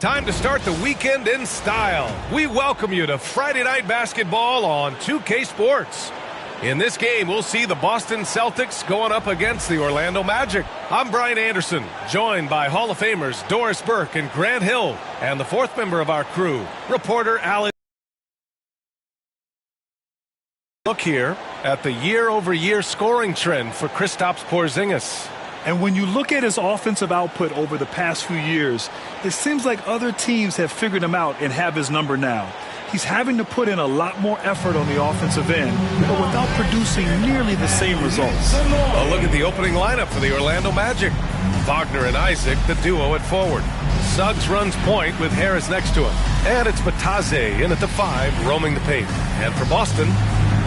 Time to start the weekend in style. We welcome you to Friday Night Basketball on 2K Sports. In this game, we'll see the Boston Celtics going up against the Orlando Magic. I'm Brian Anderson, joined by Hall of Famers Doris Burke and Grant Hill, and the fourth member of our crew, reporter Alex. Look here at the year-over-year scoring trend for Kristaps Porzingis. And when you look at his offensive output over the past few years, it seems like other teams have figured him out and have his number now. He's having to put in a lot more effort on the offensive end, but without producing nearly the same results. A look at the opening lineup for the Orlando Magic. Wagner and Isaac, the duo at forward. Suggs runs point with Harris next to him. And it's Bataze in at the 5, roaming the paint. And for Boston,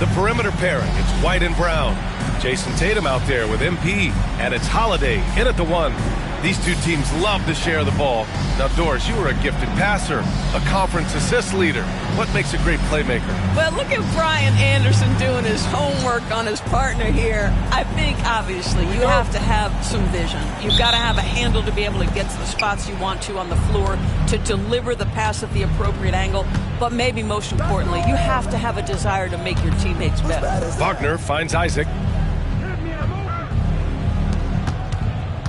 the perimeter pairing, it's White and Brown. Jason Tatum out there with MP, and it's Holiday in at the 1. These two teams love to share the ball. Now, Doris, you were a gifted passer, a conference assist leader. What makes a great playmaker? Well, look at Brian Anderson doing his homework on his partner here. I think, obviously, you have to have some vision. You've got to have a handle to be able to get to the spots you want to on the floor, to deliver the pass at the appropriate angle. But maybe most importantly, you have to have a desire to make your teammates better. Wagner finds Isaac.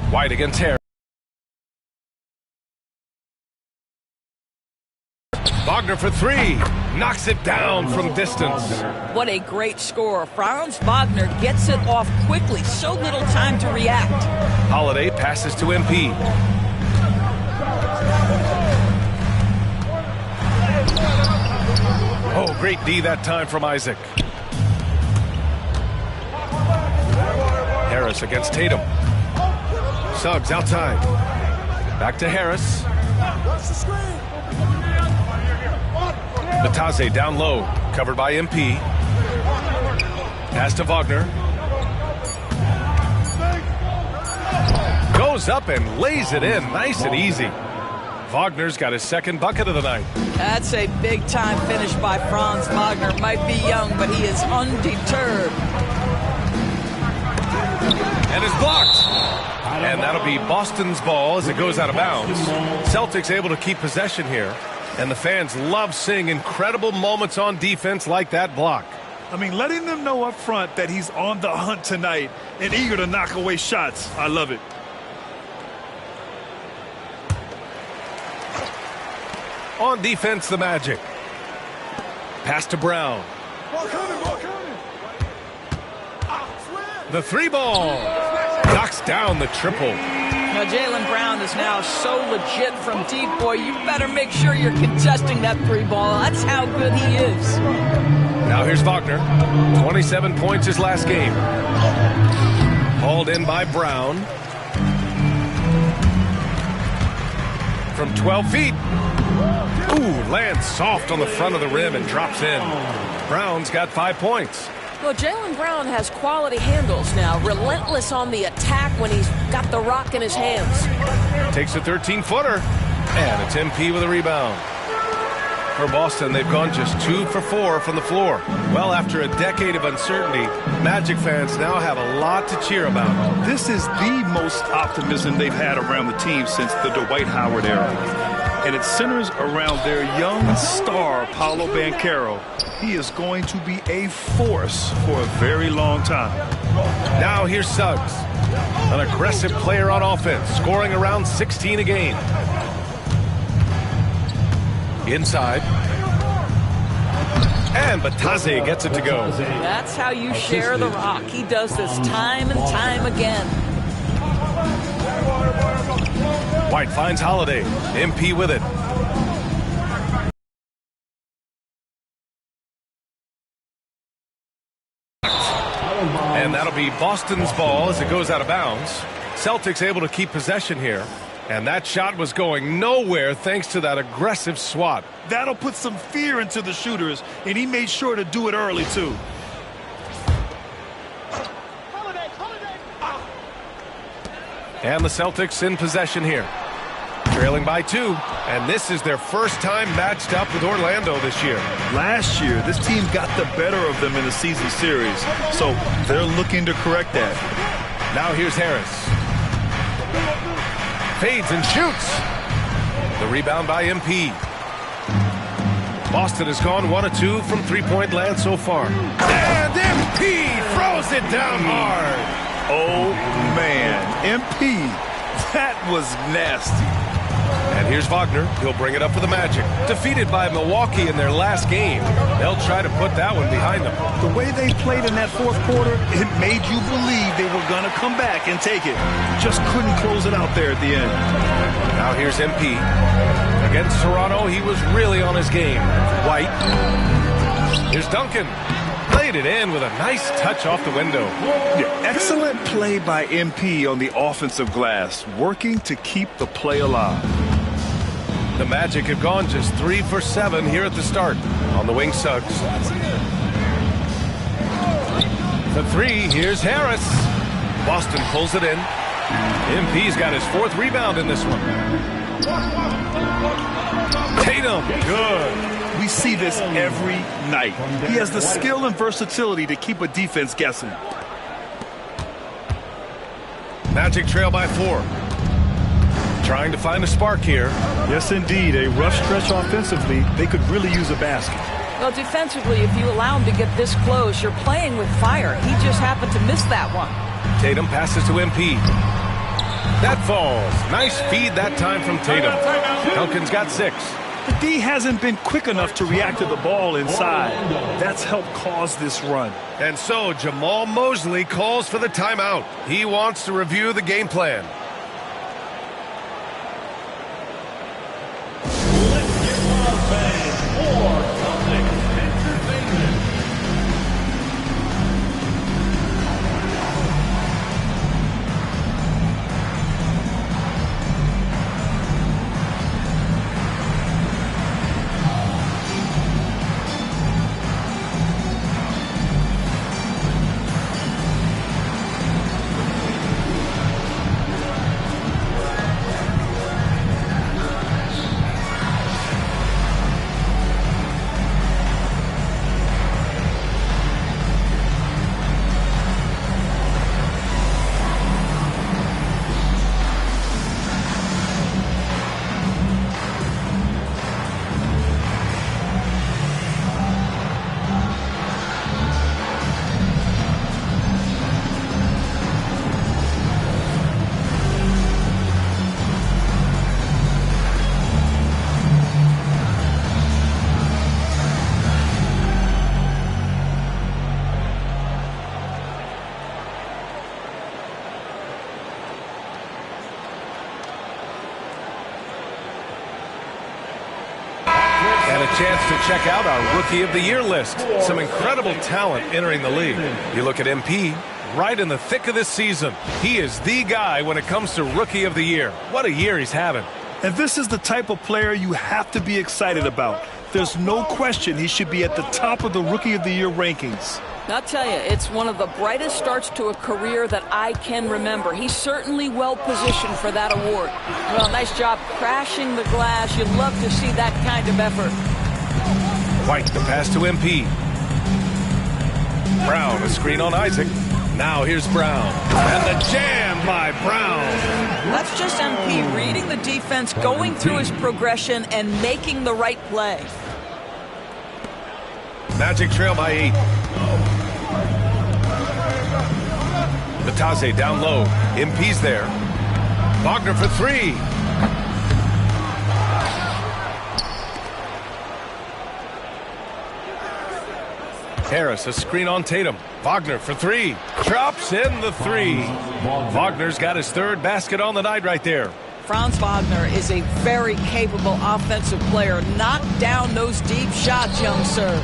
White against Harris. Wagner for 3. Knocks it down from distance. What a great score. Franz Wagner gets it off quickly. So little time to react. Holiday passes to MP. Oh, great D that time from Isaac. Harris against Tatum. Suggs outside. Back to Harris. Bataze down low. Covered by MP. Pass to Wagner. Goes up and lays it in. Nice and easy. Wagner's got his second bucket of the night. That's a big-time finish by Franz Wagner. Might be young, but he is undeterred. And is blocked. And that'll be Boston's ball as it goes out of bounds. Celtics able to keep possession here. And the fans love seeing incredible moments on defense like that block. I mean, letting them know up front that he's on the hunt tonight and eager to knock away shots. I love it. On defense, the Magic. Pass to Brown. The 3 ball. Knocks down the triple. Now, Jaylen Brown is now so legit from deep, boy. You better make sure you're contesting that 3 ball. That's how good he is. Now here's Wagner. 27 points his last game. Hauled in by Brown. From 12 feet. Ooh, lands soft on the front of the rim and drops in. Brown's got 5 points. Well, Jaylen Brown has quality handles now. Relentless on the attack when he's got the rock in his hands. Takes a 13-footer. And it's MP with a rebound. For Boston, they've gone just 2 for 4 from the floor. Well, after a decade of uncertainty, Magic fans now have a lot to cheer about. This is the most optimism they've had around the team since the Dwight Howard era. And it centers around their young star, Paolo Banchero. He is going to be a force for a very long time. Now here's Suggs, an aggressive player on offense, scoring around 16 a game. Inside. And Bataze gets it to go. That's how you share the rock. He does this time and time again. White finds Holiday. MP with it. And that'll be Boston's ball as it goes out of bounds. Celtics able to keep possession here. And that shot was going nowhere thanks to that aggressive swat. That'll put some fear into the shooters, and he made sure to do it early, too. And the Celtics in possession here. Trailing by 2. And this is their first time matched up with Orlando this year. Last year, this team got the better of them in the season series. So they're looking to correct that. Now here's Harris. Fades and shoots. The rebound by MP. Boston has gone 1 of 2 from three-point land so far. And MP throws it down hard. Oh, man. MP, that was nasty. And here's Wagner. He'll bring it up for the Magic. Defeated by Milwaukee in their last game. They'll try to put that one behind them. The way they played in that fourth quarter, it made you believe they were going to come back and take it. Just couldn't close it out there at the end. Now here's MP. Against Toronto, he was really on his game. White. Here's Duncan. Played it in with a nice touch off the window. Yeah, excellent play by MP on the offensive glass, working to keep the play alive. The Magic have gone just 3 for 7 here at the start. On the wing, Suggs. The three, here's Harris. Boston pulls it in. MP's got his 4th rebound in this one. Tatum, good. We see this every night. He has the skill and versatility to keep a defense guessing. Magic trail by 4. Trying to find a spark here. Yes, indeed. A rough stretch offensively. They could really use a basket. Well, defensively, if you allow him to get this close, you're playing with fire. He just happened to miss that one. Tatum passes to MP. That falls. Nice feed that time from Tatum. Duncan's got 6. The D hasn't been quick enough to react to the ball inside. That's helped cause this run. And so Jamal Mosley calls for the timeout. He wants to review the game plan. Chance to check out our Rookie of the Year list. Some incredible talent entering the league. You look at MP, right in the thick of this season. He is the guy when it comes to Rookie of the Year. What a year he's having. And this is the type of player you have to be excited about. There's no question he should be at the top of the Rookie of the Year rankings. I'll tell you, it's one of the brightest starts to a career that I can remember. He's certainly well positioned for that award. Well, nice job crashing the glass. You'd love to see that kind of effort. White, the pass to MP. Brown, a screen on Isaac. Now here's Brown. And the jam by Brown. That's just MP reading the defense, going through his progression, and making the right play. Magic trail by 8. Bataze down low. MP's there. Wagner for 3. Harris, a screen on Tatum. Wagner for 3. Drops in the 3. Wagner's got his 3rd basket on the night right there. Franz Wagner is a very capable offensive player. Knock down those deep shots, young sir.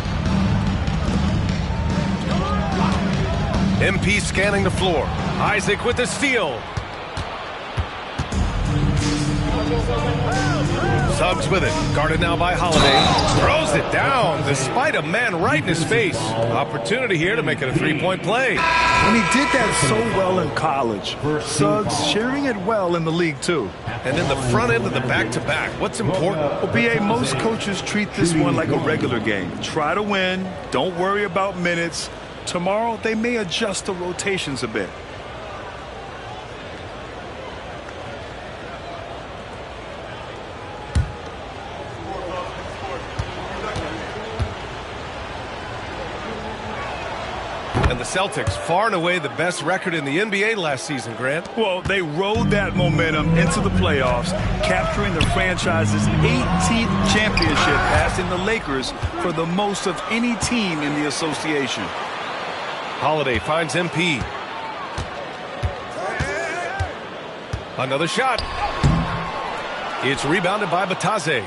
MP scanning the floor. Isaac with the steal. Suggs with it. Guarded now by Holiday. Throws it down despite a man right in his face. Opportunity here to make it a 3-point play. And he did that so well in college. Suggs sharing it well in the league, too. And in the front end of the back-to-back, what's important? Well, BA, most coaches treat this one like a regular game. Try to win. Don't worry about minutes. Tomorrow, they may adjust the rotations a bit. And the Celtics, far and away the best record in the NBA last season, Grant. Well, they rode that momentum into the playoffs, capturing the franchise's 18th championship, passing the Lakers for the most of any team in the association. Holiday finds MP. Another shot. It's rebounded by Bataze.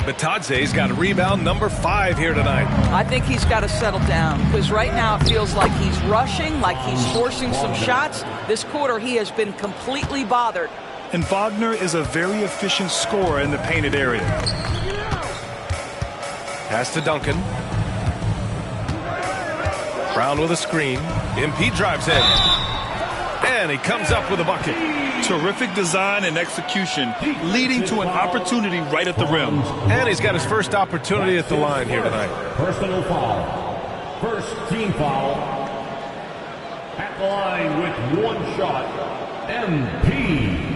Bataze's got rebound number 5 here tonight. I think he's got to settle down because right now it feels like he's rushing, like he's forcing some shots. This quarter he has been completely bothered. And Wagner is a very efficient scorer in the painted area. Pass to Duncan. Brown with a screen. MP drives in. And he comes up with a bucket. Terrific design and execution, leading to an opportunity right at the rim. And he's got his first opportunity at the line here tonight. Personal foul. First team foul. At the line with one shot, MP.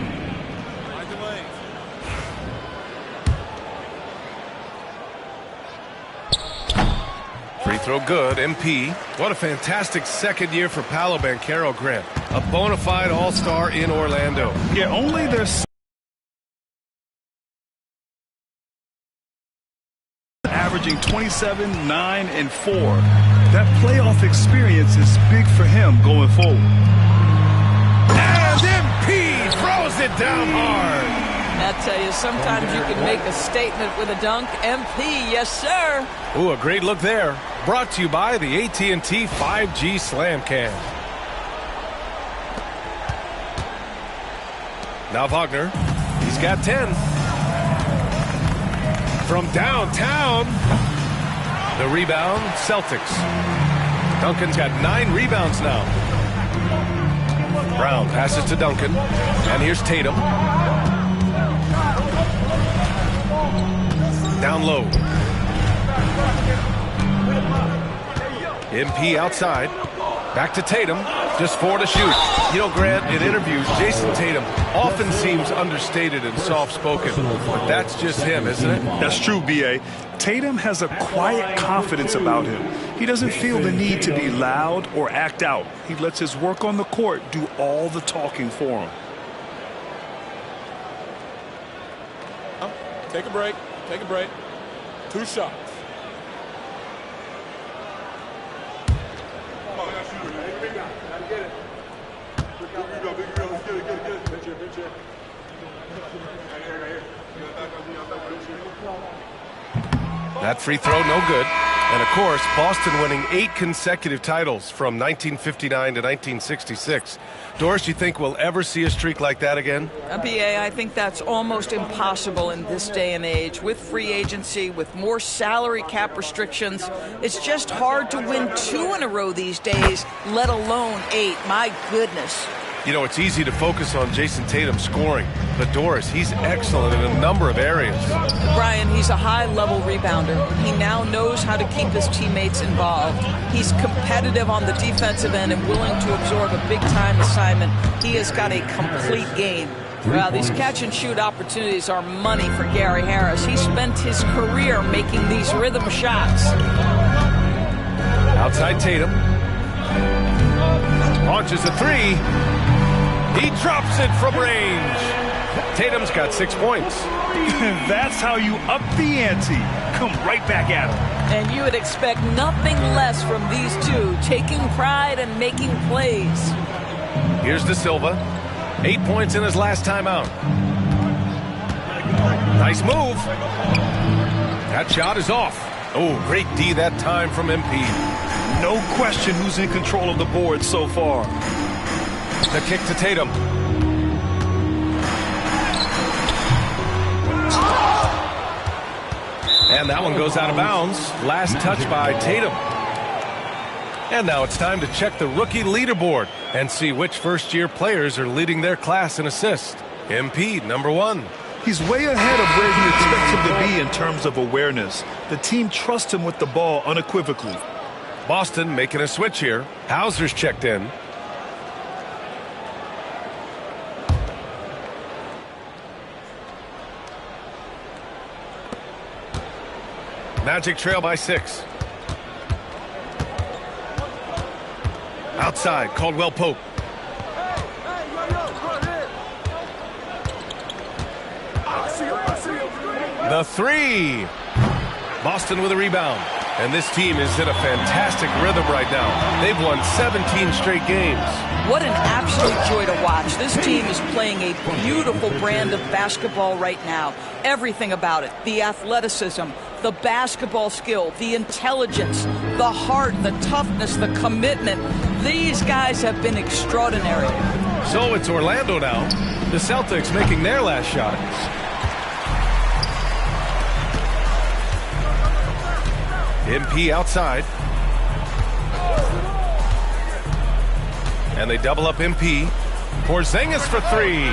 Free throw good, MP. What a fantastic second year for Paolo Banchero, Grant. A bona fide all-star in Orlando. Yeah, only their averaging 27, 9, and 4. That playoff experience is big for him going forward. And MP throws it down hard. I tell you, sometimes you can make a statement with a dunk. MP, yes, sir. Ooh, a great look there. Brought to you by the AT&T 5G Slam Cam. Now Wagner. He's got 10. From downtown. The rebound, Celtics. Duncan's got 9 rebounds now. Brown passes to Duncan. And here's Tatum. Down low. MP outside. Back to Tatum. Just 4 to shoot. You know, Grant, in interviews, Jason Tatum often seems understated and soft-spoken. But that's just him, isn't it? That's true, B.A. Tatum has a quiet confidence about him. He doesn't feel the need to be loud or act out. He lets his work on the court do all the talking for him. Take a break. Take a break. 2 shots. That free throw, no good. And, of course, Boston winning 8 consecutive titles from 1959 to 1966. Doris, you think we'll ever see a streak like that again? BA, I think that's almost impossible in this day and age. With free agency, with more salary cap restrictions, it's just hard to win 2 in a row these days, let alone 8. My goodness. You know, it's easy to focus on Jason Tatum scoring, but Doris, he's excellent in a number of areas. Brian, he's a high-level rebounder. He now knows how to keep his teammates involved. He's competitive on the defensive end and willing to absorb a big-time assignment. He has got a complete game. Well, these catch-and-shoot opportunities are money for Gary Harris. He spent his career making these rhythm shots. Outside Tatum. Launches a 3. He drops it from range. Tatum's got 6 points. That's how you up the ante. Come right back at him. And you would expect nothing less from these two, taking pride and making plays. Here's De Silva. 8 points in his last time out. Nice move. That shot is off. Oh, great D that time from MP. No question who's in control of the board so far. The kick to Tatum. And that one goes out of bounds. Last touch by Tatum. And now it's time to check the rookie leaderboard and see which first-year players are leading their class in assists. MP, number 1. He's way ahead of where he expects him to be in terms of awareness. The team trusts him with the ball unequivocally. Boston making a switch here. Hauser's checked in. Magic trail by 6. Outside, Caldwell Pope. The three. Boston with a rebound. And this team is in a fantastic rhythm right now. They've won 17 straight games. What an absolute joy to watch. This team is playing a beautiful brand of basketball right now. Everything about it. The athleticism, the basketball skill, the intelligence, the heart, the toughness, the commitment. These guys have been extraordinary. So it's Orlando now. The Celtics making their last shot. MP outside. And they double up MP. Porzingis for three.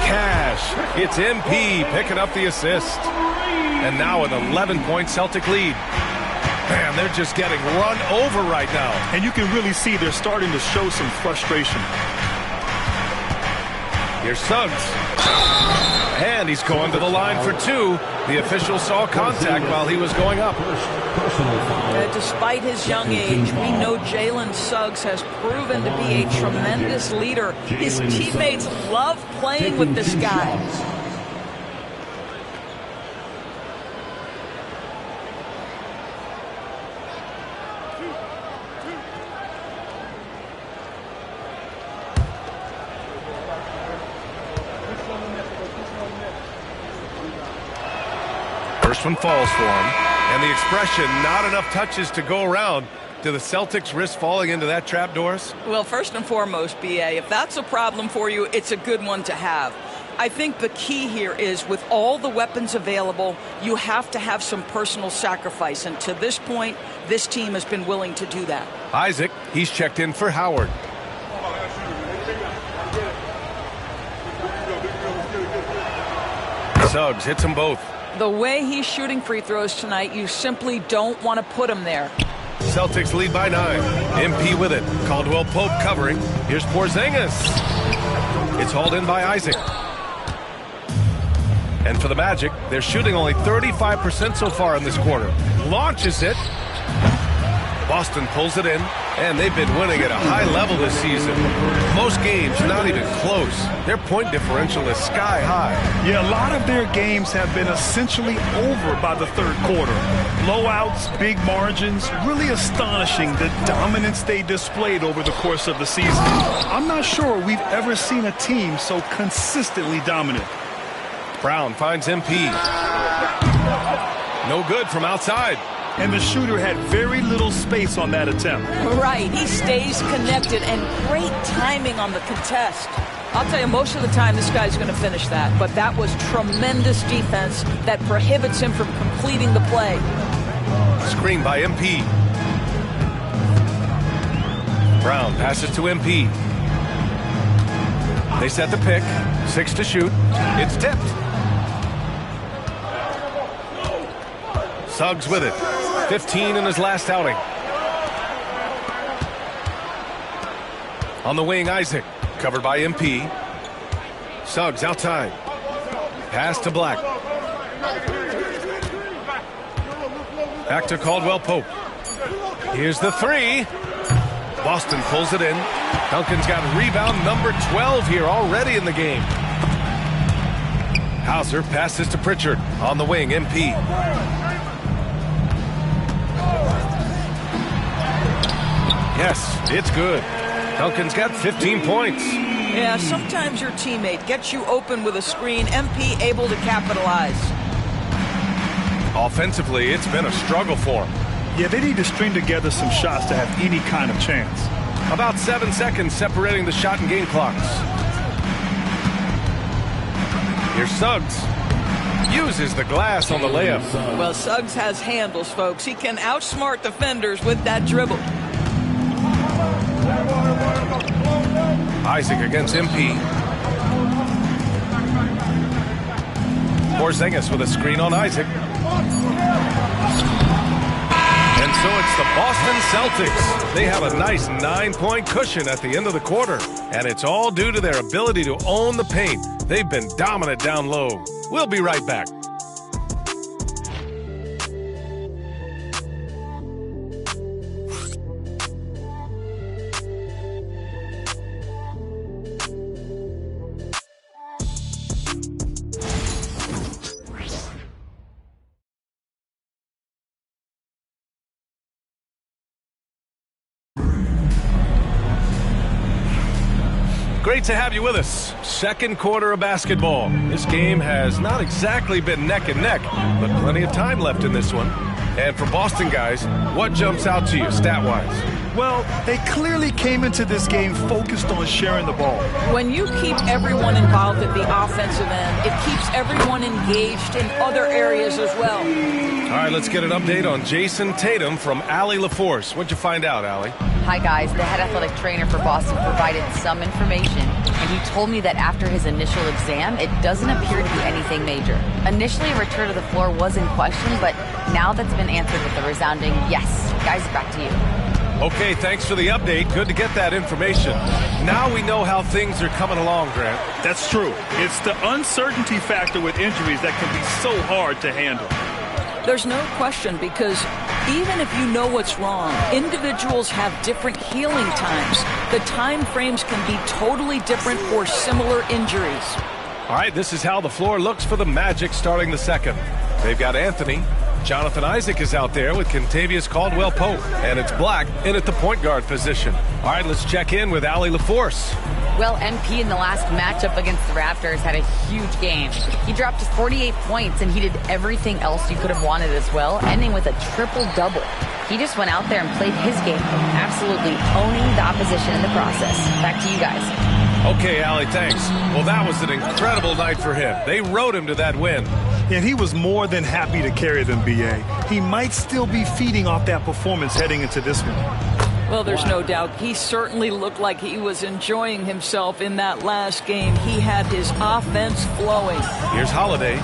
Cash. It's MP picking up the assist. And now an 11-point Celtic lead. Man, they're just getting run over right now. And you can really see they're starting to show some frustration. Here's Suggs. And he's going to the line for two. The official saw contact while he was going up. Despite his young age, we know Jalen Suggs has proven to be a tremendous leader. His teammates love playing with this guy. First one falls for him. And the expression, not enough touches to go around. Do the Celtics risk falling into that trap, Doris? Well, first and foremost, B.A., if that's a problem for you, it's a good one to have. I think the key here is with all the weapons available, you have to have some personal sacrifice. And to this point, this team has been willing to do that. Isaac, he's checked in for Howard. Suggs hits them both. The way he's shooting free throws tonight, you simply don't want to put him there. Celtics lead by 9. MP with it. Caldwell Pope covering. Here's Porzingis. It's hauled in by Isaac. And for the Magic, they're shooting only 35% so far in this quarter. Launches it. Boston pulls it in, and they've been winning at a high level this season. Most games, not even close. Their point differential is sky high. Yeah, a lot of their games have been essentially over by the third quarter. Blowouts, big margins, really astonishing the dominance they displayed over the course of the season. I'm not sure we've ever seen a team so consistently dominant. Brown finds MP. No good from outside. And the shooter had very little space on that attempt. Right, he stays connected and great timing on the contest. I'll tell you, most of the time this guy's going to finish that, but that was tremendous defense that prohibits him from completing the play. Screen by MP. Brown passes to MP. They set the pick. 6 to shoot. It's tipped. Suggs with it. 15 in his last outing. On the wing, Isaac. Covered by MP. Suggs outside. Pass to Black. Back to Caldwell Pope. Here's the three. Boston pulls it in. Duncan's got rebound number 12 here already in the game. Hauser passes to Pritchard. On the wing, MP. Yes, it's good. Duncan's got 15 points. Yeah, sometimes your teammate gets you open with a screen. MP able to capitalize. Offensively, it's been a struggle for him. Yeah, they need to string together some shots to have any kind of chance. About 7 seconds separating the shot and game clocks. Here's Suggs. Uses the glass on the layup. Well, Suggs has handles, folks. He can outsmart defenders with that dribble. Isaac against MP. Porzingis with a screen on Isaac. And so it's the Boston Celtics. They have a nice 9-point cushion at the end of the quarter. And it's all due to their ability to own the paint. They've been dominant down low. We'll be right back. great to have you with us. Second quarter of basketball. This game has not exactly been neck and neck, but plenty of time left in this one. And for Boston guys, what jumps out to you stat-wise? Well, they clearly came into this game focused on sharing the ball. When you keep everyone involved at the offensive end, it keeps everyone engaged in other areas as well. All right, let's get an update on Jason Tatum from Allie LaForce. What'd you find out, Allie? Hi, guys. The head athletic trainer for Boston provided some information, and he told me that after his initial exam, it doesn't appear to be anything major. Initially, a return to the floor was in question, but now that's been answered with a resounding yes. Guys, back to you. Okay, thanks for the update. Good to get that information. Now we know how things are coming along, Grant. That's true. It's the uncertainty factor with injuries that can be so hard to handle. There's no question, because even if you know what's wrong, individuals have different healing times. The time frames can be totally different for similar injuries. All right, this is how the floor looks for the Magic starting the second. They've got Anthony. Jonathan Isaac is out there with Kentavious Caldwell-Pope, and it's Black in at the point guard position. All right, let's check in with Allie LaForce. Well, MP in the last matchup against the Raptors had a huge game. He dropped 48 points, and he did everything else you could have wanted as well, ending with a triple-double. He just went out there and played his game, absolutely owning the opposition in the process. Back to you guys. Okay, Allie, thanks. Well, that was an incredible night for him. They rode him to that win. And he was more than happy to carry them, B.A. He might still be feeding off that performance heading into this one. Well, there's no doubt. He certainly looked like he was enjoying himself in that last game. He had his offense flowing. Here's Holiday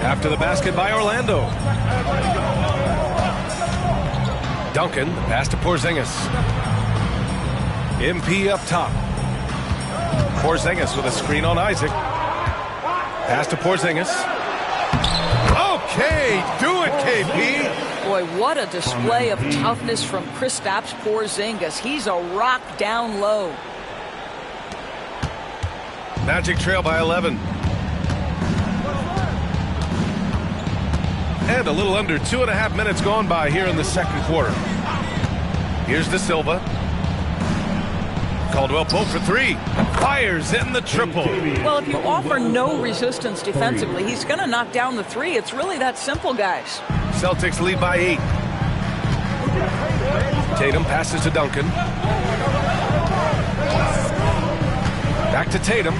after the basket by Orlando. Duncan, the pass to Porzingis. MP up top. Porzingis with a screen on Isaac. Pass to Porzingis. Okay, do it, KP. Boy, what a display of toughness from Kristaps Porzingis. He's a rock down low. Magic trail by 11. And a little under 2.5 minutes gone by here in the second quarter. Here's De Silva. Caldwell-Pope for three. Fires in the triple. Well, if you offer no resistance defensively, he's going to knock down the three. It's really that simple, guys. Celtics lead by 8. Tatum passes to Duncan. Back to Tatum.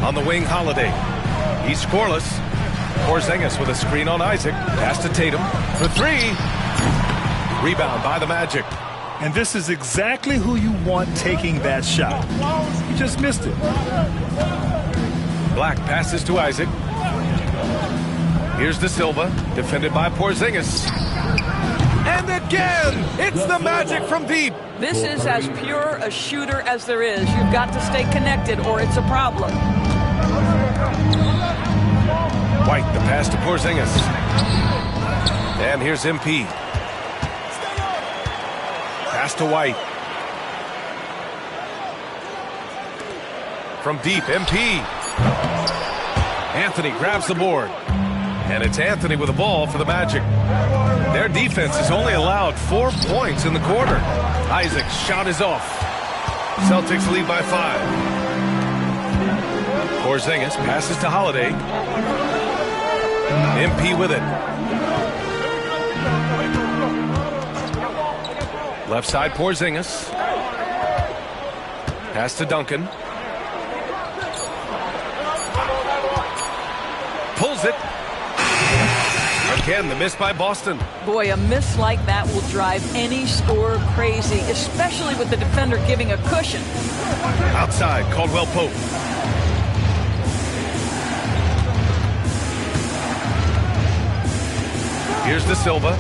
On the wing, Holiday. He's scoreless. Porzingis with a screen on Isaac. Pass to Tatum for three. Rebound by the Magic. And this is exactly who you want taking that shot. He just missed it. Black passes to Isaac. Here's De Silva, defended by Porzingis. And again, it's the Magic from deep. This is as pure a shooter as there is. You've got to stay connected or it's a problem. White, the pass to Porzingis. And here's MP. Pass to White. From deep, MP. Anthony grabs the board. And it's Anthony with the ball for the Magic. Their defense has only allowed 4 points in the quarter. Isaac's shot is off. Celtics lead by 5. Porzingis passes to Holiday. MP with it. Left side, Porzingis. Pass to Duncan. Pulls it. Again, the miss by Boston. Boy, a miss like that will drive any scorer crazy, especially with the defender giving a cushion. Outside, Caldwell-Pope. Here's De Silva.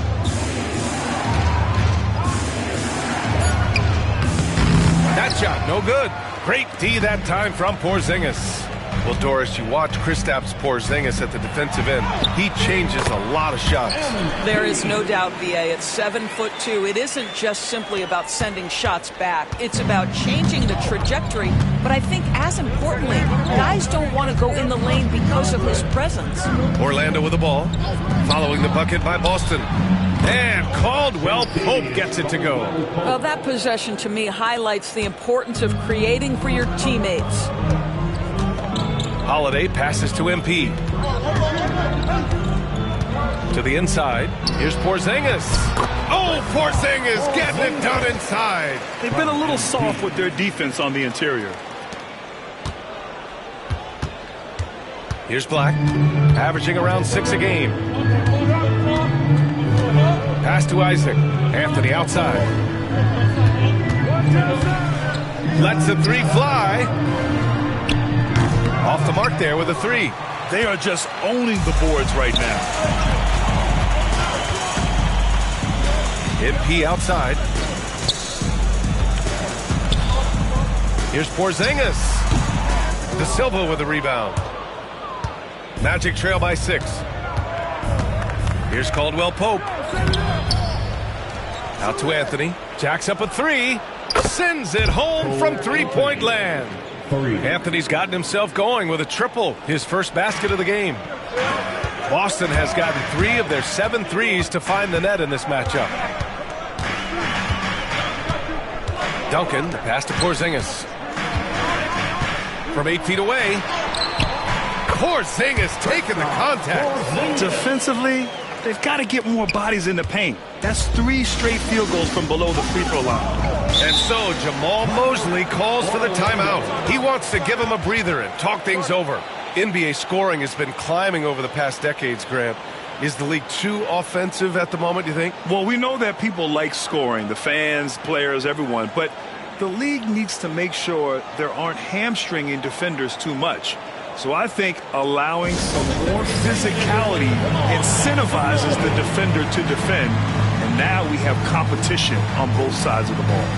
That shot, no good. Great D that time from Porzingis. Well, Doris, you watch Kristaps Porzingis at the defensive end. He changes a lot of shots. There is no doubt, VA. At 7'2", it isn't just simply about sending shots back. It's about changing the trajectory. But I think as importantly, guys just don't want to go in the lane because of his presence. Orlando with the ball, following the bucket by Boston. And Caldwell Pope gets it to go. Well, that possession to me highlights the importance of creating for your teammates. Holiday passes to MP. To the inside. Here's Porzingis. Oh, Porzingis getting it done inside. They've been a little soft with their defense on the interior. Here's Black, averaging around 6 a game. Pass to Isaac. Anthony outside. Lets the three fly. Off the mark there with a three. They are just owning the boards right now. MP outside. Here's Porzingis. De Silva with the rebound. Magic trail by 6. Here's Caldwell Pope. Out to Anthony. Jacks up a three. Sends it home from three-point land. Anthony's gotten himself going with a triple, his first basket of the game. Boston has gotten 3 of their 7 threes to find the net in this matchup. Duncan, the pass to Porzingis. From 8 feet away. Porzingis taking the contact. Defensively, they've got to get more bodies in the paint. That's 3 straight field goals from below the free throw line. And so Jamal Mosley calls for the timeout. He wants to give him a breather and talk things over. NBA scoring has been climbing over the past decades, Grant. Is the league too offensive at the moment, you think? Well, we know that people like scoring, the fans, players, everyone, but the league needs to make sure there aren't hamstringing defenders too much. So I think allowing some more physicality incentivizes the defender to defend, and now we have competition on both sides of the ball.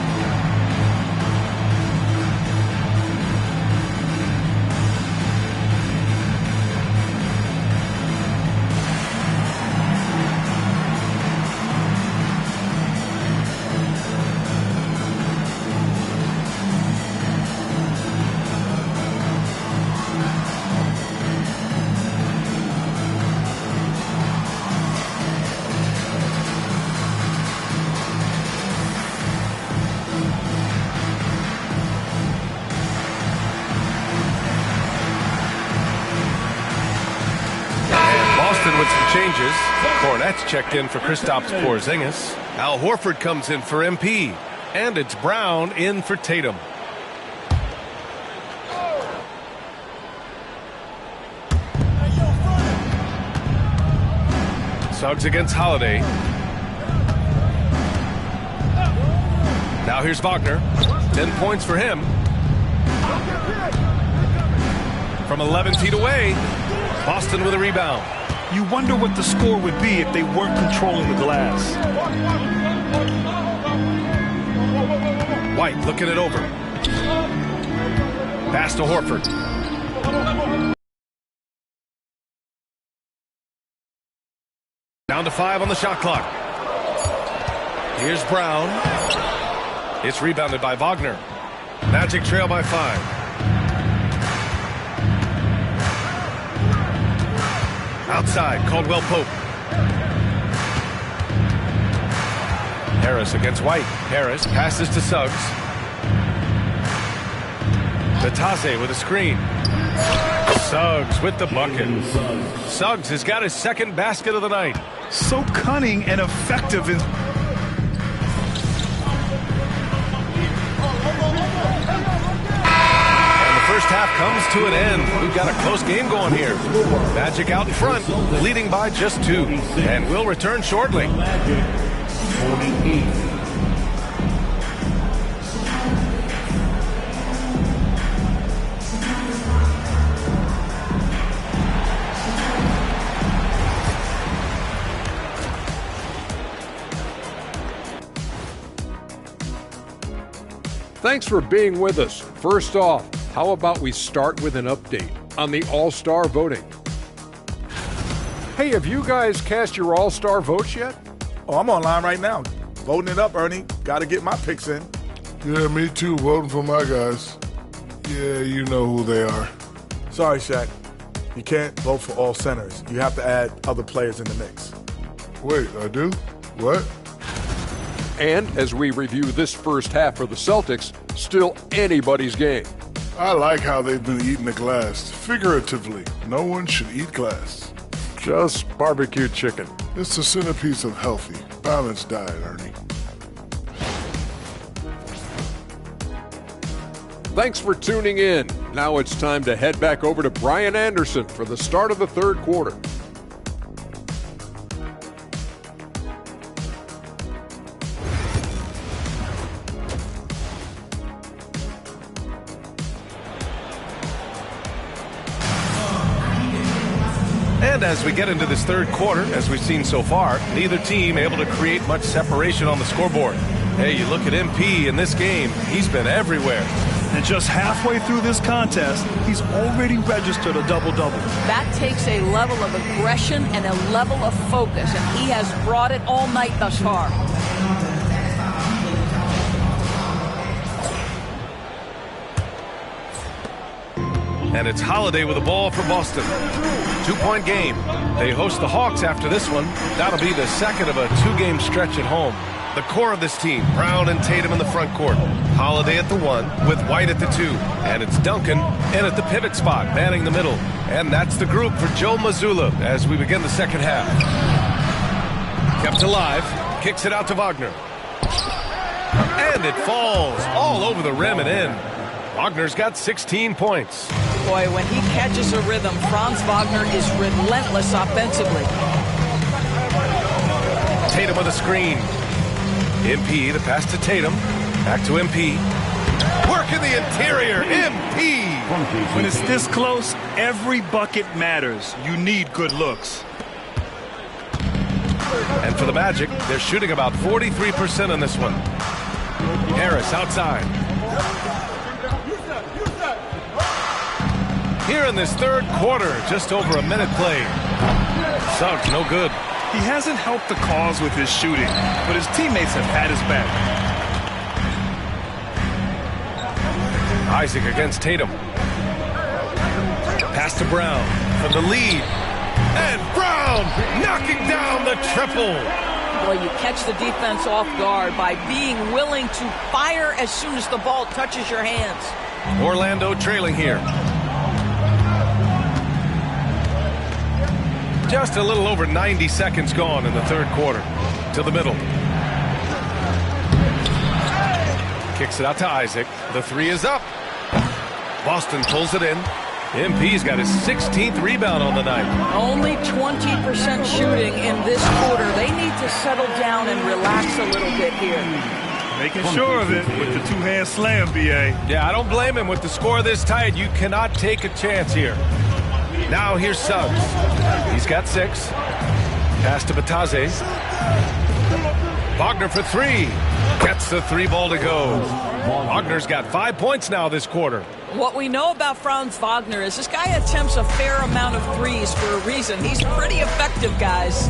With some changes, Cornette's checked in for Kristaps Porzingis. Al Horford comes in for MP. And it's Brown in for Tatum. Suggs against Holiday. Now here's Wagner. 10 points for him. From 11 feet away, Boston with a rebound. You wonder what the score would be if they weren't controlling the glass. White looking it over. Pass to Horford. Down to 5 on the shot clock. Here's Brown. It's rebounded by Wagner. Magic trail by 5. Outside, Caldwell Pope. Harris against White. Harris passes to Suggs. Batase with a screen. Suggs with the bucket. Suggs has got his second basket of the night. So cunning and effective in... First half comes to an end. We've got a close game going here. Magic out in front, leading by just 2. And we'll return shortly. Thanks for being with us. First off, how about we start with an update on the All-Star voting? Hey, have you guys cast your All-Star votes yet? Oh, I'm online right now. Voting it up, Ernie. Got to get my picks in. Yeah, me too. Voting for my guys. Yeah, you know who they are. Sorry, Shaq. You can't vote for all centers. You have to add other players in the mix. Wait, I do? What? And as we review this first half for the Celtics, still anybody's game. I like how they've been eating the glass. Figuratively, no one should eat glass. Just barbecue chicken. It's the centerpiece of healthy, balanced diet, Ernie. Thanks for tuning in. Now it's time to head back over to Brian Anderson for the start of the third quarter. And as we get into this third quarter, as we've seen so far, neither team able to create much separation on the scoreboard. Hey, you look at MP in this game, he's been everywhere. And just halfway through this contest, he's already registered a double-double. That takes a level of aggression and a level of focus, and he has brought it all night thus far. And it's Holiday with the ball for Boston. 2-point game. They host the Hawks after this one. That'll be the second of a two-game stretch at home. The core of this team, Brown and Tatum in the front court. Holiday at the 1 with White at the 2. And it's Duncan in at the pivot spot, manning the middle. And that's the group for Joe Mazzulla as we begin the second half. Kept alive, kicks it out to Wagner. And it falls all over the rim and in. Wagner's got 16 points. Boy, when he catches a rhythm, Franz Wagner is relentless offensively. Tatum with a screen. MP, the pass to Tatum. Back to MP. Work in the interior. MP. When it's this close, every bucket matters. You need good looks. And for the Magic, they're shooting about 43% on this one. Harris outside. Here in this third quarter, just over a minute played. Suggs, no good. He hasn't helped the cause with his shooting, but his teammates have had his back. Isaac against Tatum. Pass to Brown for the lead. And Brown knocking down the triple. Boy, you catch the defense off guard by being willing to fire as soon as the ball touches your hands. Orlando trailing here. Just a little over 90 seconds gone in the third quarter. To the middle. Kicks it out to Isaac. The 3 is up. Boston pulls it in. MP's got his 16th rebound on the night. Only 20% shooting in this quarter. They need to settle down and relax a little bit here. Making sure of it with the two-hand slam, B.A. Yeah, I don't blame him. With the score this tight, you cannot take a chance here. Now here's Suggs. He's got 6. Pass to Batazze. Wagner for 3. Gets the 3 ball to go. Wagner's got 5 points now this quarter. What we know about Franz Wagner is this guy attempts a fair amount of threes for a reason. He's pretty effective, guys.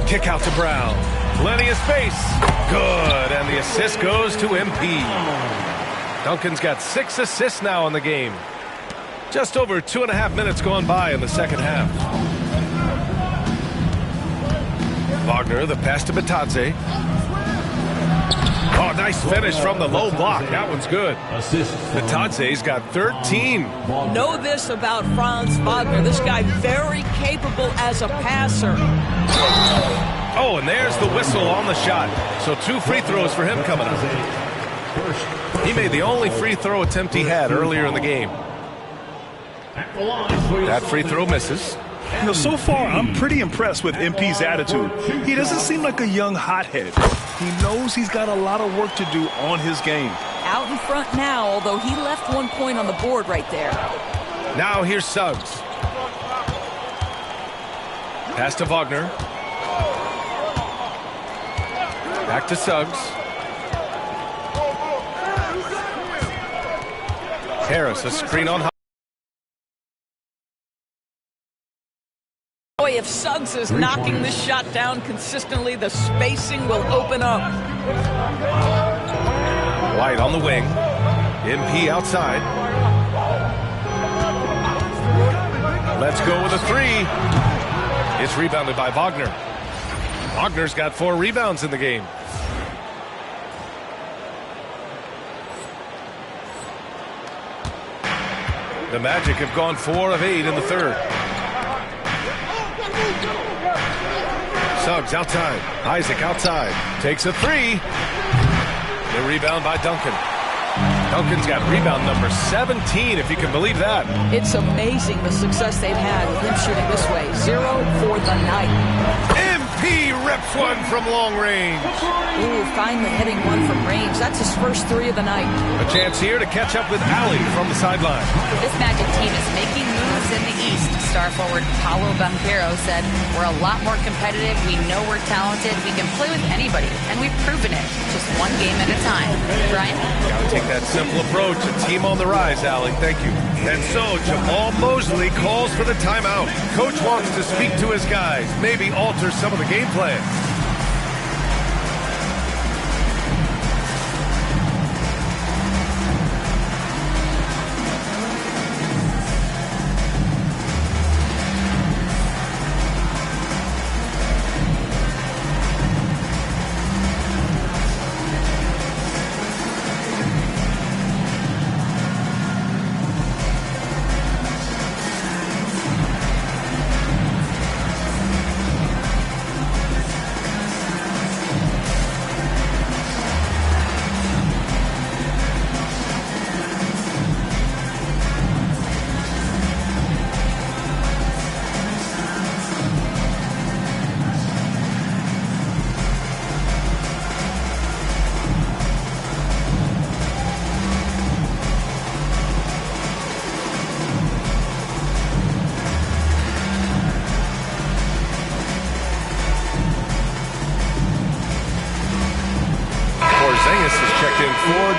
Kick out to Brown. Plenty of space. Good. And the assist goes to MP. Duncan's got 6 assists now in the game. Just over 2.5 minutes gone by in the second half. Wagner, the pass to Batadze. Oh, nice finish from the low block. That one's good. Batadze's got 13. Know this about Franz Wagner. This guy very capable as a passer. Oh, and there's the whistle on the shot. So 2 free throws for him coming up. He made the only free throw attempt he had earlier in the game. That free throw misses. You know, so far, I'm pretty impressed with MP's attitude. He doesn't seem like a young hothead. He knows he's got a lot of work to do on his game. Out in front now, although he left 1 point on the board right there. Now here's Suggs. Pass to Wagner. Back to Suggs. Harris, a screen on. Boy, if Suggs is knocking this shot down consistently, the spacing will open up. White on the wing. MP outside. Let's go with a three. It's rebounded by Wagner. Wagner's got 4 rebounds in the game. The Magic have gone 4 of 8 in the third. Suggs outside. Isaac outside. Takes a three. The rebound by Duncan. Duncan's got rebound number 17, if you can believe that. It's amazing the success they've had with him shooting this way. 0 for the night. MP reps one from long range. Ooh, finally hitting one from range. That's his first 3 of the night. A chance here to catch up with Allie from the sideline. This Magic team is making moves in the East. Star forward Paulo Banchero said, "We're a lot more competitive. We know we're talented. We can play with anybody, and we've proven it. Just one game at a time." Brian? Gotta take that simple approach. A team on the rise, Allie. Thank you. And so Jamal Mosley calls for the timeout. Coach wants to speak to his guys, maybe alter some of the game plan.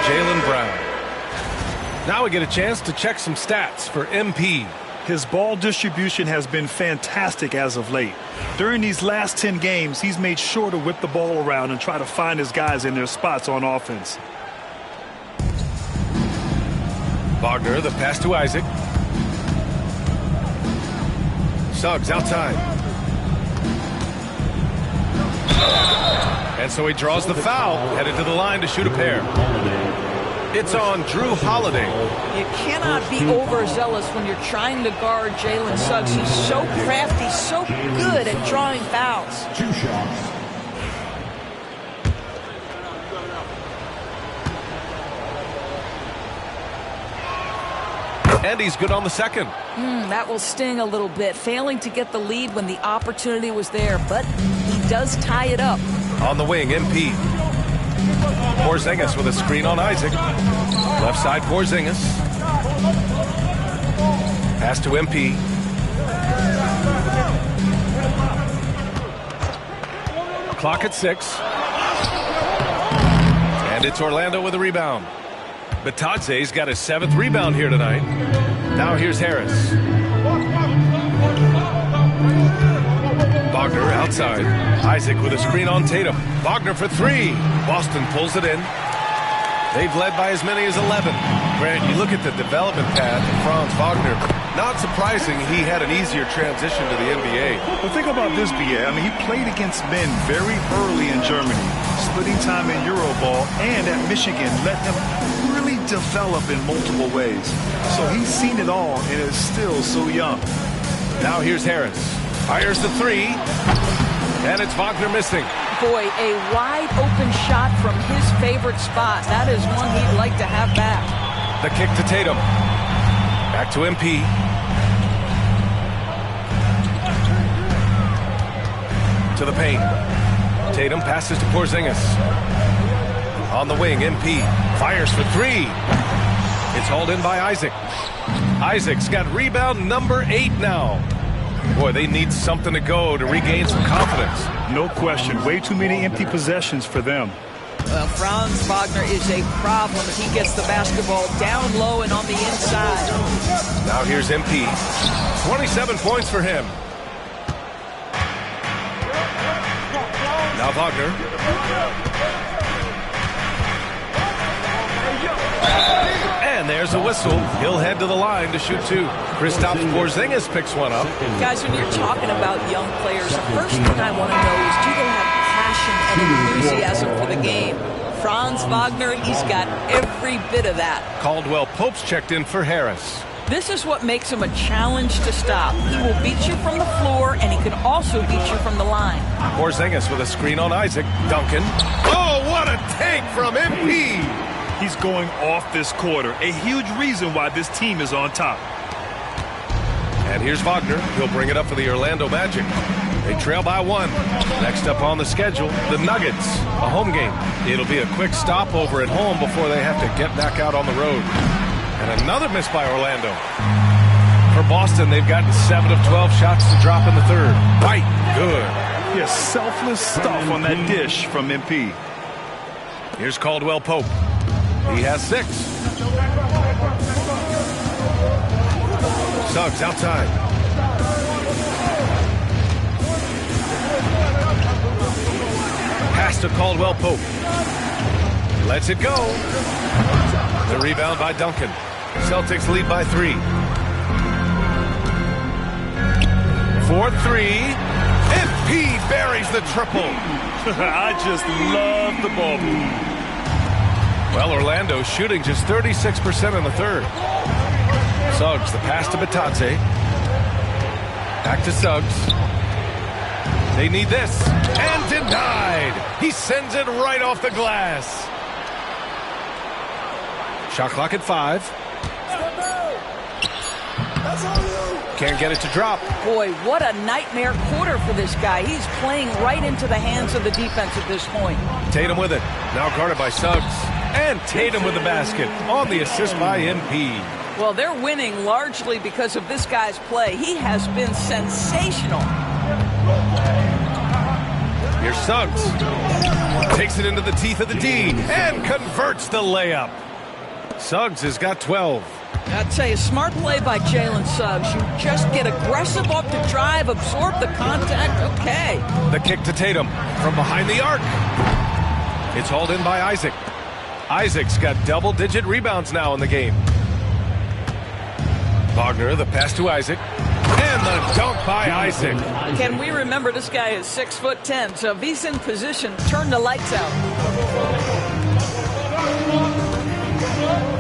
Jaylen Brown. Now we get a chance to check some stats for MP. His ball distribution has been fantastic as of late. During these last 10 games, he's made sure to whip the ball around and try to find his guys in their spots on offense. Wagner, the pass to Isaac. Suggs outside. And so he draws the foul, headed to the line to shoot a pair. It's on Drew Holiday. You cannot be overzealous when you're trying to guard Jalen Suggs. He's so crafty, so good at drawing fouls. 2 shots. And he's good on the second. That will sting a little bit. Failing to get the lead when the opportunity was there, but he does tie it up. On the wing, MP. Porzingis with a screen on Isaac. Left side, Porzingis. Pass to MP. Clock at 6. And it's Orlando with a rebound. Batadze's got his 7th rebound here tonight. Now here's Harris. Wagner outside. Isaac with a screen on Tatum. Wagner for 3. Boston pulls it in. They've led by as many as 11. Grant, you look at the development path of Franz Wagner. Not surprising he had an easier transition to the NBA. Well, think about this, B.A. I mean, he played against men very early in Germany, splitting time in Euroball, and at Michigan let him really develop in multiple ways. So he's seen it all and is still so young. Now here's Harris. Fires the 3. And it's Wagner missing. Boy, a wide open shot from his favorite spot. That is one he'd like to have back. The kick to Tatum. Back to MP. To the paint. Tatum passes to Porzingis. On the wing, MP. Fires for 3. It's hauled in by Isaac. Isaac's got rebound number 8 now. Boy, they need something to go to regain some confidence. No question. Way too many empty possessions for them. Well, Franz Wagner is a problem if he gets the basketball down low and on the inside. Now here's MP. 27 points for him. Now Wagner. And there's the whistle. He'll head to the line to shoot two. Kristaps Porzingis picks one up. Guys, when you're talking about young players, the first thing I want to know is, do they have passion and enthusiasm for the game? Franz Wagner, he's got every bit of that. Caldwell Pope's checked in for Harris. This is what makes him a challenge to stop. He will beat you from the floor, and he can also beat you from the line. Porzingis with a screen on Isaac. Duncan. Oh, what a take from MP! He's going off this quarter, a huge reason why this team is on top. And here's Wagner. He'll bring it up for the Orlando Magic. They trail by one. Next up on the schedule, the Nuggets, a home game. It'll be a quick stopover at home before they have to get back out on the road. And another miss by Orlando. For Boston, they've gotten 7 of 12 shots to drop in the third. Right, good. Yes, selfless stuff on that dish from MP. Here's Caldwell Pope. He has 6. Suggs outside. Pass to Caldwell Pope. Lets it go. The rebound by Duncan. Celtics lead by 3. 4-3. MP buries the triple. I just love the ball move. Well, Orlando shooting just 36% in the third. Suggs, the pass to Batadze. Back to Suggs. They need this. And denied. He sends it right off the glass. Shot clock at 5. Can't get it to drop. Boy, what a nightmare quarter for this guy. He's playing right into the hands of the defense at this point. Tatum with it. Now guarded by Suggs. And Tatum with the basket on the assist by MP. Well, they're winning largely because of this guy's play. He has been sensational. Here's Suggs. Takes it into the teeth of the D and converts the layup. Suggs has got 12. I'd say a smart play by Jalen Suggs. You just get aggressive off the drive, absorb the contact. Okay. The kick to Tatum from behind the arc. It's hauled in by Isaac. Isaac's got double-digit rebounds now in the game. Wagner, the pass to Isaac. And the dunk by Isaac. Can we remember this guy is 6'10", so if he's in position, turn the lights out.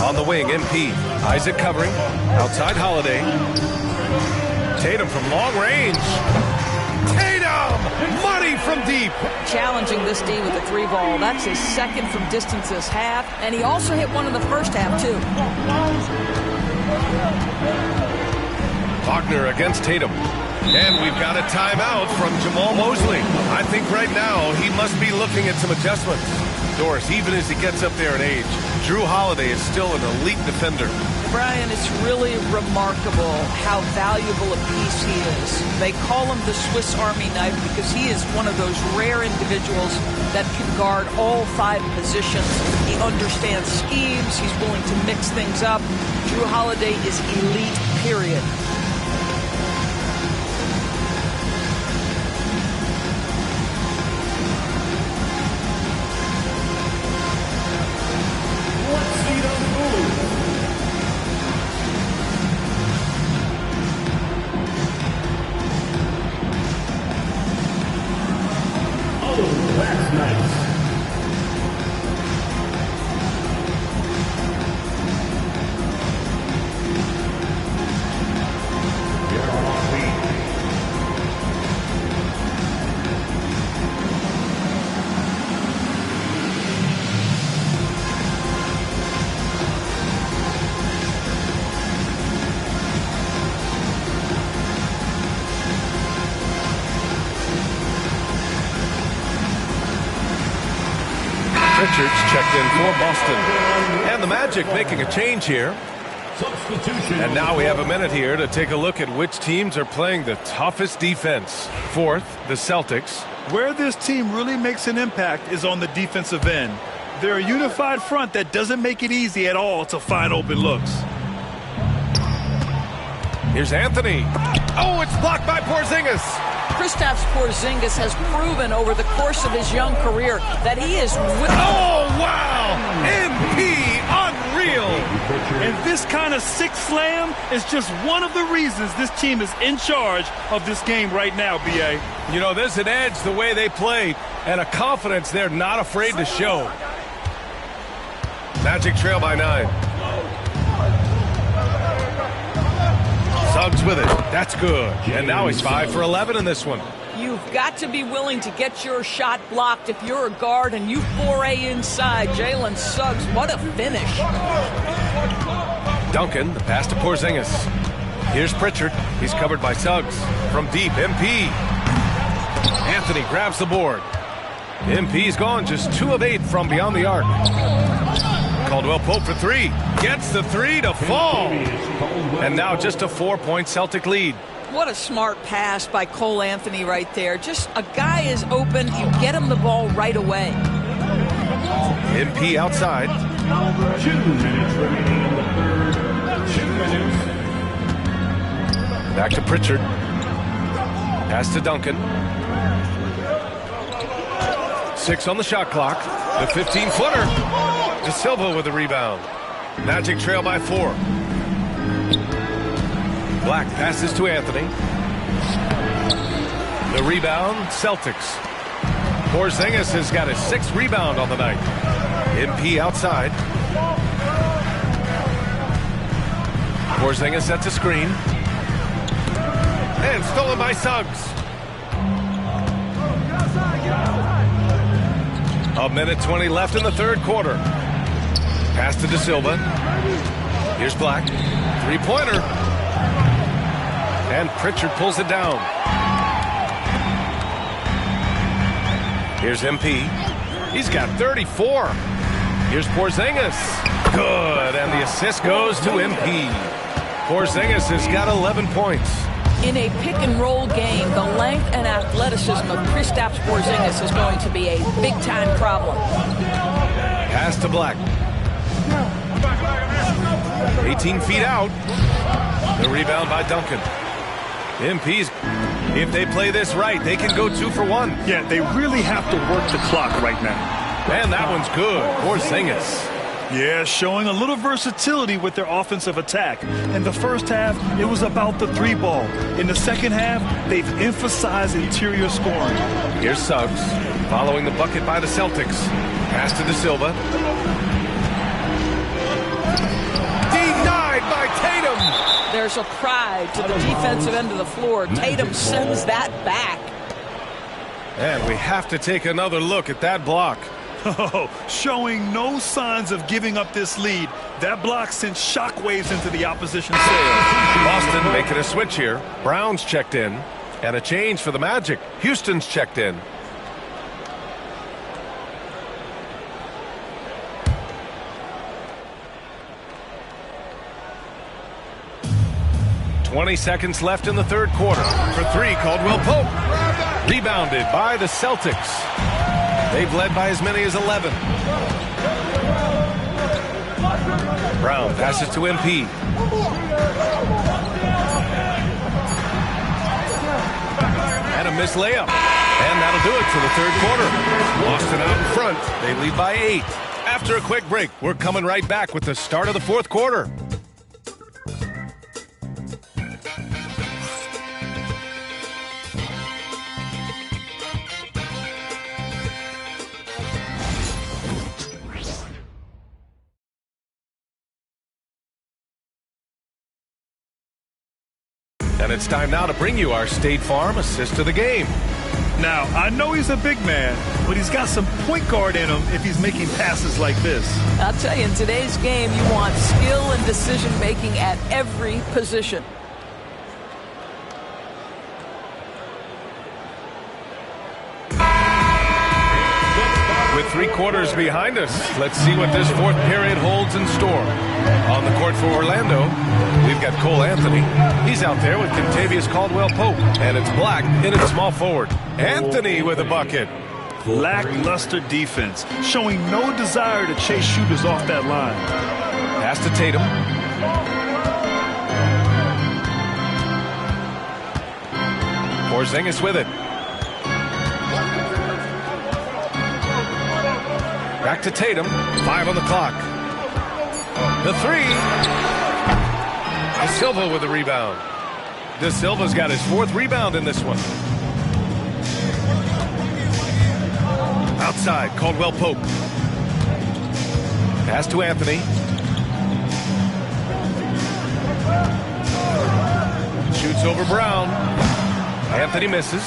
On the wing, MP. Isaac covering. Outside Holiday. Tatum from long range. Tatum! Money from deep. Challenging this D with the 3-ball. That's his second from distance this half. And he also hit one in the first half, too. Wagner against Tatum. And we've got a timeout from Jamal Mosley. I think right now he must be looking at some adjustments. Doris, even as he gets up there in age, Drew Holiday is still an elite defender. Brian, it's really remarkable how valuable a piece he is. They call him the Swiss Army knife because he is one of those rare individuals that can guard all 5 positions. He understands schemes. He's willing to mix things up. Drew Holiday is elite, period. Richards checked in for Boston. And the Magic making a change here. And now we have a minute here to take a look at which teams are playing the toughest defense. Fourth, the Celtics. Where this team really makes an impact is on the defensive end. They're a unified front that doesn't make it easy at all to find open looks. Here's Anthony. Oh, it's blocked by Porzingis. Kristaps Porzingis has proven over the course of his young career that he is... Oh, wow! MP, unreal! And this kind of six slam is just one of the reasons this team is in charge of this game right now, B.A. You know, there's an edge the way they play and a confidence they're not afraid to show. Magic trail by 9. Suggs with it. That's good. And now he's 5 for 11 in this one. You've got to be willing to get your shot blocked if you're a guard and you foray inside. Jalen Suggs, what a finish. Duncan, the pass to Porzingis. Here's Pritchard. He's covered by Suggs. From deep, MP. Anthony grabs the board. MP's gone just 2 of 8 from beyond the arc. Caldwell Pope for 3. Gets the 3 to fall. And now just a 4-point Celtic lead. What a smart pass by Cole Anthony right there. Just a guy is open. You get him the ball right away. MP outside. 2 minutes remaining in the third. 2 minutes. Back to Pritchard. Pass to Duncan. 6 on the shot clock. The 15-footer. De Silva with the rebound. Magic trail by 4. Black passes to Anthony. The rebound, Celtics. Porzingis has got his 6th rebound on the night. MP outside. Porzingis sets a screen. And stolen by Suggs. A minute 20 left in the third quarter. Pass to De Silva. Here's Black. 3-pointer. And Pritchard pulls it down. Here's MP. He's got 34. Here's Porzingis. Good. And the assist goes to MP. Porzingis has got 11 points. In a pick-and-roll game, the length and athleticism of Kristaps Porzingis is going to be a big-time problem. Pass to Black. 18 feet out. The rebound by Duncan. MP's, if they play this right, they can go 2 for 1. Yeah, they really have to work the clock right now. And that one's good. Porzingis. Yeah, showing a little versatility with their offensive attack. In the first half, it was about the 3-ball. In the second half, they've emphasized interior scoring. Here's Suggs, following the bucket by the Celtics. Pass to De Silva. Denied by Tatum. There's a pride to the defensive end of the floor. Tatum sends that back. And we have to take another look at that block. Oh, showing no signs of giving up this lead. That block sent shockwaves into the opposition sail. Boston making a switch here. Brown's checked in. And a change for the Magic. Houston's checked in. .20 seconds left in the third quarter. For 3, Caldwell Pope. Rebounded by the Celtics. They've led by as many as 11. Brown passes to MP. And a missed layup. And that'll do it for the third quarter. Boston out in front. They lead by 8. After a quick break, we're coming right back with the start of the fourth quarter. And it's time now to bring you our State Farm assist of the game. Now, I know he's a big man, but he's got some point guard in him if he's making passes like this. I'll tell you, in today's game, you want skill and decision-making at every position. With 3 quarters behind us, let's see what this fourth period holds in store. On the court for Orlando, we've got Cole Anthony. He's out there with Kentavious Caldwell-Pope. And it's Black in at small forward. Anthony with a bucket. Lackluster defense, showing no desire to chase shooters off that line. Pass to Tatum. Porzingis with it. Back to Tatum. 5 on the clock. The three. De Silva with the rebound. De Silva's got his 4th rebound in this one. Outside, Caldwell Pope. Pass to Anthony. Shoots over Brown. Anthony misses.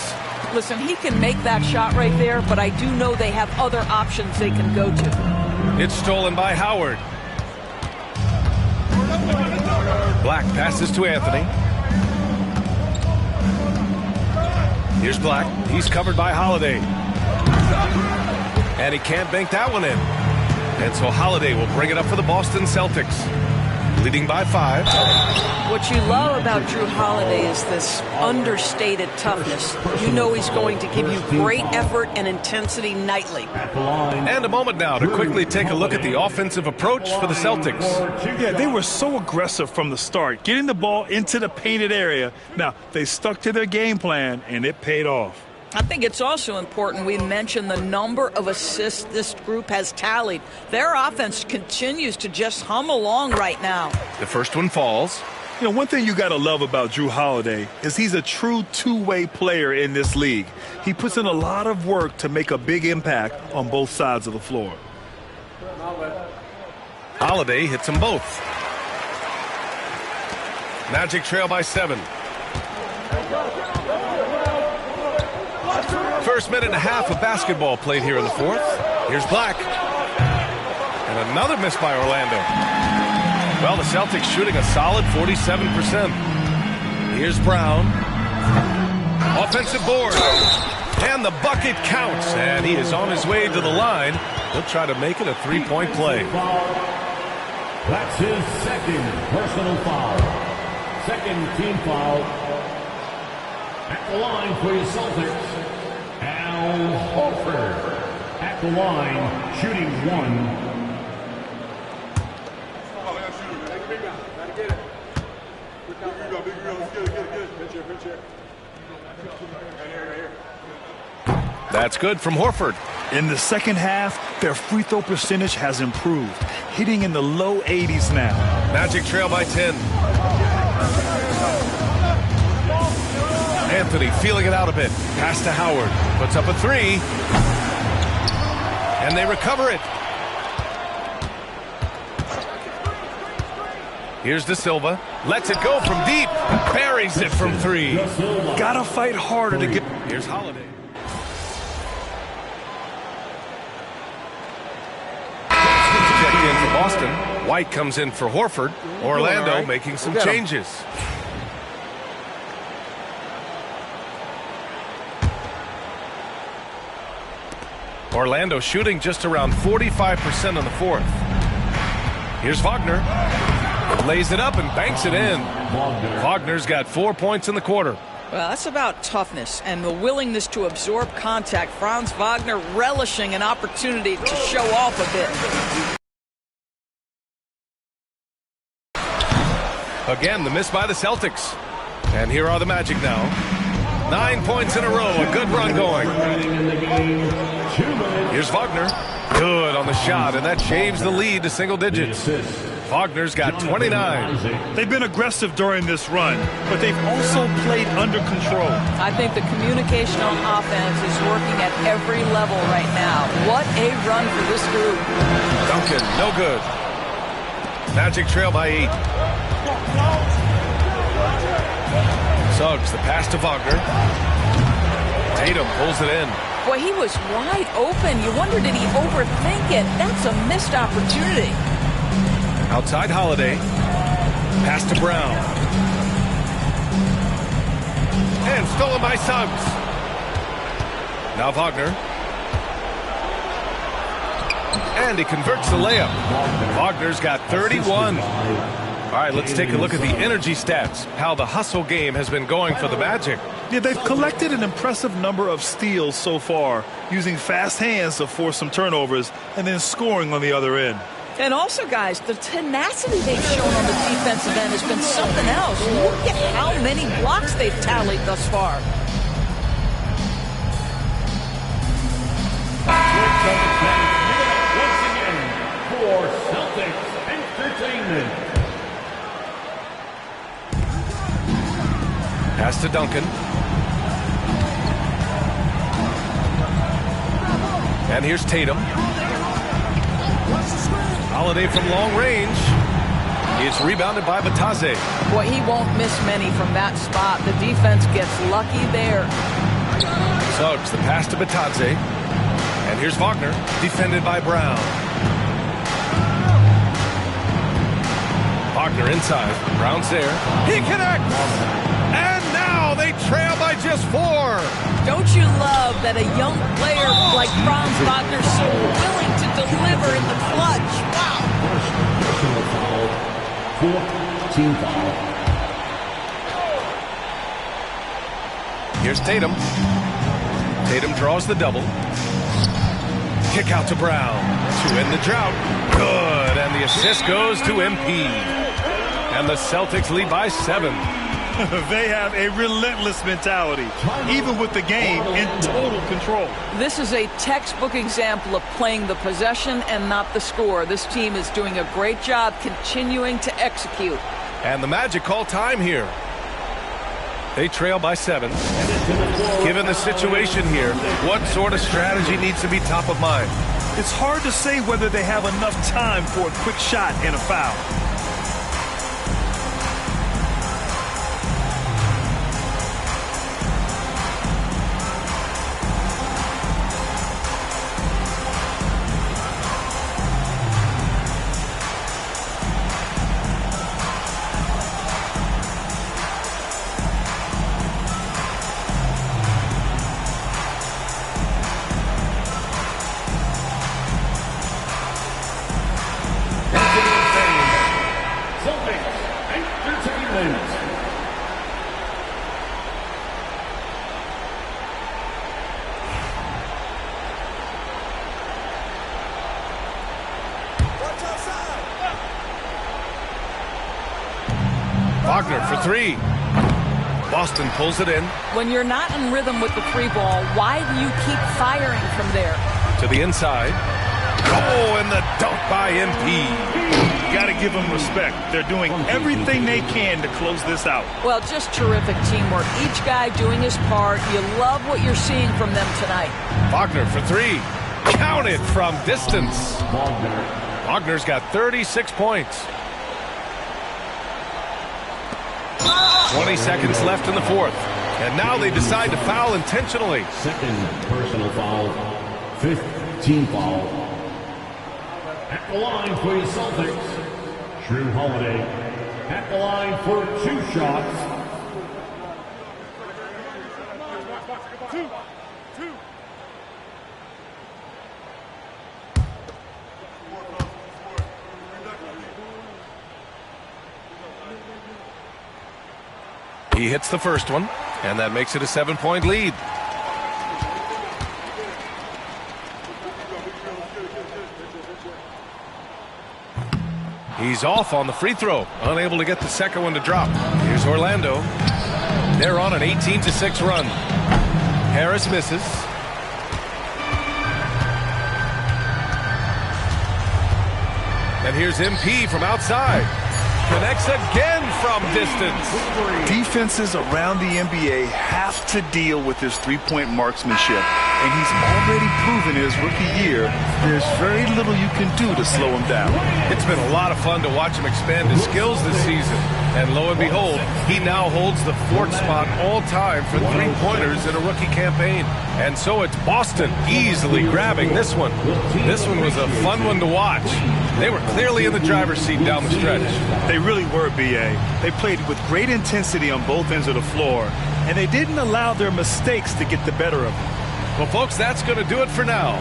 Listen, he can make that shot right there, but I do know they have other options they can go to. It's stolen by Howard. Black passes to Anthony. Here's Black. He's covered by Holiday. And he can't bank that one in. And so Holiday will bring it up for the Boston Celtics. Leading by 5. What you love about Drew Holiday is this understated toughness. You know he's going to give you great effort and intensity nightly. And a moment now to quickly take a look at the offensive approach for the Celtics. Yeah, they were so aggressive from the start, getting the ball into the painted area. Now, they stuck to their game plan, and it paid off. I think it's also important we mention the number of assists this group has tallied. Their offense continues to just hum along right now. The first one falls. You know, one thing you got to love about Drew Holiday is he's a true two-way player in this league. He puts in a lot of work to make a big impact on both sides of the floor. Holiday hits them both. Magic trail by 7. First minute and a half of basketball played here in the 4th. Here's Black. And another miss by Orlando. Well, the Celtics shooting a solid 47%. Here's Brown. Offensive board. And the bucket counts. And he is on his way to the line. He'll try to make it a 3-point play. That's his 2nd personal foul. 2nd team foul. At the line for your Celtics, Al Horford. At the line, shooting 1. That's good from Horford. In the second half, their free throw percentage has improved, hitting in the low 80s now. Magic trail by 10. Anthony feeling it out a bit. Pass to Howard. Puts up a 3. And they recover it. Here's De Silva. Lets it go from deep. Buries it from 3. Gotta fight harder to get. Here's Holiday. Checked in for Boston. White comes in for Horford. Orlando making some changes. Orlando shooting just around 45% in the 4th. Here's Wagner. Lays it up and banks it in. Wagner's got 4 points in the quarter. Well, that's about toughness and the willingness to absorb contact. Franz Wagner relishing an opportunity to show off a bit. Again, the miss by the Celtics. And here are the Magic now. 9 points in a row. A good run going. Here's Wagner. Good on the shot, and that shaves the lead to single digits. Wagner's got 29. They've been aggressive during this run, but they've also played under control. I think the communication on offense is working at every level right now. What a run for this group. Duncan, no good. Magic trail by 8. Suggs, the pass to Wagner. Tatum pulls it in. Boy, he was wide open. You wonder, did he overthink it? That's a missed opportunity. Outside Holiday. Pass to Brown. And stolen by Suggs. Now Wagner. And he converts the layup. Wagner's got 31. All right, let's take a look at the energy stats, how the hustle game has been going for the Magic. Yeah, they've collected an impressive number of steals so far, using fast hands to force some turnovers and then scoring on the other end. And also, guys, the tenacity they've shown on the defensive end has been something else. Look at how many blocks they've tallied thus far. Once again, for Celtics Entertainment. Pass to Duncan. And here's Tatum. Holiday from long range. It's rebounded by Batase. Boy, he won't miss many from that spot. The defense gets lucky there. Suggs, the pass to Batase. And here's Wagner, defended by Brown. Wagner inside. Brown's there. He connects! And now they trail by just 4. Don't you love that a young player like Franz Wagner so willing to deliver in the clutch? Wow! Personal foul. 4th team foul. Here's Tatum. Tatum draws the double. Kick out to Brown to end the drought. Good, and the assist goes to MP. And the Celtics lead by 7. They have a relentless mentality, even with the game in total control. This is a textbook example of playing the possession and not the score. This team is doing a great job continuing to execute. And the Magic call time here. They trail by 7. Given the situation here, what sort of strategy needs to be top of mind? It's hard to say whether they have enough time for a quick shot and a foul. Wagner for 3. Boston pulls it in. When you're not in rhythm with the 3 ball, why do you keep firing from there? To the inside. Oh, and the dunk by MP. You got to give them respect. They're doing everything they can to close this out. Well, just terrific teamwork. Each guy doing his part. You love what you're seeing from them tonight. Wagner for 3. Counted from distance. Wagner's got 36 points. 20 seconds left in the 4th. And now they decide to foul intentionally. 2nd personal foul. 5th team foul. At the line for the Celtics, Drew Holiday. At the line for 2 shots. He hits the first one, and that makes it a 7-point lead. He's off on the free throw, unable to get the second one to drop. Here's Orlando. They're on an 18-6 run. Harris misses. And here's MP from outside. Connects again from distance. Defenses around the NBA have to deal with his three-point marksmanship, and he's already proven in his rookie year there's very little you can do to slow him down. It's been a lot of fun to watch him expand his skills this season, and lo and behold, he now holds the 4th spot all time for three-pointers in a rookie campaign. And so it's Boston easily grabbing this one. This one was a fun one to watch. They were clearly in the driver's seat down the stretch. They really were, B.A. They played with great intensity on both ends of the floor, and they didn't allow their mistakes to get the better of them. Well, folks, that's going to do it for now.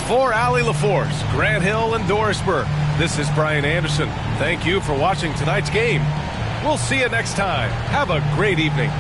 For Allie LaForce, Grant Hill, and Doris Burke, this is Brian Anderson. Thank you for watching tonight's game. We'll see you next time. Have a great evening.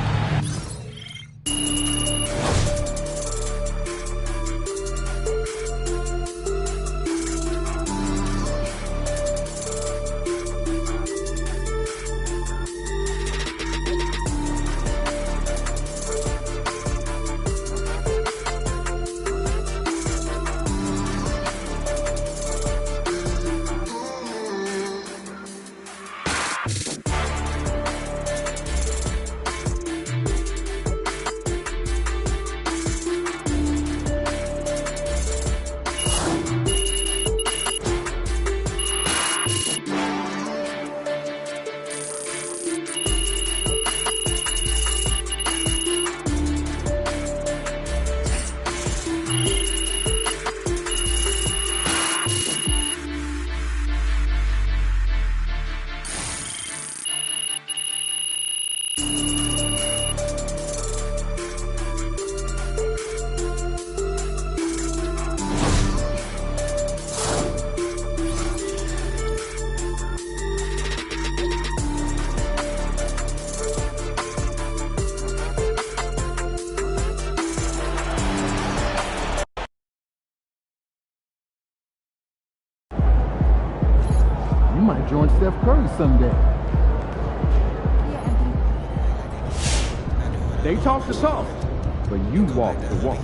Steph Curry someday. They talk the talk, but you walk the walk.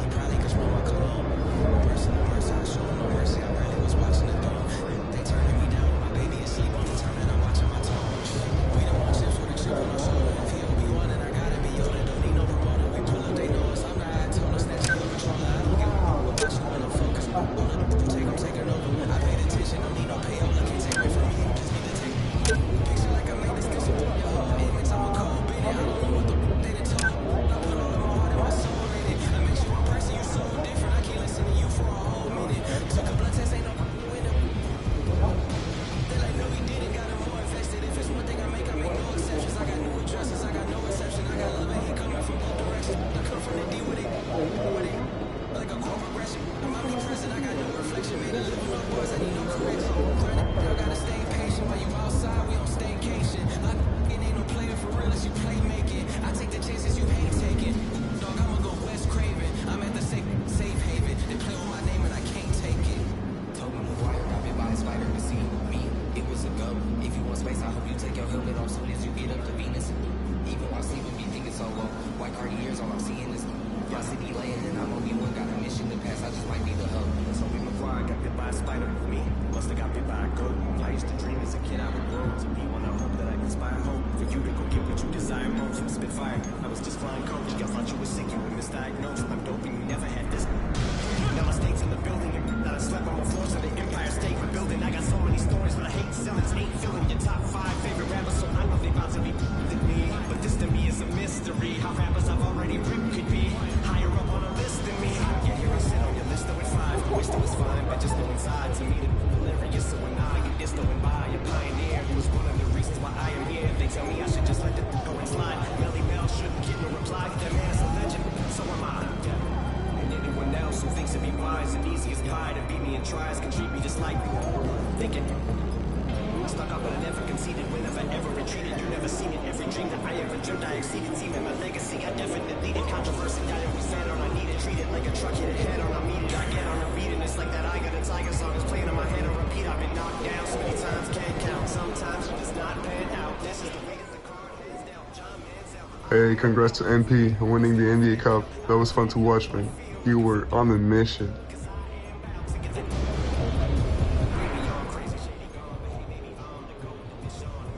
Hey, congrats to MP on winning the NBA Cup. That was fun to watch, man. You were on a mission.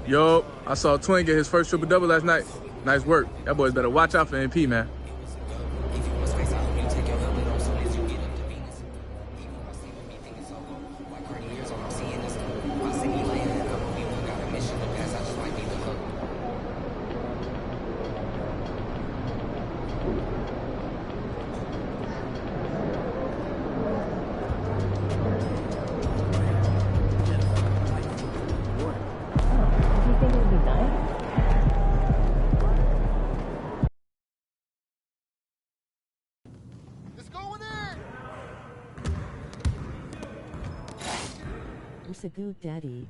Yo, I saw Twin get his first triple-double last night. Nice work. That boys better watch out for MP, man. It's a good daddy.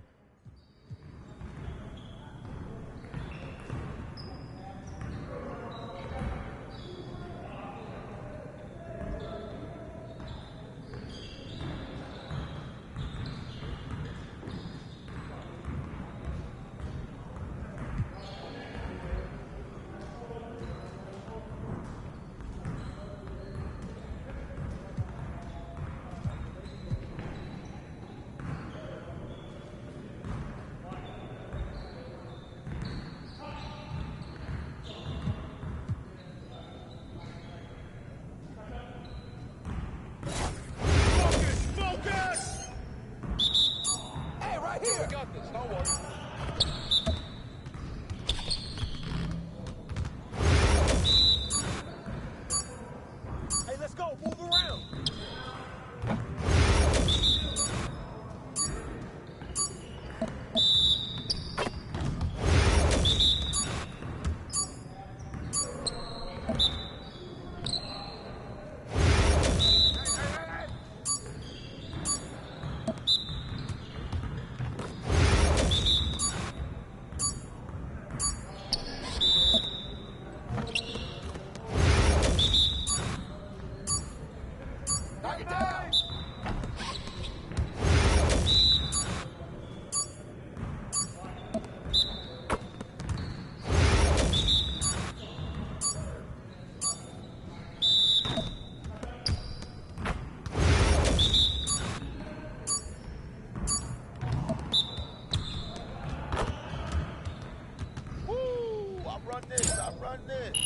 run this. I run this.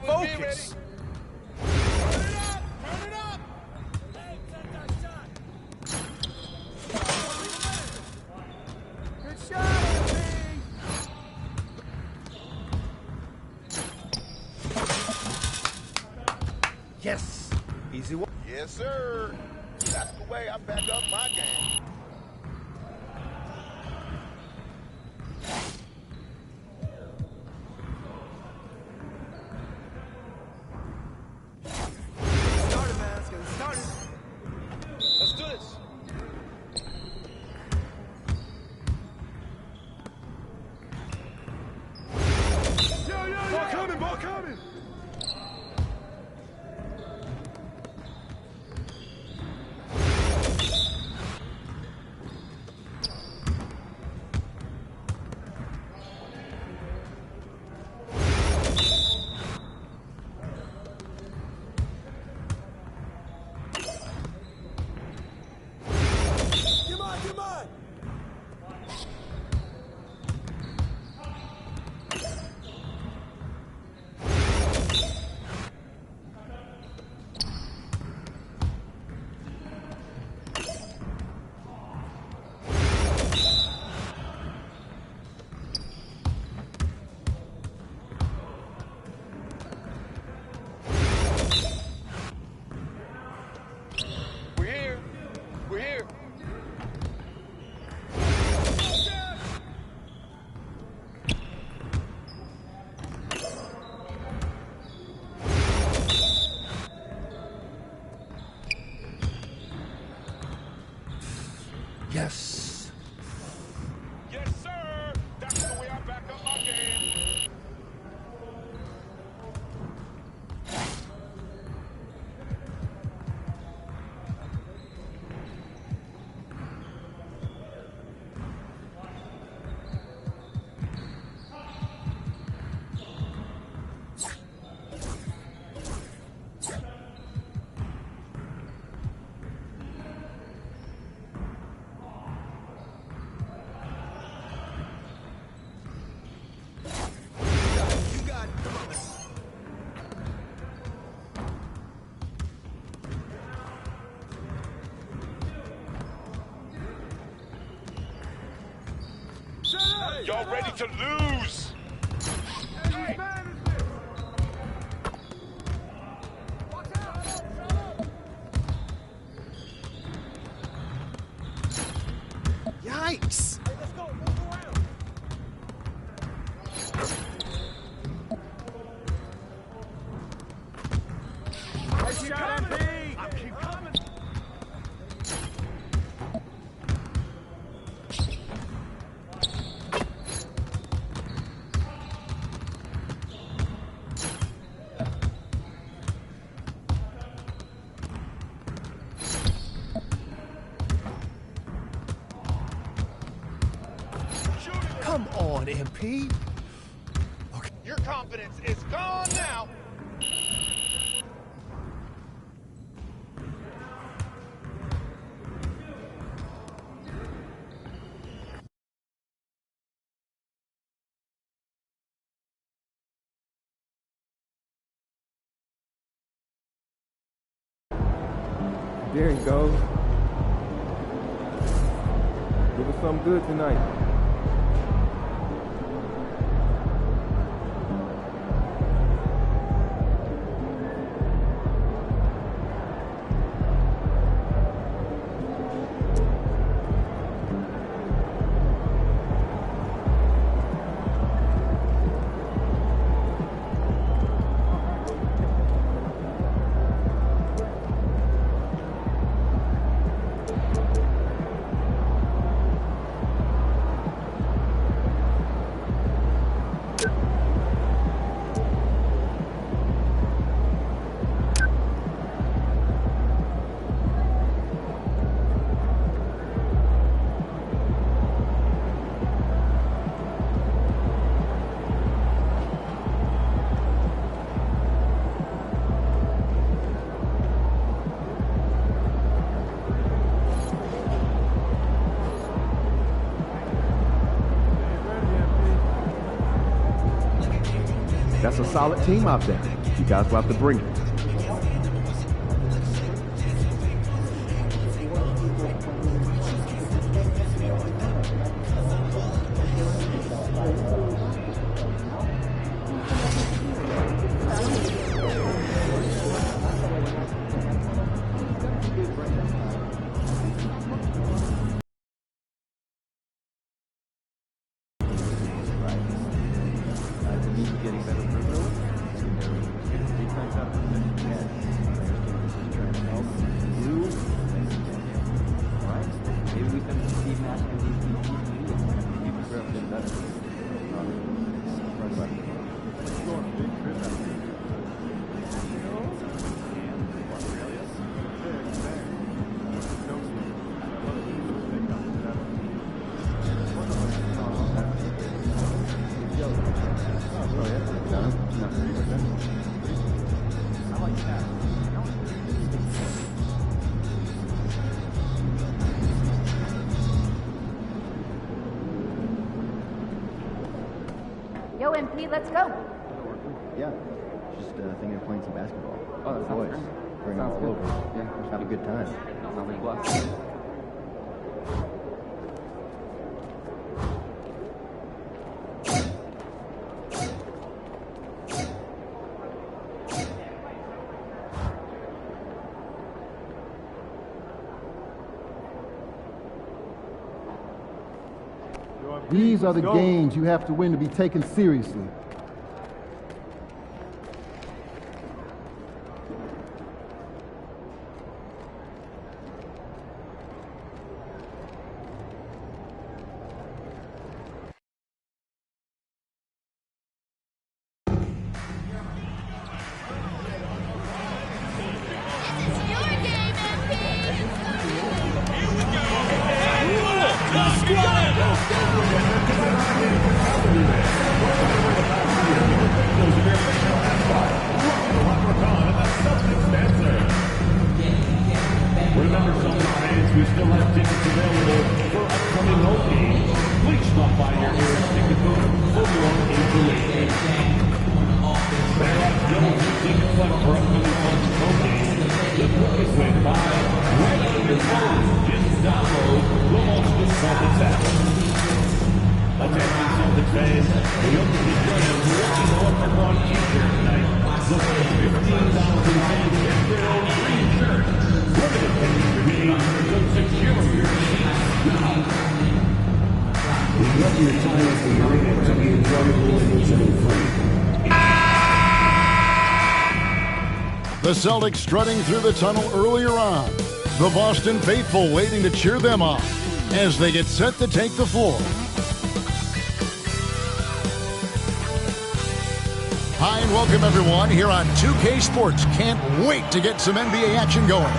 Focus. Yes. Easy one. Yes, sir. That's the way I back up my game. Started, man. Let's get started. Let's do this. Ball coming, ball coming. Yes. Yes, sir. That's the way I back up my game. Y'all ready to lose? Hey. Yikes. Hey, let's go. Move around. Nice shot, MP. I keep coming. Come on. on, MP. Okay. Your confidence is gone now. There he goes. Give us something good tonight. That's a solid team out there. You guys will have to bring it. Yo, MP, let's go. Yeah, just thinking of playing some basketball. Oh, that's boys. Bring them all over. Yeah, have a good time. Sounds like blast. These are the games you have to win to be taken seriously. Remember, some fans, we still have tickets available for upcoming home games. Please stop by your nearest ticket booth for more information. Don't ticket flex for upcoming home games. The quickest way to buy right on your phone. Just download the Boston Celtics app. Attention Celtics fans, we hope to be joining us watching the 1-for-1 t-shirt tonight. The 15,000 fans get their own green shirt. Limited payment remaining, so secure your seats now. We love your time at the arena to be enjoyable and enjoy free. The Celtics strutting through the tunnel earlier on. The Boston faithful waiting to cheer them on as they get set to take the floor. Hi and welcome everyone here on 2K Sports. Can't wait to get some NBA action going.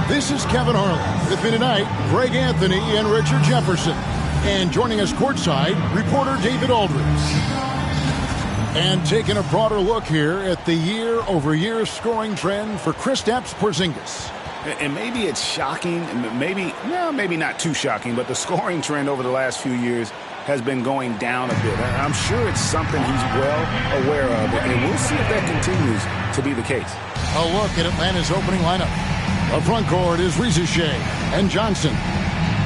This is Kevin Harlan. With me tonight, Greg Anthony and Richard Jefferson. And joining us courtside, reporter David Aldridge. And taking a broader look here at the year-over-year scoring trend for Kristaps Porzingis. And maybe it's shocking, maybe not too shocking, but the scoring trend over the last few years has been going down a bit. I'm sure it's something he's well aware of, and we'll see if that continues to be the case. A look at Atlanta's opening lineup. The front court is Shea and Johnson.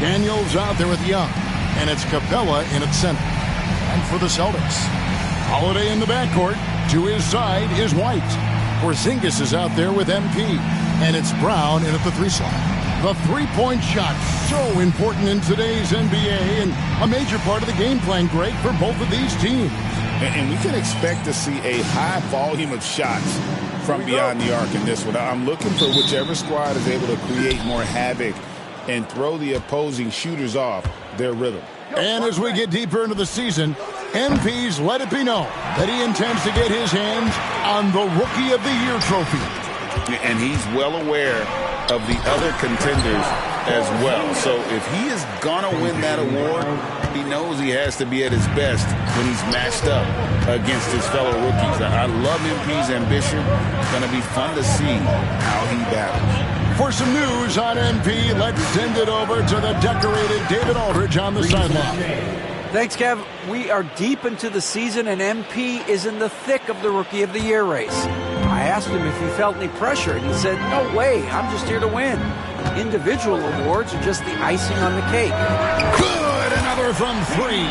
Daniels out there with Young, and it's Capella in at center. And for the Celtics, Holiday in the backcourt. To his side is White. Porzingis is out there with MP, and it's Brown in at the 3 slot. The three-point shot, so important in today's NBA, and a major part of the game plan, Greg, for both of these teams. And we can expect to see a high volume of shots from beyond the arc in this one. I'm looking for whichever squad is able to create more havoc and throw the opposing shooters off their rhythm. And as we get deeper into the season, MP's let it be known that he intends to get his hands on the Rookie of the Year trophy. And he's well aware of the other contenders as well. So if he is going to win that award, he knows he has to be at his best when he's matched up against his fellow rookies. I love MP's ambition. It's going to be fun to see how he battles. For some news on MP, let's send it over to the decorated David Aldridge on the sideline. Thanks, Kev. We are deep into the season, and MP is in the thick of the Rookie of the Year race. I asked him if he felt any pressure, and he said, "No way, I'm just here to win. Individual awards are just the icing on the cake." Good, another from 3.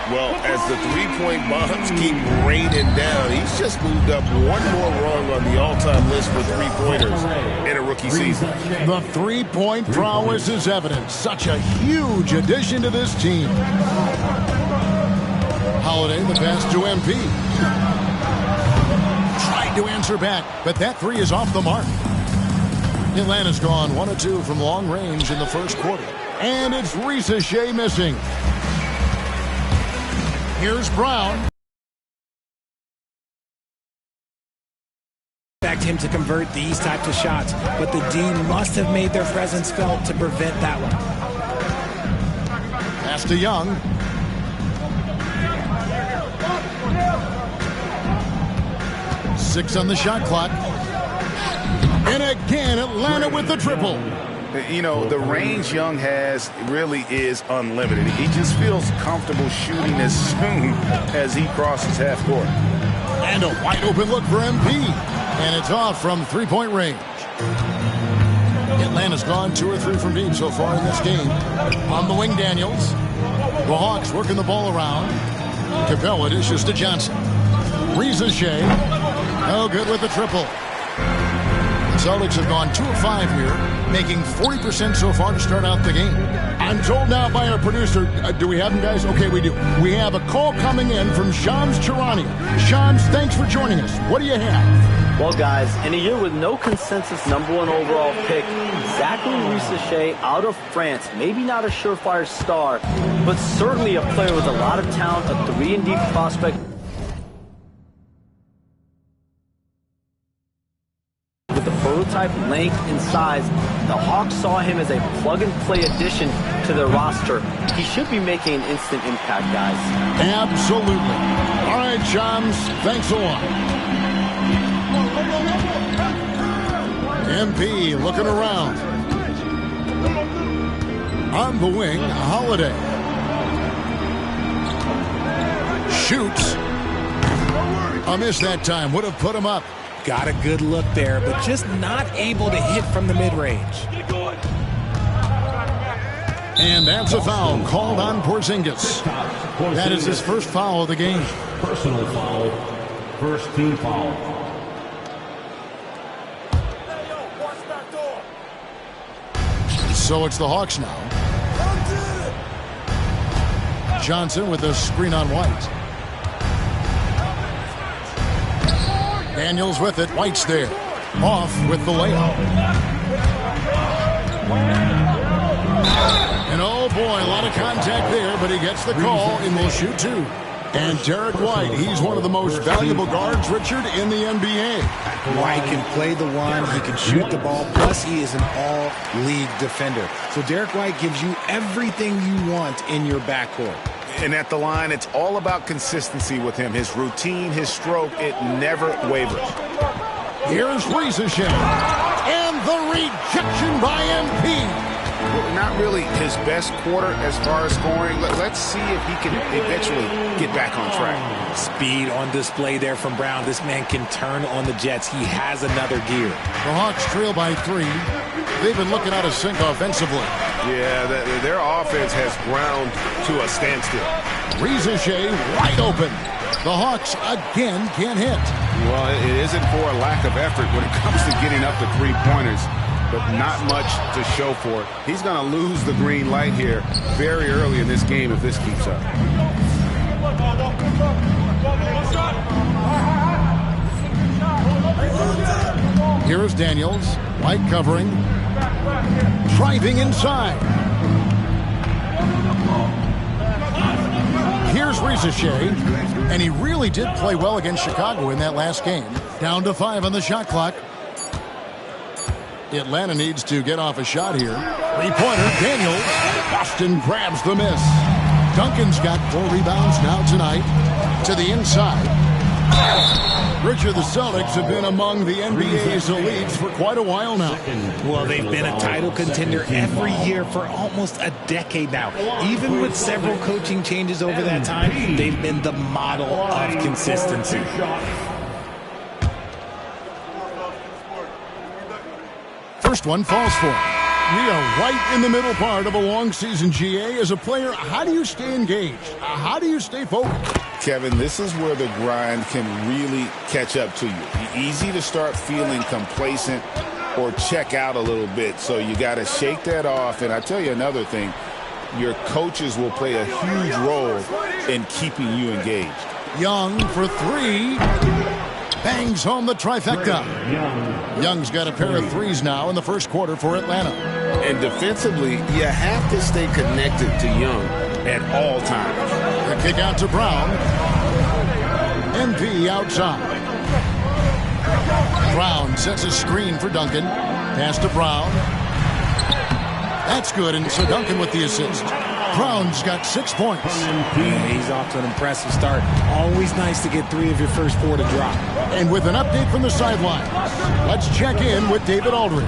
Well, as the three-point bombs keep raining down, he's just moved up one more rung on the all-time list for three-pointers in a rookie season. The three-point prowess is evident. Such a huge addition to this team. Holiday, the pass to MP. Tried to answer back, but that 3 is off the mark. Atlanta's gone 1 of 2 from long range in the first quarter. And it's Shea missing. Here's Brown. Expect him to convert these types of shots, but the D must have made their presence felt to prevent that one. Pass to Young. Six on the shot clock. And again, Atlanta with the triple. You know, the range Young has really is unlimited. He just feels comfortable shooting as soon as he crosses half court. And a wide open look for MP. And it's off from three-point range. Atlanta's gone 2 or 3 from deep so far in this game. On the wing, Daniels. The Hawks working the ball around. Capella dishes to Johnson. Shea. No good with the triple. The Celtics have gone 2 of 5 here, making 40% so far to start out the game. I'm told now by our producer, do we have him, guys? Okay, we do. We have a call coming in from Shams Charania. Shams, thanks for joining us. What do you have? Well, guys, in a year with no consensus #1 overall pick, Zachary Shea out of France, maybe not a surefire star, but certainly a player with a lot of talent, a 3-and-D prospect. With the prototype length and size, the Hawks saw him as a plug-and-play addition to their roster. He should be making an instant impact, guys. Absolutely. All right, Shams, thanks a lot. MP looking around. On the wing, Holiday. Shoots. A miss that time. Would have put him up. Got a good look there, but just not able to hit from the mid-range. And that's a foul called on Porzingis. That is his first foul of the game. Personal foul. First team foul. So it's the Hawks now. Johnson with a screen on White. Daniels with it. White's there. Off with the layup. And oh boy, a lot of contact there, but he gets the call and will shoot 2. And Derek White, he's one of the most valuable guards, Richard, in the NBA. White can play the one, he can shoot the ball, plus he is an all-league defender. So Derek White gives you everything you want in your backcourt. And at the line, it's all about consistency with him. His routine, his stroke, it never wavers. Here's Riesesheim. And the rejection by MP. Not really his best quarter as far as scoring. Let's see if he can eventually get back on track. Speed on display there from Brown. This man can turn on the Jets. He has another gear. The Hawks trail by 3. They've been looking out of sync offensively. Yeah, their offense has ground to a standstill. Riesesheim wide open. The Hawks again can't hit. Well, it isn't for a lack of effort when it comes to getting up to three-pointers, but not much to show for it. He's going to lose the green light here very early in this game if this keeps up. Here's Daniels. White covering. Driving inside. Here's Riesesheim. And he really did play well against Chicago in that last game. Down to 5 on the shot clock. Atlanta needs to get off a shot here. Three-pointer, Daniels. Boston grabs the miss. Duncan's got 4 rebounds now tonight. To the inside. Richard, the Celtics have been among the NBA's elites for quite a while now. Well, they've been a title contender every year for almost a decade now. Even with several coaching changes over that time, they've been the model of consistency. First one falls for him. We are right in the middle part of a long season, GA. As a player, how do you stay engaged? How do you stay focused? Kevin, this is where the grind can really catch up to you. Easy to start feeling complacent or check out a little bit. So you got to shake that off. And I tell you another thing, your coaches will play a huge role in keeping you engaged. Young for 3. Bangs home the trifecta. Young's got a pair of threes now in the first quarter for Atlanta. And defensively, you have to stay connected to Young at all times. The kick out to Brown. MP outside. Brown sets a screen for Duncan. Pass to Brown. That's good, and so Duncan with the assist. Brown's got 6 points. Yeah, he's off to an impressive start. Always nice to get 3 of your first 4 to drop. And with an update from the sideline, let's check in with David Aldridge.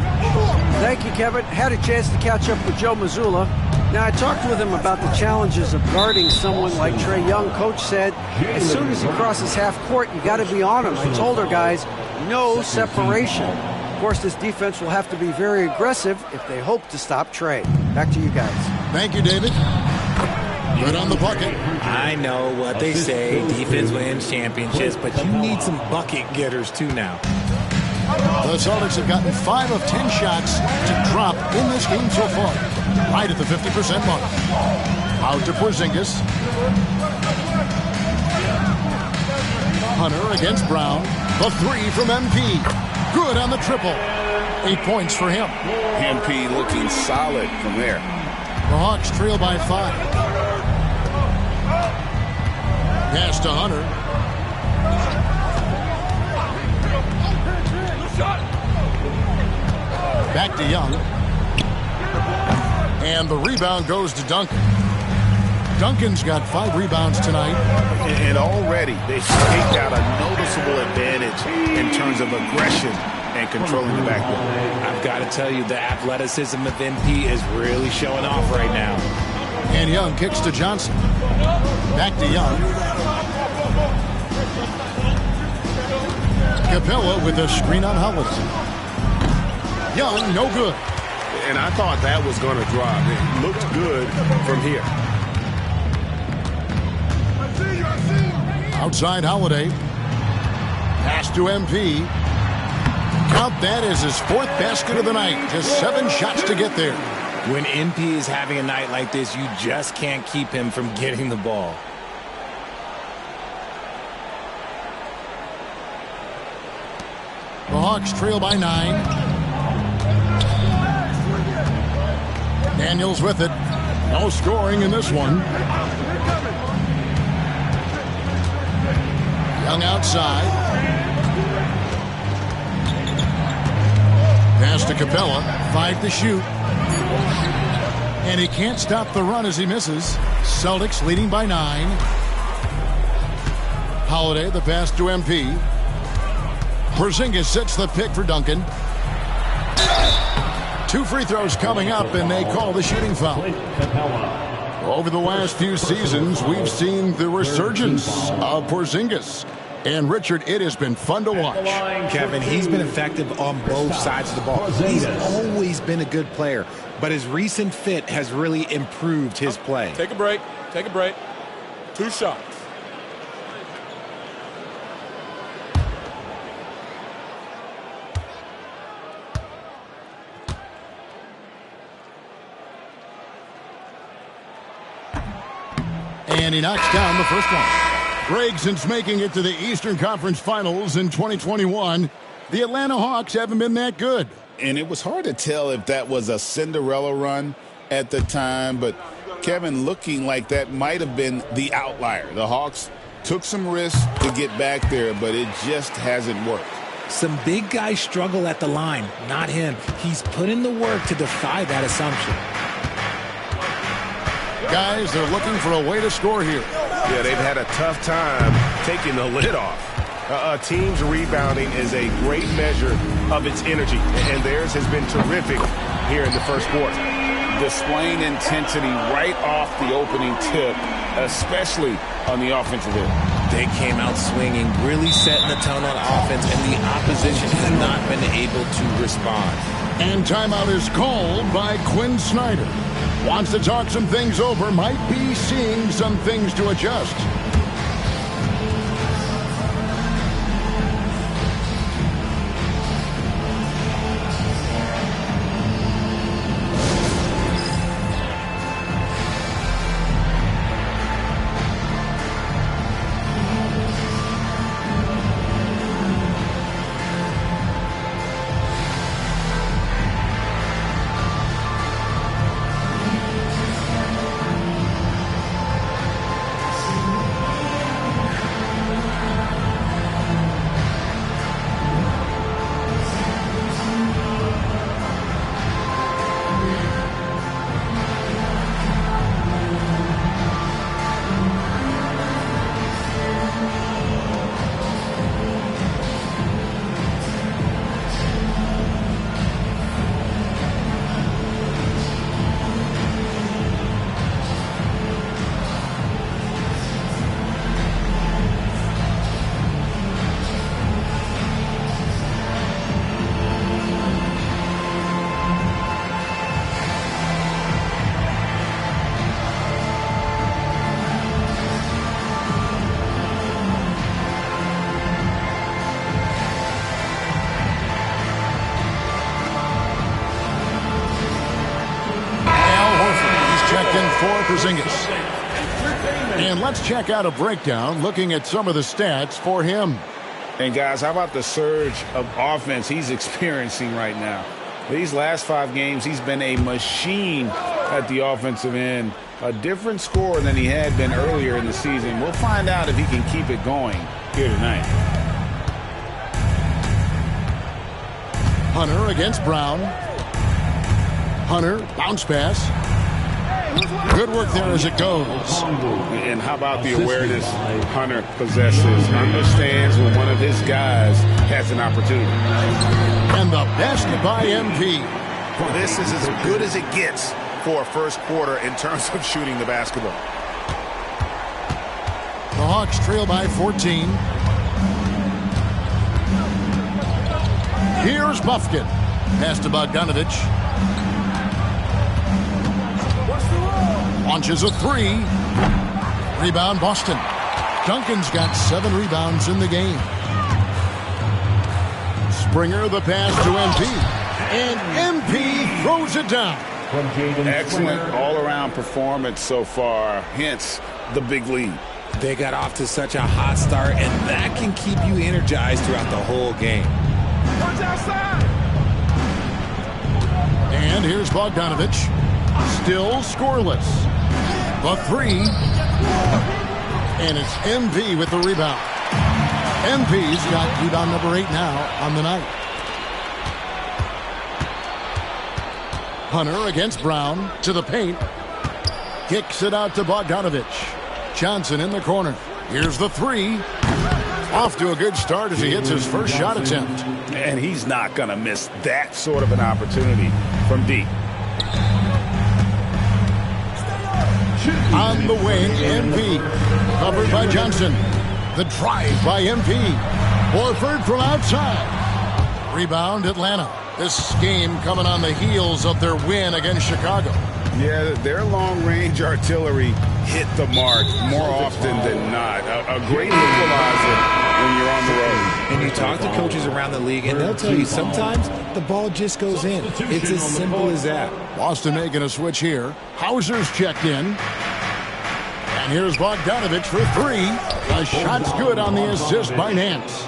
Thank you, Kevin. Had a chance to catch up with Joe Mazzulla. Now, I talked with him about the challenges of guarding someone like Trae Young. Coach said, as soon as he crosses half court, you got to be on him. I told our guys, no separation. Of course, this defense will have to be very aggressive if they hope to stop Trae. Back to you guys. Thank you, David. Good on the bucket. I know what they say, defense wins championships, but you need some bucket getters too now. The Celtics have gotten 5 of 10 shots to drop in this game so far. Right at the 50% mark. Out to Porzingis. Hunter against Brown. The 3 from MP. Good on the triple. 8 points for him. MP looking solid from there. The Hawks trail by 5. Pass to Hunter. Back to Young. And the rebound goes to Duncan. Duncan's got 5 rebounds tonight. And already they've staked out a noticeable advantage in terms of aggression and controlling the backcourt. I've got to tell you, the athleticism of MP is really showing off right now. And Young kicks to Johnson. Back to Young. Capella with a screen on Holiday. Young, no good. And I thought that was going to drop. It looked good from here. Outside Holiday. Pass to MP. Count that as his 4th basket of the night. Just 7 shots to get there. When MP is having a night like this, you just can't keep him from getting the ball. The Hawks trail by 9. Daniels with it. No scoring in this one. Young outside. Pass to Capella. 5 to shoot. And he can't stop the run as he misses. Celtics leading by 9. Holiday, the pass to MP. Porzingis sets the pick for Duncan. 2 free throws coming up, and they call the shooting foul. Over the last few seasons, we've seen the resurgence of Porzingis. And, Richard, it has been fun to watch. Kevin, he's been effective on both sides of the ball. He's always been a good player, but his recent fit has really improved his play. Take a break. Take a break. 2 shots. And he knocks down the first one. Greg, since making it to the Eastern Conference Finals in 2021, the Atlanta Hawks haven't been that good. And it was hard to tell if that was a Cinderella run at the time, but Kevin, looking like that might have been the outlier. The Hawks took some risks to get back there, but it just hasn't worked. Some big guys struggle at the line, not him. He's put in the work to defy that assumption. Guys, they're looking for a way to score here. Yeah, they've had a tough time taking the lid off. A team's rebounding is a great measure of its energy, and theirs has been terrific here in the first quarter. Displaying intensity right off the opening tip, especially on the offensive end. They came out swinging, really setting the tone on offense, and the opposition has not been able to respond. And timeout is called by Quinn Snyder. Wants to talk some things over, might be seeing some things to adjust. Porzingis. And let's check out a breakdown looking at some of the stats for him. And guys, how about the surge of offense he's experiencing right now? These last 5 games, he's been a machine at the offensive end. A different scorer than he had been earlier in the season. We'll find out if he can keep it going here tonight. Hunter against Brown. Hunter, bounce pass. Good work there as it goes. And how about the awareness Hunter possesses? Understands when one of his guys has an opportunity. And the basket by MP. Well, this is as good as it gets for a first quarter in terms of shooting the basketball. The Hawks trail by 14. Here's Bufkin. Pass to Bogdanovich. Launches a 3. Rebound Boston. Duncan's got 7 rebounds in the game. Springer the pass to MP. And MP throws it down. Excellent all-around performance so far, hence the big lead. They got off to such a hot start, and that can keep you energized throughout the whole game. And here's Bogdanovich. Still scoreless. The 3. And it's MP with the rebound. MP's got rebound number 8 now on the night. Hunter against Brown to the paint. Kicks it out to Bogdanovich. Johnson in the corner. Here's the three. Off to a good start as he hits his first shot attempt. And he's not going to miss that sort of an opportunity from deep. On the wing, MP. Covered by Johnson. The drive by MP. Horford from outside. Rebound, Atlanta. This game coming on the heels of their win against Chicago. Yeah, their long-range artillery hit the mark more often than not. A great equalizer when you're on the road. And you talk to coaches around the league, and they'll tell you sometimes the ball just goes in. It's as simple as that. Boston making a switch here. Hauser's checked in. And here's Bogdanovich for three. The shot's good on the assist by Nance.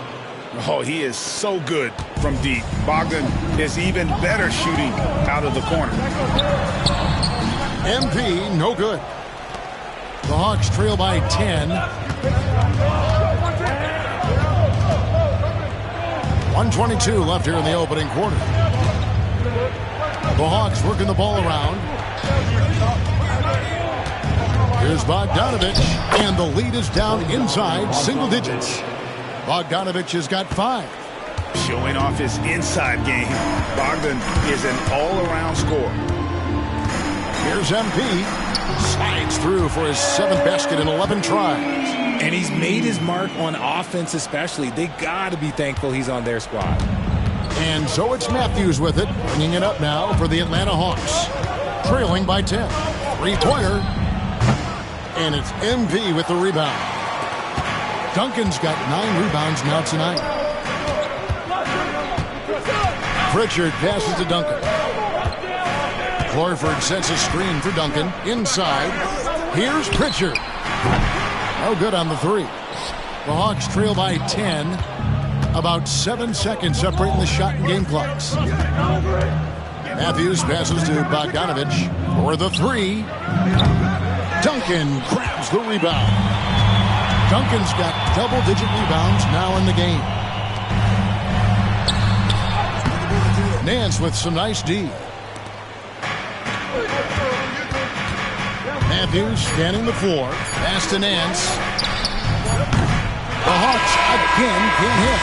Oh, he is so good from deep. Bogdan is even better shooting out of the corner. MP, no good. The Hawks trail by 10. 1:22 left here in the opening quarter. The Hawks working the ball around. Here's Bogdanovich, and the lead is down inside single digits. Bogdanovich has got 5. Showing off his inside game. Bogdan is an all-around scorer. Here's MP. Slides through for his 7th basket in 11 tries. And he's made his mark on offense especially. They got to be thankful he's on their squad. And so it's Matthews with it, bringing it up now for the Atlanta Hawks. Trailing by 10. Three-pointer. And it's MP with the rebound. Duncan's got 9 rebounds now tonight. Pritchard passes to Duncan. Horford sets a screen for Duncan. Inside. Here's Pritchard. No good on the three. The Hawks trail by 10. About 7 seconds separating the shot and game clocks. Matthews passes to Bogdanovich for the three. Duncan grabs the rebound. Duncan's got double-digit rebounds now in the game. Nance with some nice D. Matthews scanning the floor. Pass to Nance. The Hawks again can't hit.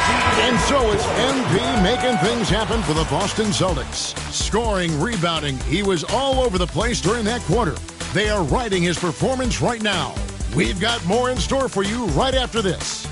And so it's MP making things happen for the Boston Celtics. Scoring, rebounding. He was all over the place during that quarter. They are riding his performance right now. We've got more in store for you right after this.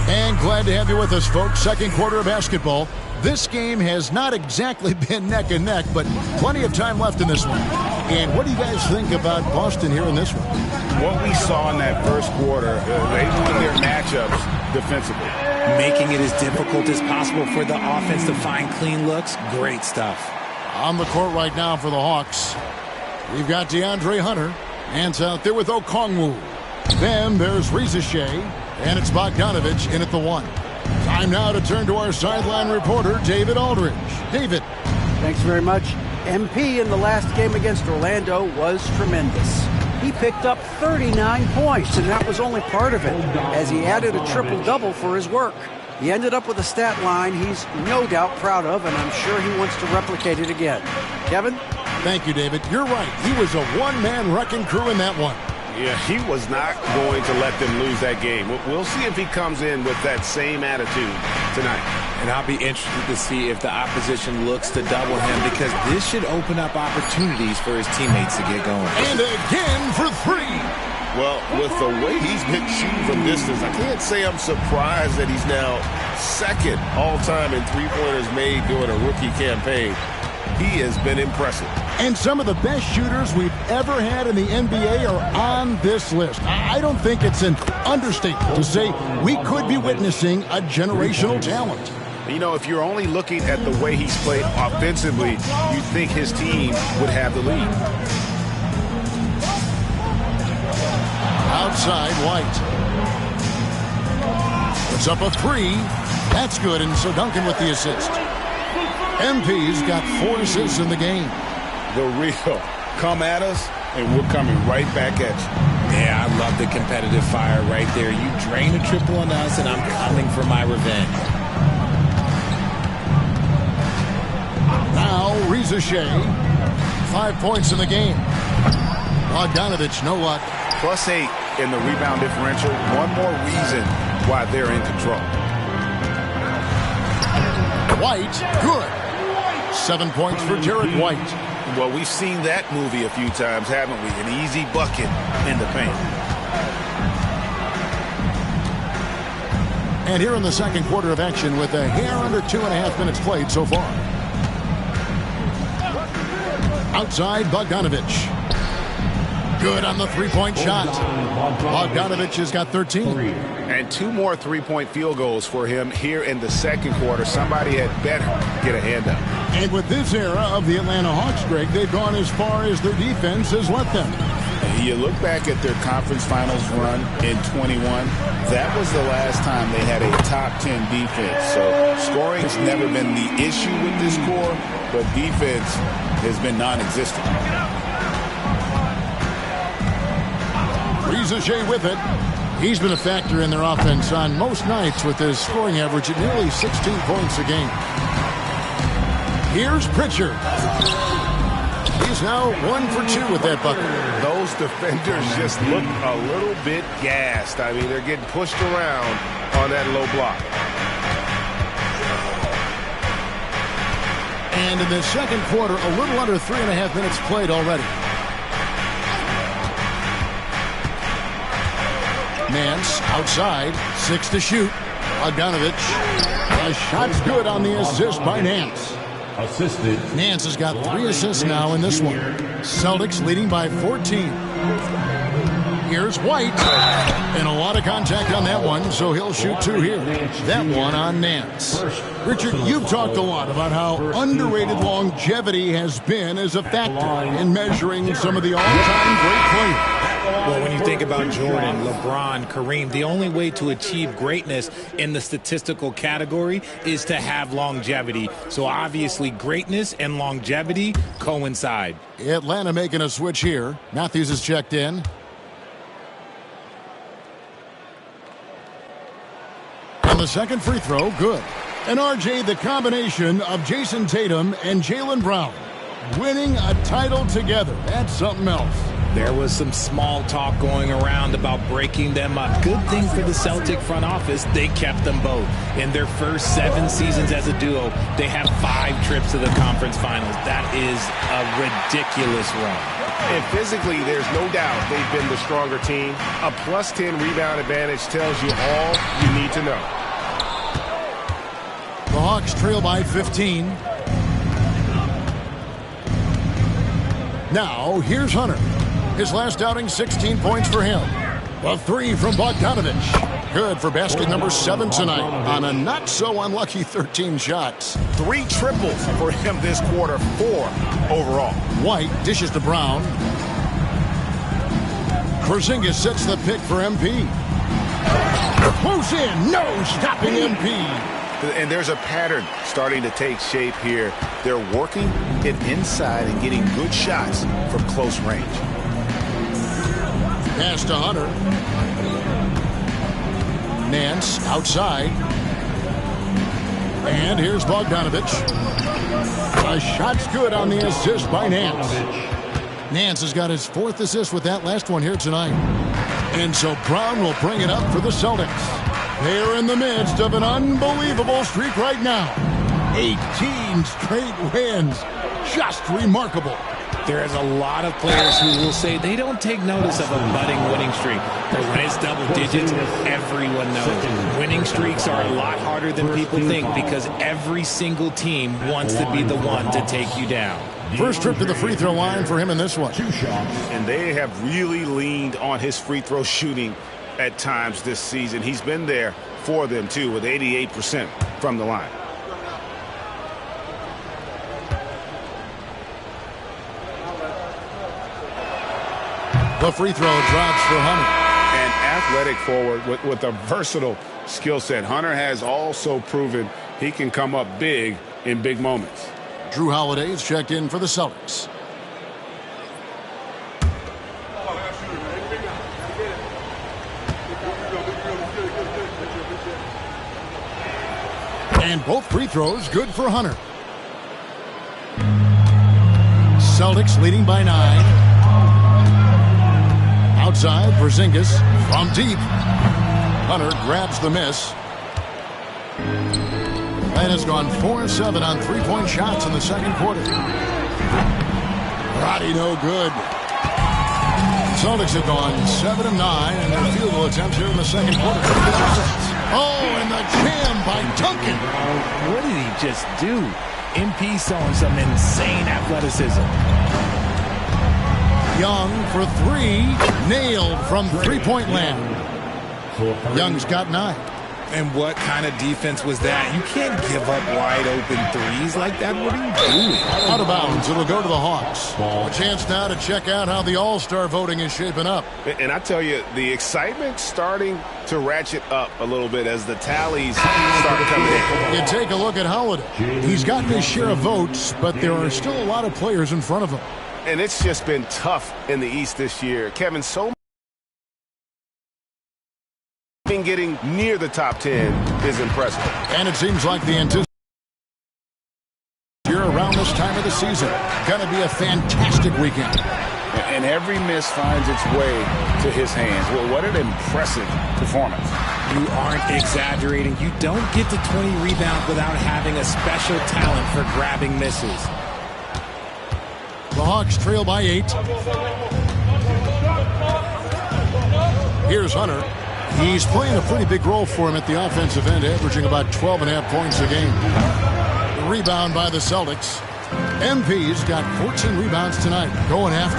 And glad to have you with us, folks. Second quarter of basketball. This game has not exactly been neck and neck, but plenty of time left in this one. And what do you guys think about Boston here in this one? What we saw in that first quarter, they won their matchups defensively. Making it as difficult as possible for the offense to find clean looks. Great stuff. On the court right now for the Hawks, we've got DeAndre Hunter. Hands out there with Okongwu. Then there's Risache, and it's Bogdanovich in at the one. Time now to turn to our sideline reporter, David Aldridge. David. Thanks very much. MP in the last game against Orlando was tremendous. He picked up 39 points, and that was only part of it, as he added a triple-double for his work. He ended up with a stat line he's no doubt proud of, and I'm sure he wants to replicate it again. Kevin? Thank you, David. You're right. He was a one-man wrecking crew in that one. Yeah, he was not going to let them lose that game. We'll see if he comes in with that same attitude tonight. And I'll be interested to see if the opposition looks to double him, because this should open up opportunities for his teammates to get going. And again for three. Well, with the way he's been shooting from distance, I can't say I'm surprised that he's now second all-time in three-pointers made during a rookie campaign. He has been impressive. And some of the best shooters we've ever had in the NBA are on this list. I don't think it's an understatement to say we could be witnessing a generational talent. You know, if you're only looking at the way he's played offensively, you'd think his team would have the lead. outside, White. Puts up a three. That's good, and so Duncan with the assist. MP's got 4 assists in the game. The real come at us, and we're coming right back at you. Yeah, I love the competitive fire right there. You drain a triple on us, and I'm coming for my revenge. Now, Reza Shea. 5 points in the game. Bogdanovich, no luck. +8 in the rebound differential. One more reason why they're in control. White, good. 7 points for Jared White. Well, we've seen that movie a few times, haven't we? An easy bucket in the paint. And here in the second quarter of action with a hair under 2.5 minutes played so far. Outside, Bogdanovich. Good on the three-point shot. Bogdanovich has got 13. And 2 more three-point field goals for him here in the second quarter. Somebody had better get a hand up. And with this era of the Atlanta Hawks, Greg, they've gone as far as their defense has let them. You look back at their conference finals run in 21. That was the last time they had a top 10 defense. So scoring's never been the issue with this core, but defense has been non-existent. Reza Shea with it. He's been a factor in their offense on most nights with his scoring average at nearly 16 points a game. Here's Pritchard. He's now 1 for 2 with that bucket. Those defenders just look a little bit gassed. I mean, they're getting pushed around on that low block. And in the second quarter, a little under 3.5 minutes played already. Nance outside, 6 to shoot. Bogdanovich. A shot's good on the assist by Nance. Assisted. Nance has got 3 assists now in this one. Celtics leading by 14. Here's White. And a lot of contact on that one, so he'll shoot 2 here. That one on Nance. Richard, you've talked a lot about how underrated longevity has been as a factor in measuring some of the all-time great players. Well, when you think about Jordan, LeBron, Kareem, the only way to achieve greatness in the statistical category is to have longevity. So obviously greatness and longevity coincide. Atlanta making a switch here. Matthews is checked in. And the second free throw, good. And RJ, the combination of Jason Tatum and Jaylen Brown winning a title together. That's something else. There was some small talk going around about breaking them up. Good thing for the Celtic front office, they kept them both. In their first 7 seasons as a duo, they have 5 trips to the conference finals. That is a ridiculous run. And physically, there's no doubt they've been the stronger team. A +10 rebound advantage tells you all you need to know. The Hawks trail by 15. Now, here's Hunter. His last outing, 16 points for him. A 3 from Bogdanovich. Good for basket number 7 tonight on a not-so-unlucky 13 shots. 3 triples for him this quarter, 4 overall. White dishes to Brown. Porzingis sets the pick for MP. Close in, no stopping MP. And there's a pattern starting to take shape here. They're working it inside and getting good shots from close range. Pass to Hunter. Nance outside. And here's Bogdanovich. A shot's good on the assist by Nance. Nance has got his 4th assist with that last one here tonight. And so Brown will bring it up for the Celtics. They're in the midst of an unbelievable streak right now. 18 straight wins. Just remarkable. There's a lot of players who will say they don't take notice of a budding winning streak. But when it's double digits, everyone knows. Winning streaks are a lot harder than people think because every single team wants to be the one to take you down. First trip to the free throw line for him in this one. 2 shots. And they have really leaned on his free throw shooting at times this season. He's been there for them, too, with 88% from the line. The free throw drops for Hunter. And athletic forward with a versatile skill set. Hunter has also proven he can come up big in big moments. Drew Holiday is checked in for the Celtics. And both free throws good for Hunter. Celtics leading by 9. Outside, Porzingis from deep. Hunter grabs the miss. And has gone 4-7 on three-point shots in the second quarter. Roddy no good. Celtics have gone 7 of 9 in their field goal attempts here in the second quarter. Oh, and the jam by Duncan. What did he just do? MP showing some insane athleticism. Young for 3. Nailed from three-point land. Young's got 9. And what kind of defense was that? You can't give up wide open threes like that. What are you doing? Out of bounds. It'll go to the Hawks. A chance now to check out how the All-Star voting is shaping up. And I tell you, the excitement's starting to ratchet up a little bit as the tallies start coming in. You take a look at Holiday. He's gotten his share of votes, but there are still a lot of players in front of him. And it's just been tough in the East this year. Kevin, so getting near the top 10 is impressive. And it seems like the anticipation around this time of the season. Gonna be a fantastic weekend. And every miss finds its way to his hands. Well, what an impressive performance. You aren't exaggerating. You don't get to 20 rebounds without having a special talent for grabbing misses. The Hawks trail by 8. Here's Hunter. He's playing a pretty big role for him at the offensive end, averaging about 12.5 points a game. The rebound by the Celtics. MP's got 14 rebounds tonight, going after.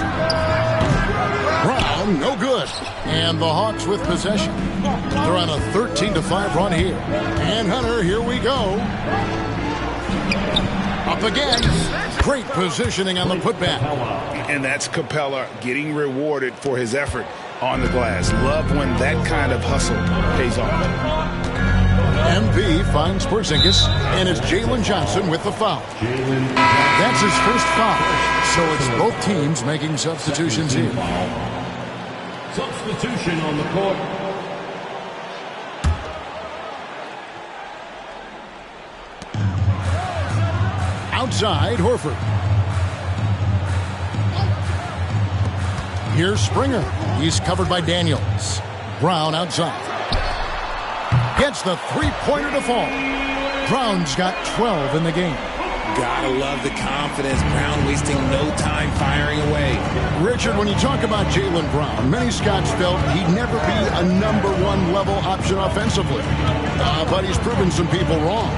Brown, no good. And the Hawks with possession. They're on a 13-5 run here. And Hunter, here we go. Up again. Great positioning on the putback. And that's Capella getting rewarded for his effort on the glass. Love when that kind of hustle pays off. MP finds Porzingis, and it's Jalen Johnson with the foul. That's his first foul. So it's both teams making substitutions here. Substitution on the court. Outside, Horford. Here's Springer. He's covered by Daniels. Brown outside. Gets the three-pointer to fall. Brown's got 12 in the game. Gotta love the confidence. Brown wasting no time firing away. Richard, when you talk about Jaylen Brown, many scouts felt he'd never be a #1 level option offensively. But he's proven some people wrong.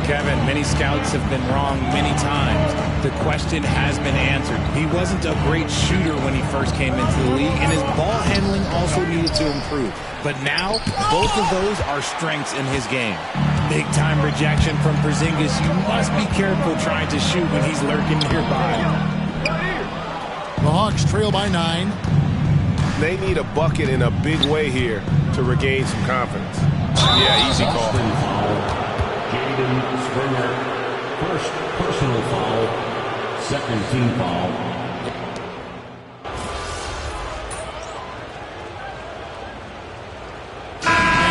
Kevin, many scouts have been wrong many times. The question has been answered. He wasn't a great shooter when he first came into the league, and his ball handling also needed to improve. But now, both of those are strengths in his game. Big-time rejection from Porzingis. You must be careful trying to shoot when he's lurking nearby. The Hawks trail by 9. They need a bucket in a big way here to regain some confidence. Yeah, easy call. Jaden Springer, first personal foul, second team foul.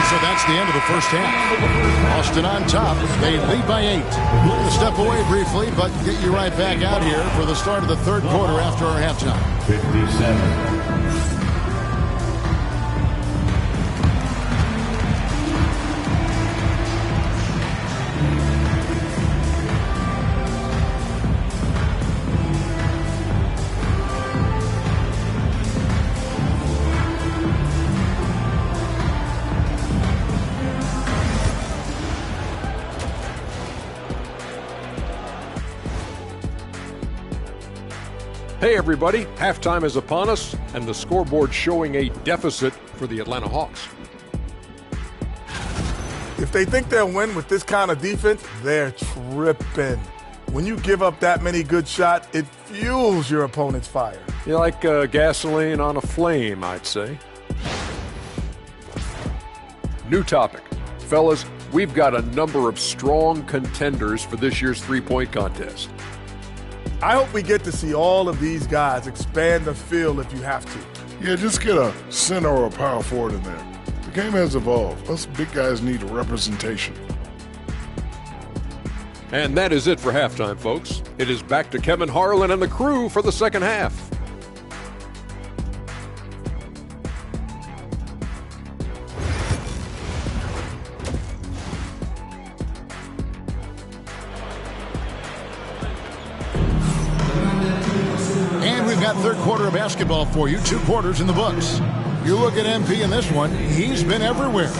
So that's the end of the first half. Austin on top. They lead by 8. We're going to step away briefly, but get you right back out here for the start of the third quarter after our halftime. 57. Hey everybody, halftime is upon us and the scoreboard showing a deficit for the Atlanta Hawks. If they think they'll win with this kind of defense, they're tripping. When you give up that many good shots, it fuels your opponent's fire. You're like gasoline on a flame, I'd say. New topic. Fellas, we've got a number of strong contenders for this year's three-point contest. I hope we get to see all of these guys expand the field if you have to. Yeah, just get a center or a power forward in there. The game has evolved. Us big guys need a representation. And that is it for halftime, folks. It is back to Kevin Harlan and the crew for the second half. And we've got third quarter of basketball for you. 2 quarters in the books. You look at MP in this one, he's been everywhere.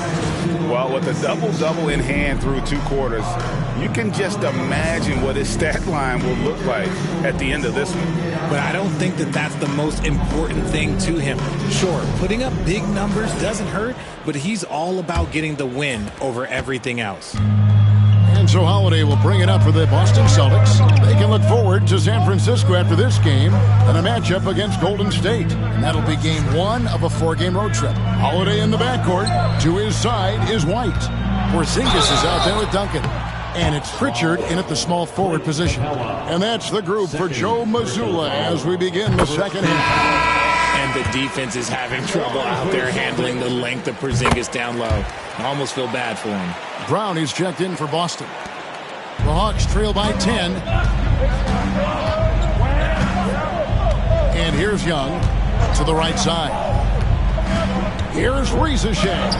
Well, with a double-double in hand through 2 quarters, you can just imagine what his stat line will look like at the end of this one. But I don't think that that's the most important thing to him. Sure, putting up big numbers doesn't hurt, but he's all about getting the win over everything else. And so Holiday will bring it up for the Boston Celtics. They can look forward to San Francisco after this game and a matchup against Golden State. And that'll be game 1 of a 4-game road trip. Holiday in the backcourt. To his side is White. Porzingis is out there with Duncan. And it's Pritchard in at the small forward position. And that's the group for Joe Mazzulla as we begin the second half. And the defense is having trouble out there handling the length of Porzingis down low. I almost feel bad for him. Brown is checked in for Boston. The Hawks trail by 10. And here's Young to the right side. Here's Rizashea.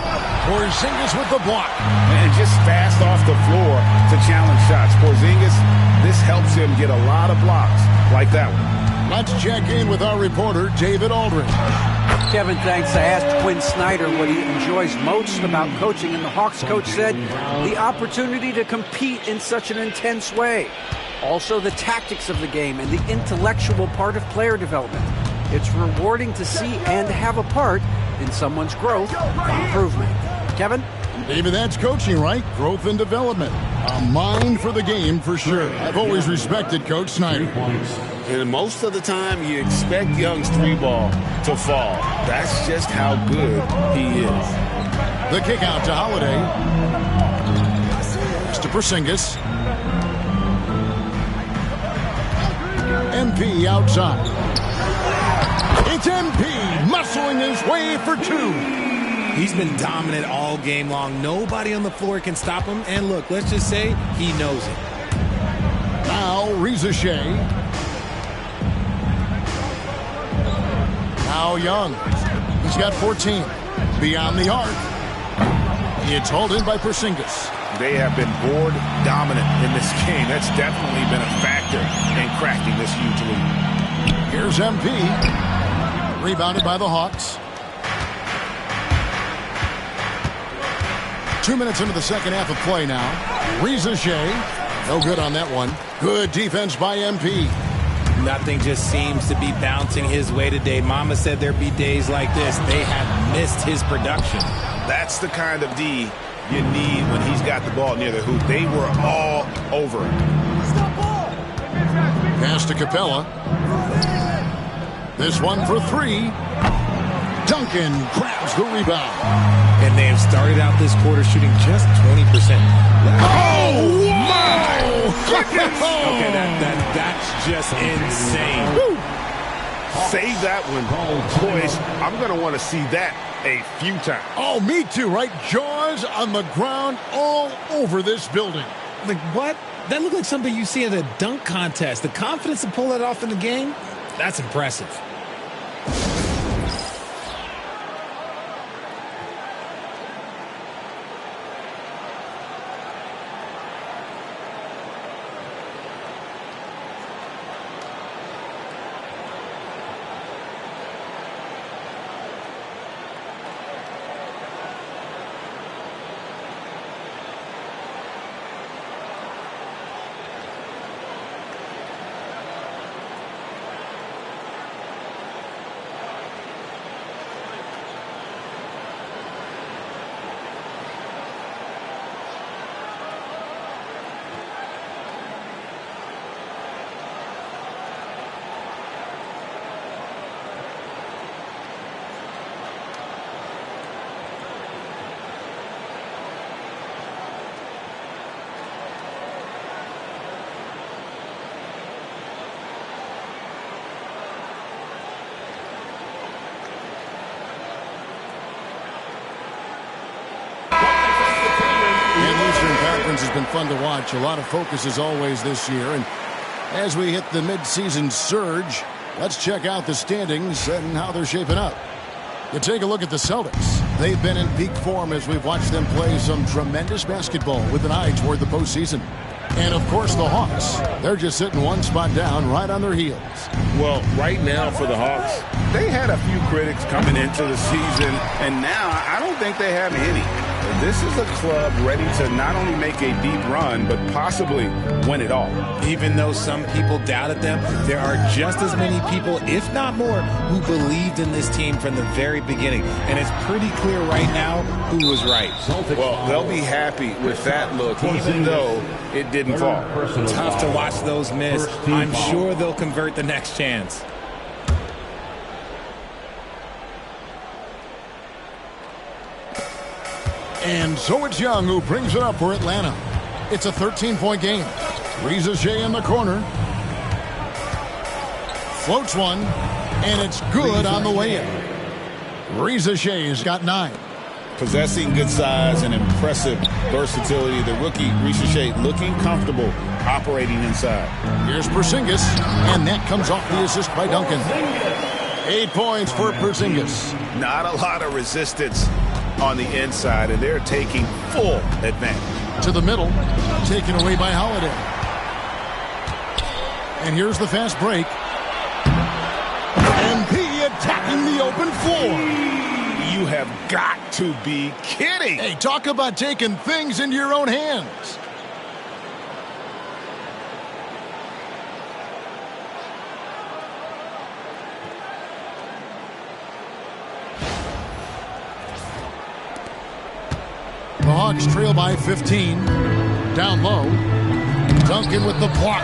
Porzingis with the block. And just fast off the floor to challenge shots. Porzingis, this helps him get a lot of blocks like that one. Let's check in with our reporter, David Aldridge. Kevin, thanks. I asked Quinn Snyder what he enjoys most about coaching, and the Hawks coach said the opportunity to compete in such an intense way. Also, the tactics of the game and the intellectual part of player development. It's rewarding to see and have a part in someone's growth and improvement. Kevin? David, that's coaching, right? Growth and development. A mind for the game for sure. I've always respected Coach Snyder. And most of the time, you expect Young's 3-ball to fall. That's just how good he is. The kick out to Holiday. It's to Porzingis. MP outside. It's MP muscling his way for 2. He's been dominant all game long. Nobody on the floor can stop him. And look, let's just say he knows it. Now Rizashea. Now Young. He's got 14. Beyond the arc. It's hauled in by Porzingis. They have been board dominant in this game. That's definitely been a factor in cracking this huge lead. Here's MP. Rebounded by the Hawks. 2 minutes into the second half of play now. Rizashea. No good on that one. Good defense by MP. Nothing just seems to be bouncing his way today. Mama said there'd be days like this. They have missed his production. That's the kind of D you need when he's got the ball near the hoop. They were all over it. Pass to Capella. This one for 3. Duncan grabs the rebound. And they have started out this quarter shooting just 20%. Oh, my goodness! Okay, that's just insane. Woo. Save that one. Boys, I'm going to want to see that a few times. Oh, me too, right? Jaws on the ground all over this building. Like, what? That looked like something you see at a dunk contest. The confidence to pull that off in the game, that's impressive. offense has been fun to watch. A lot of focus as always this year. And as we hit the midseason surge, let's check out the standings and how they're shaping up. You take a look at the Celtics. They've been in peak form as we've watched them play some tremendous basketball with an eye toward the postseason. And, of course, the Hawks. They're just sitting one spot down right on their heels. Well, right now for the Hawks, they had a few critics coming into the season, and now I don't think they have any. This is a club ready to not only make a deep run, but possibly win it all. Even though some people doubted them, there are just as many people, if not more, who believed in this team from the very beginning. And it's pretty clear right now who was right. Well, they'll be happy with that look, even though it didn't fall. Tough to watch those miss. I'm sure they'll convert the next chance. And so it's Young who brings it up for Atlanta. It's a 13-point game. Reza Shea in the corner. Floats one, and it's good on the way in. Reza Shea's got 9. Possessing good size and impressive versatility, the rookie Reza Shea looking comfortable operating inside. Here's Porzingis, and that comes off the assist by Duncan. 8 points for Porzingis. Not a lot of resistance on the inside, and they're taking full advantage. To the middle, taken away by Holiday. And here's the fast break. MP attacking the open floor. You have got to be kidding. Hey, talk about taking things into your own hands. The Hawks trail by 15. Down low. Duncan with the block.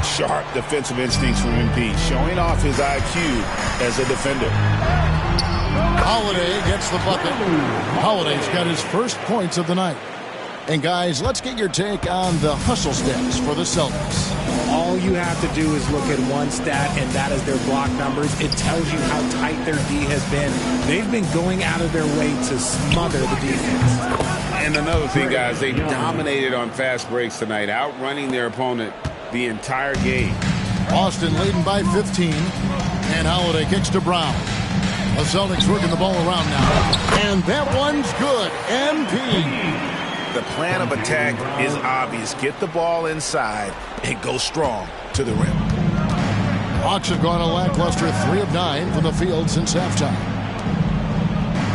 Sharp defensive instincts from MP, showing off his IQ as a defender. Holiday gets the bucket. Holiday's got his first points of the night. And guys, let's get your take on the hustle stats for the Celtics. All you have to do is look at one stat, and that is their block numbers. It tells you how tight their D has been. They've been going out of their way to smother the defense. And another thing, guys, they dominated on fast breaks tonight, outrunning their opponent the entire game. Boston leading by 15, and Holiday kicks to Brown. The Celtics working the ball around now, and that one's good. MP. The plan of attack is obvious. Get the ball inside and go strong to the rim. Hawks have gone a lackluster 3 of 9 from the field since halftime.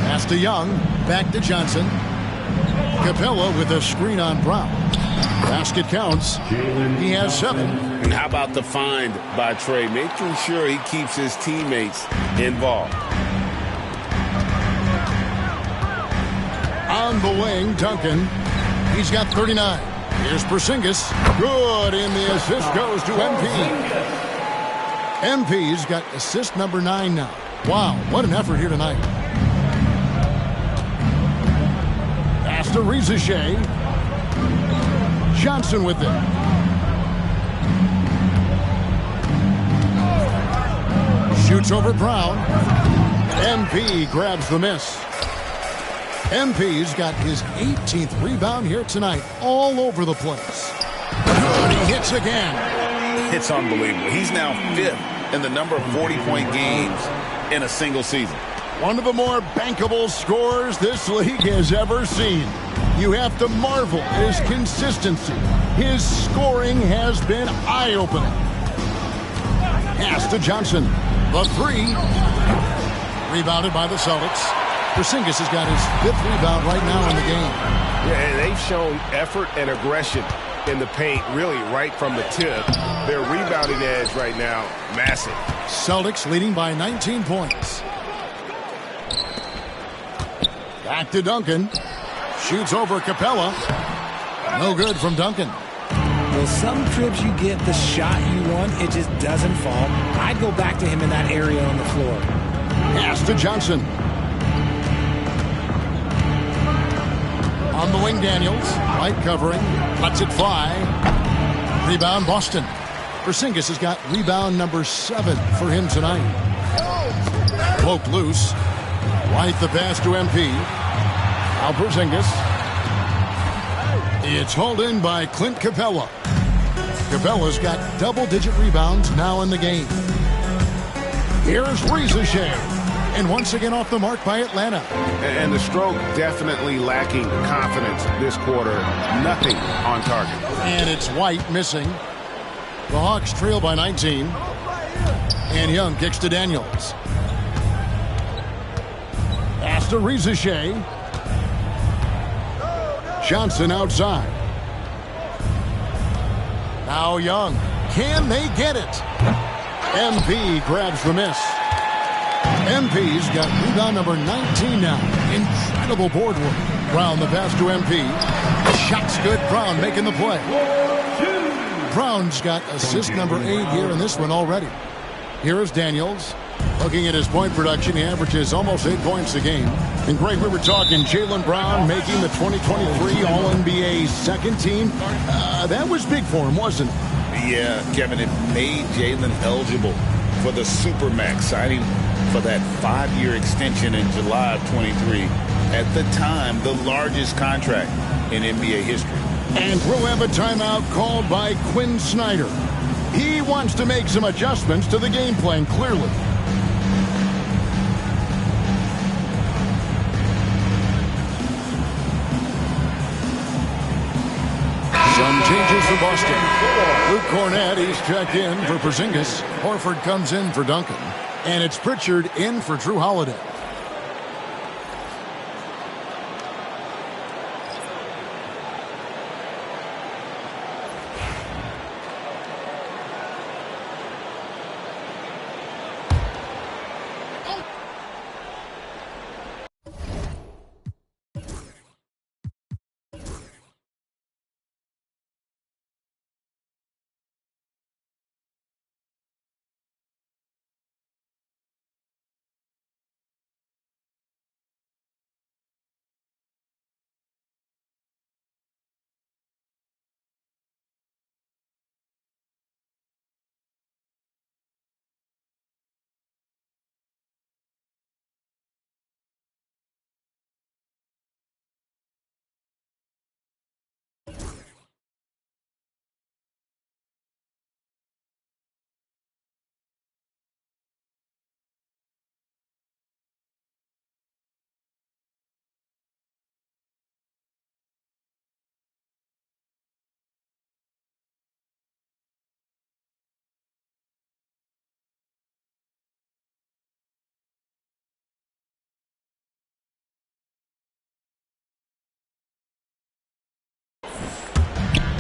Pass to Young, back to Johnson. Capella with a screen on Brown. Basket counts. He has 7. And how about the find by Trey? Making sure he keeps his teammates involved. On the wing, Duncan. He's got 39. Here's Porzingis. Good, and the assist goes to MP. MP's got assist number 9 now. Wow, what an effort here tonight. Pass to Reza Shea. Johnson with it. Shoots over Brown. MP grabs the miss. MP's got his 18th rebound here tonight, all over the place. Good, he hits again. It's unbelievable. He's now 5th in the number of 40-point games in a single season. One of the more bankable scorers this league has ever seen. You have to marvel at his consistency. His scoring has been eye-opening. Pass to Johnson. The 3. Rebounded by the Celtics. Porzingis has got his 5th rebound right now in the game. Yeah, and they've shown effort and aggression in the paint, really right from the tip. Their rebounding edge right now, massive. Celtics leading by 19 points. Back to Duncan. Shoots over Capella. No good from Duncan. Well, some trips you get the shot you want, it just doesn't fall. I'd go back to him in that area on the floor. Pass to Johnson. On the wing, Daniels. Light covering. Lets it fly. Rebound, Boston. Porzingis has got rebound number 7 for him tonight. Broke loose. White the pass to MP. Now Porzingis. It's hauled in by Clint Capella. Capella's got double-digit rebounds now in the game. Here's Rieseshay. And once again off the mark by Atlanta. And the stroke definitely lacking confidence this quarter. Nothing on target. And it's White missing. The Hawks trail by 19. And Young kicks to Daniels. Pass to Rieseshay. Johnson outside. Now Young. Can they get it? MP grabs the miss. MP's got rebound number 19 now. Incredible board work. Brown the pass to MP. Shot's good. Brown making the play. Brown's got assist number 8 here in this one already. Here is Daniels. Looking at his point production, he averages almost 8 points a game. And Greg, we were talking Jaylen Brown making the 2023 All-NBA second team. That was big for him, wasn't it? Yeah, Kevin, it made Jaylen eligible for the Supermax, signing for that 5-year extension in July of 23. At the time, the largest contract in NBA history. And we'll have a timeout called by Quinn Snyder. He wants to make some adjustments to the game plan, clearly. Some changes for Boston. Luke Cornett, he's checked in for Porzingis. Horford comes in for Duncan. And it's Pritchard in for Drew Holiday.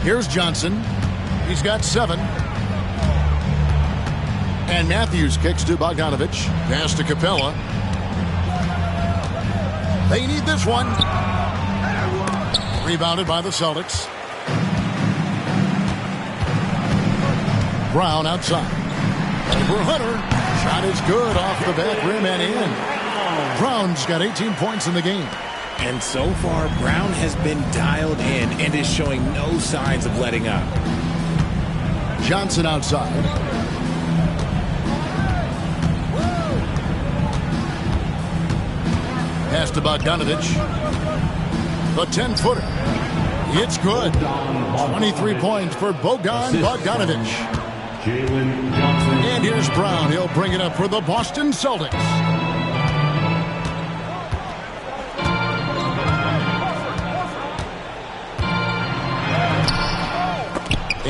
Here's Johnson. He's got 7. And Matthews kicks to Bogdanovich. Pass to Capella. They need this one. Rebounded by the Celtics. Brown outside. Over Hunter. Shot is good off the back rim and in. Brown's got 18 points in the game. And so far, Brown has been dialed in and is showing no signs of letting up. Johnson outside. Pass to Bogdanovich. The 10-footer. It's good. 23 points for Bogdanovich. And here's Brown. He'll bring it up for the Boston Celtics.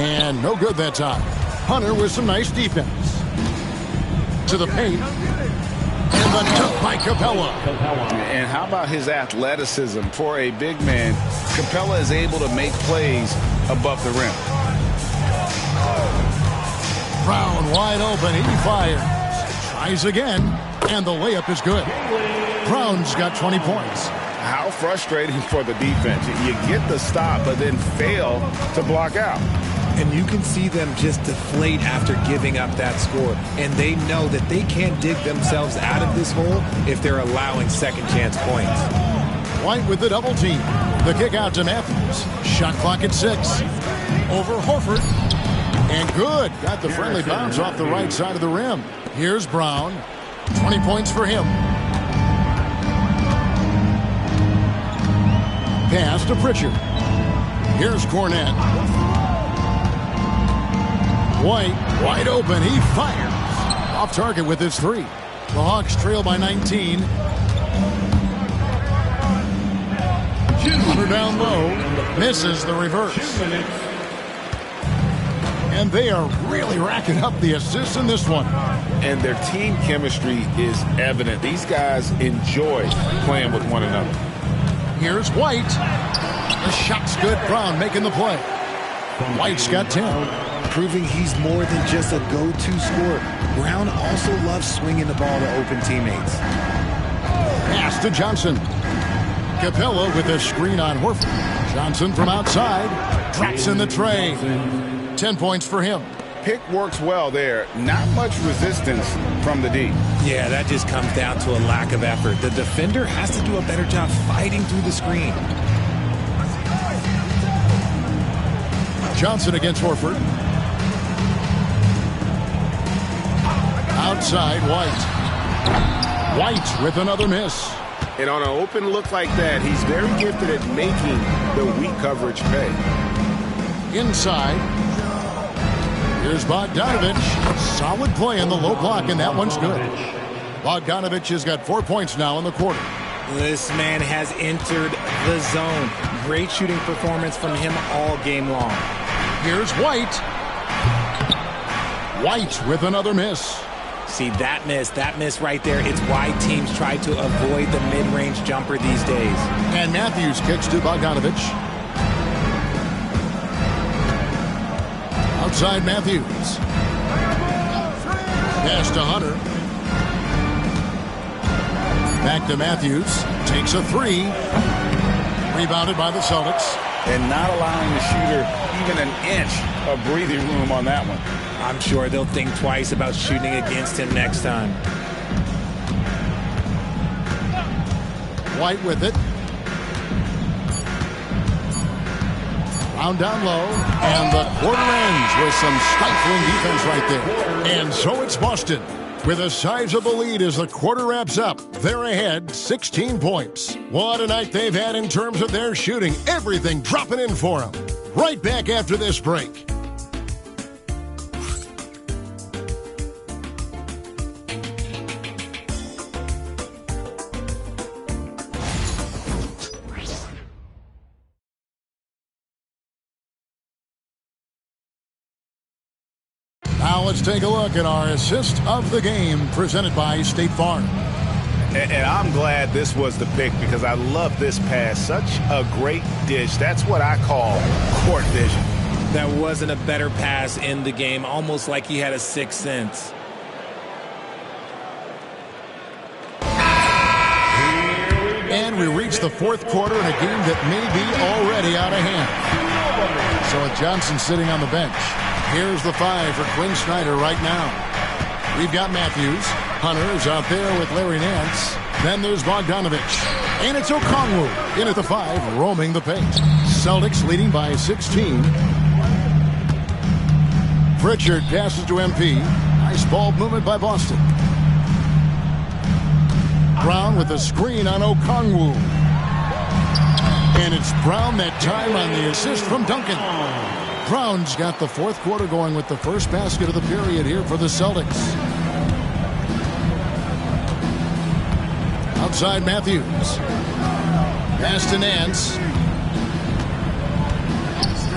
And no good that time. Hunter with some nice defense. To the paint. And the dunk by Capella. And how about his athleticism? For a big man, Capella is able to make plays above the rim. Brown wide open. He fires. Tries again. And the layup is good. Brown's got 20 points. How frustrating for the defense. You get the stop, but then fail to block out. And you can see them just deflate after giving up that score. And they know that they can't dig themselves out of this hole if they're allowing second chance points. White with the double team. The kick out to Matthews. Shot clock at 6. Over Horford. And good. Got the friendly bounce off the right side of the rim. Here's Brown. 20 points for him. Pass to Pritchard. Here's Cornette. White, wide open. He fires. Off target with his 3. The Hawks trail by 19. Hunter down low. Misses the reverse. And they are really racking up the assists in this one. And their team chemistry is evident. These guys enjoy playing with one another. Here's White. The shot's good. Brown making the play. White's got 10. Proving he's more than just a go-to scorer. Brown also loves swinging the ball to open teammates. Pass to Johnson. Capella with a screen on Horford. Johnson from outside. Drops in the tray. 10 points for him. Pick works well there. Not much resistance from the D. Yeah, that just comes down to a lack of effort. The defender has to do a better job fighting through the screen. Johnson against Horford. Outside, White. White with another miss. And on an open look like that, he's very gifted at making the weak coverage pay. Inside. Here's Bogdanovich. Solid play in the low block, and that one's good. Bogdanovich has got 4 points now in the quarter. This man has entered the zone. Great shooting performance from him all game long. Here's White. White with another miss. See, that miss right there, it's why teams try to avoid the mid-range jumper these days. And Matthews kicks to Bogdanovich. Outside Matthews. Pass to Hunter. Back to Matthews. Takes a 3. Rebounded by the Celtics. And not allowing the shooter even an inch of breathing room on that one. I'm sure they'll think twice about shooting against him next time. White with it. Round down low. And the quarter ends with some stifling defense right there. And so it's Boston with a sizable lead as the quarter wraps up. They're ahead 16 points. What a night they've had in terms of their shooting. Everything dropping in for them. Right back after this break. Now let's take a look at our assist of the game presented by State Farm. And I'm glad this was the pick because I love this pass. Such a great dish. That's what I call court vision. That wasn't a better pass in the game, almost like he had a sixth sense. And we reach the fourth quarter in a game that may be already out of hand. So with Johnson sitting on the bench, here's the 5 for Quinn Snyder right now. We've got Matthews. Hunter's out there with Larry Nance. Then there's Bogdanovich. And it's Okongwu in at the 5, roaming the paint. Celtics leading by 16. Pritchard passes to MP. Nice ball movement by Boston. Brown with a screen on Okongwu. And it's Brown that time on the assist from Duncan. Brown's got the fourth quarter going with the first basket of the period here for the Celtics. Outside Matthews. Pass to Nance.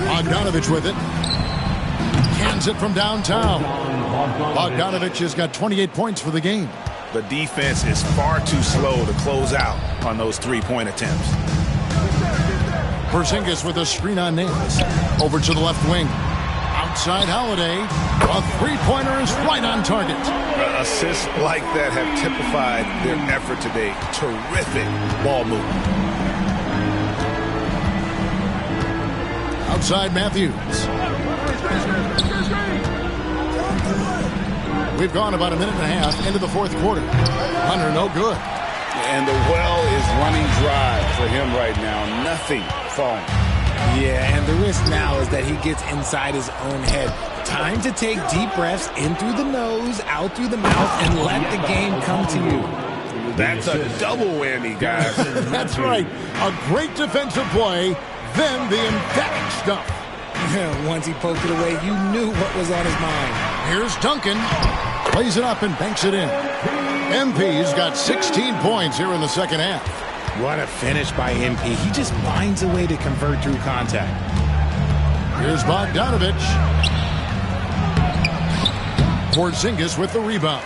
Bogdanovich with it. Hands it from downtown. Bogdanovich has got 28 points for the game. The defense is far too slow to close out on those three-point attempts. Porzingis with a screen on Nance. Over to the left wing. Outside Holiday. A three-pointer is right on target. Assists like that have typified their effort today. Terrific ball movement. Outside Matthews. We've gone about a minute and a half into the fourth quarter. Hunter, no good. And the well is running dry for him right now. Nothing falling. Yeah, and the risk now is that he gets inside his own head. Time to take deep breaths in through the nose, out through the mouth, and let the game come to you. That's a double whammy, guys. That's right. A great defensive play. Then the emphatic stuff. Once he poked it away, you knew what was on his mind. Here's Duncan. Plays it up and banks it in. MP's got 16 points here in the second half. What a finish by MP. He just finds a way to convert through contact. Here's Bogdanovich. Porzingis with the rebound.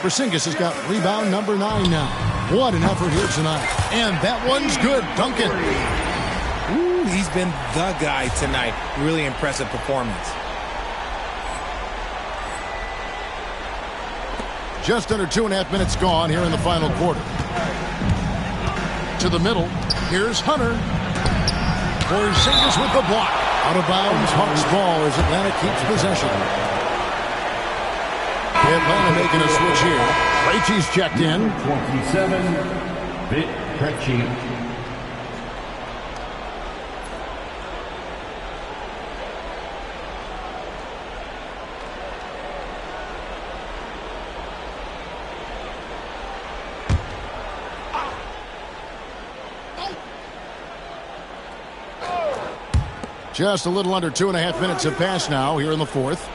Porzingis has got rebound number 9 now. What an effort here tonight. And that one's good. Duncan. Ooh, he's been the guy tonight. Really impressive performance. Just under 2.5 minutes gone here in the final quarter. To the middle. Here's Hunter. Porzingis with the block. Out of bounds. Hawks ball as Atlanta keeps possession. Atlanta making a switch here. Krejci's checked in. 27, Vit Krejci. Just a little under 2.5 minutes have passed now here in the fourth.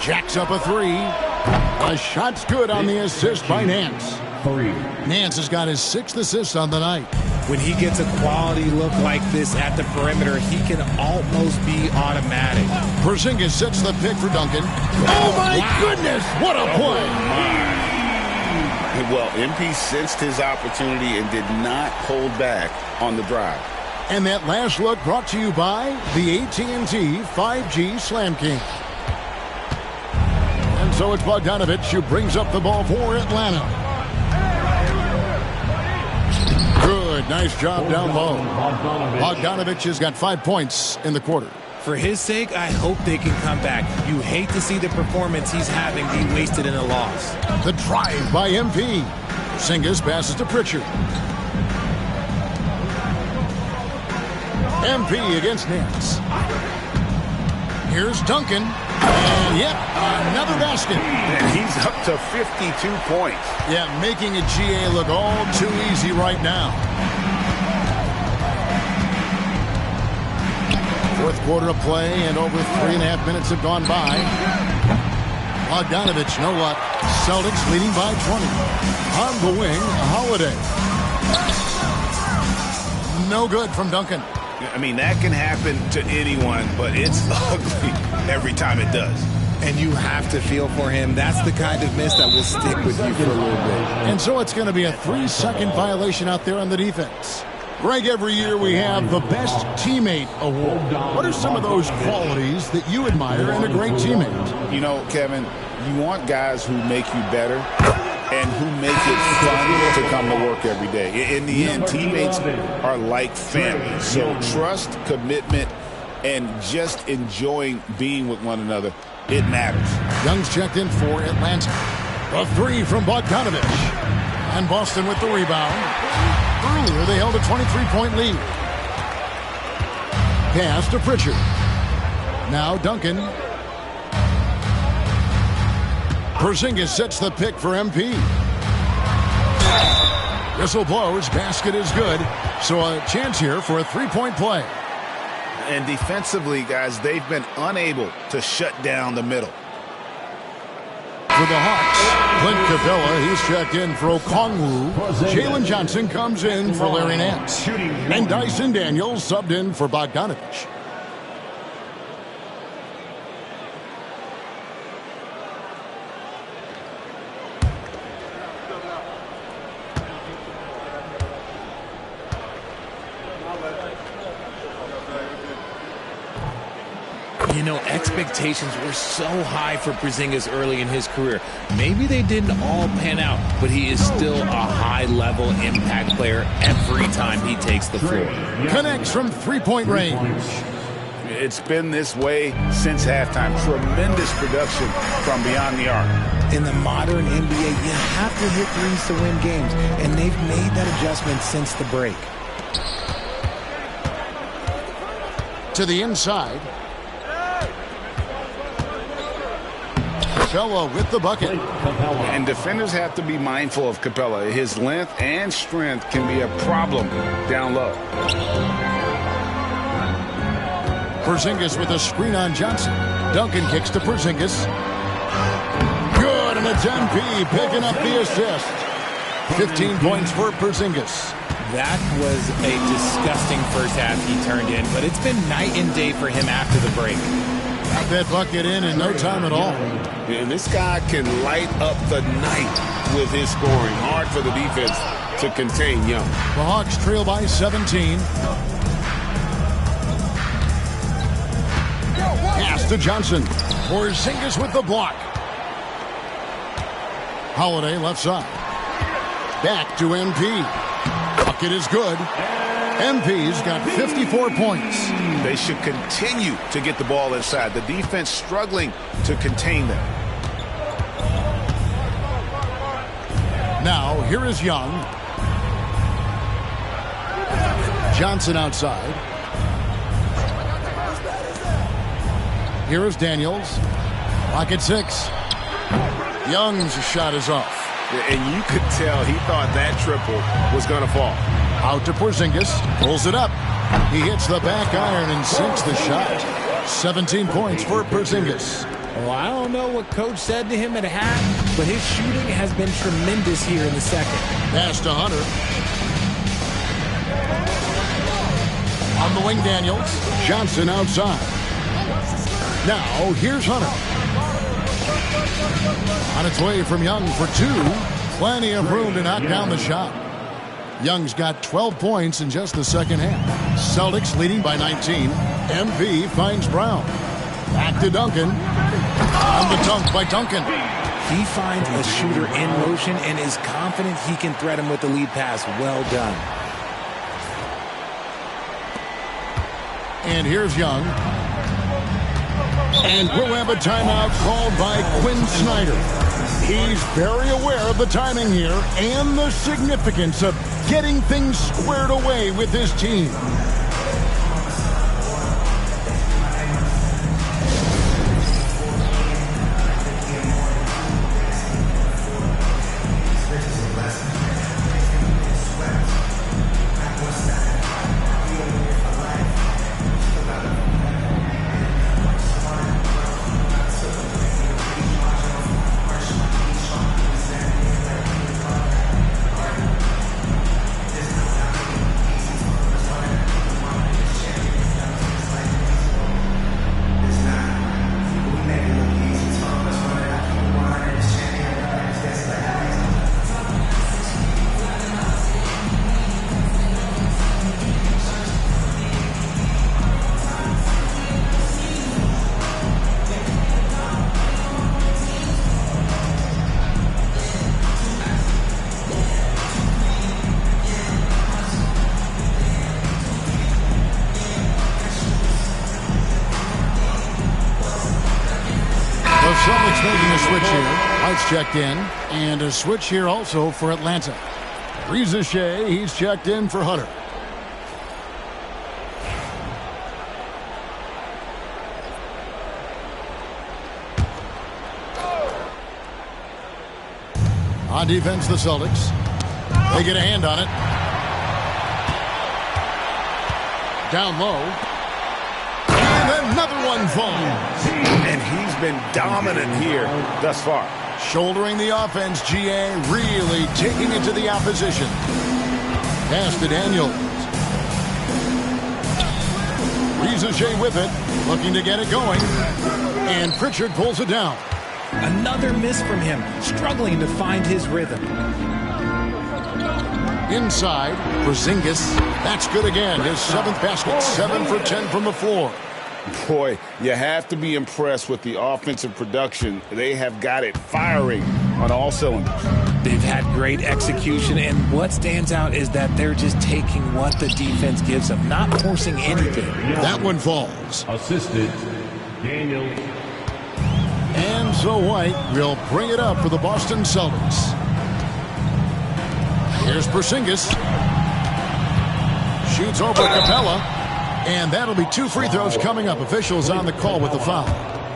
Jacks up a three. A shot's good on the assist by Nance. Nance has got his 6th assist on the night. When he gets a quality look like this at the perimeter, he can almost be automatic. Porzingis sets the pick for Duncan. Oh, my goodness! What a play! Well, MP sensed his opportunity and did not hold back on the drive. And that last look brought to you by the AT&T 5G Slam King. And so it's Bogdanovich who brings up the ball for Atlanta. Good, nice job down low. Bogdanovich has got 5 points in the quarter. For his sake, I hope they can come back. You hate to see the performance he's having be wasted in a loss. The drive by MP. Porzingis passes to Pritchard. MP against Nance. Here's Duncan. And yep, another basket. And he's up to 52 points. Yeah, making a GA look all too easy right now. Fourth quarter of play, and over 3.5 minutes have gone by. Bogdanovich, no luck. Celtics leading by 20. On the wing, Holiday. No good from Duncan. I mean, that can happen to anyone, but it's ugly every time it does. And you have to feel for him. That's the kind of miss that will stick with you for a little bit. And so it's going to be a 3-second violation out there on the defense. Greg, every year we have the Best Teammate Award. What are some of those qualities that you admire in a great teammate? You know, Kevin, you want guys who make you better and who make it fun to come to work every day. In the end, teammates are like family. So trust, commitment, and just enjoying being with one another, it matters. Young's checked in for Atlanta. A three from Bogdanovich. And Boston with the rebound. Earlier, they held a 23-point lead. Pass to Pritchard. Now Duncan. Porzingis sets the pick for MP. Whistle blows. Basket is good. So a chance here for a 3-point play. And defensively, guys, they've been unable to shut down the middle. For the Hawks, Clint Capella, he's checked in for Okongwu. Jalen Johnson comes in for Larry Nance. And Dyson Daniels subbed in for Bogdanovich. You know, expectations were so high for Porzingis early in his career. Maybe they didn't all pan out, but he is still a high-level impact player every time he takes the floor. Connects from 3-point range. It's been this way since halftime. Tremendous production from beyond the arc. In the modern NBA, you have to hit threes to win games, and they've made that adjustment since the break. To the inside. Capella with the bucket. And defenders have to be mindful of Capella. His length and strength can be a problem down low. Porzingis with a screen on Johnson. Duncan kicks to Porzingis. Good, and it's MP picking up the assist. 15 points for Porzingis. That was a disgusting first half he turned in, but it's been night and day for him after the break. Got that bucket in no time at all. And this guy can light up the night with his scoring. Hard for the defense to contain Young. The Hawks trail by 17. Pass to Johnson. Porzingis with the block. Holiday left side. Back to MP. Bucket is good. MP's got 54 points. They should continue to get the ball inside. The defense struggling to contain them. Now, here is Young. Johnson outside. Here is Daniels. Clock at 6. Young's shot is off. And you could tell he thought that triple was going to fall. Out to Porzingis. Pulls it up. He hits the back iron and sinks the shot. 17 points for Porzingis. Well, I don't know what Coach said to him at half, but his shooting has been tremendous here in the second. Pass to Hunter. On the wing, Daniels. Johnson outside. Now, here's Hunter. On its way from Young for 2. Plenty of room to knock down the shot. Young's got 12 points in just the second half. Celtics leading by 19. MP finds Brown. Back to Duncan. On the dunk by Duncan. He finds a shooter in motion and is confident he can threat him with the lead pass. Well done. And here's Young. And we'll have a timeout called by Quinn Snyder. He's very aware of the timing here and the significance of getting things squared away with his team. Celtics making a switch here. White's checked in. And a switch here also for Atlanta. Reza Shea, he's checked in for Hunter. On defense, the Celtics. They get a hand on it. Down low. And another one falls. And he's been dominant here thus far. Shouldering the offense, GA really taking it to the opposition. Pass to Daniels. Reza Shea with it, looking to get it going. And Pritchard pulls it down. Another miss from him, struggling to find his rhythm. Inside, Porzingis. That's good again. His 7th basket, 7 for 10 from the floor. Boy, you have to be impressed with the offensive production. They have got it firing on all cylinders. They've had great execution, and what stands out is that they're just taking what the defense gives them, not forcing anything. That one falls. Assistant, Daniel. And so White will bring it up for the Boston Celtics. Here's Porzingis. Shoots over Capella. And that'll be 2 free throws coming up. Officials on the call with the foul.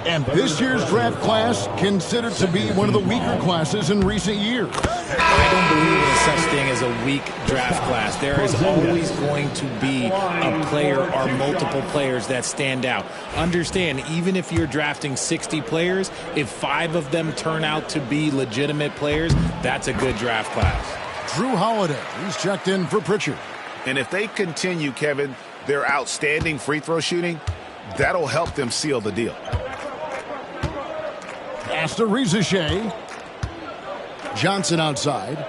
And this year's draft class considered to be one of the weaker classes in recent years. I don't believe in such thing as a weak draft class. There is always going to be a player or multiple players that stand out. Understand, even if you're drafting 60 players, if 5 of them turn out to be legitimate players, that's a good draft class. Drew Holiday, he's checked in for Pritchard. And if they continue, Kevin, their outstanding free throw shooting, that'll help them seal the deal. Pass to Rizachet. Johnson outside.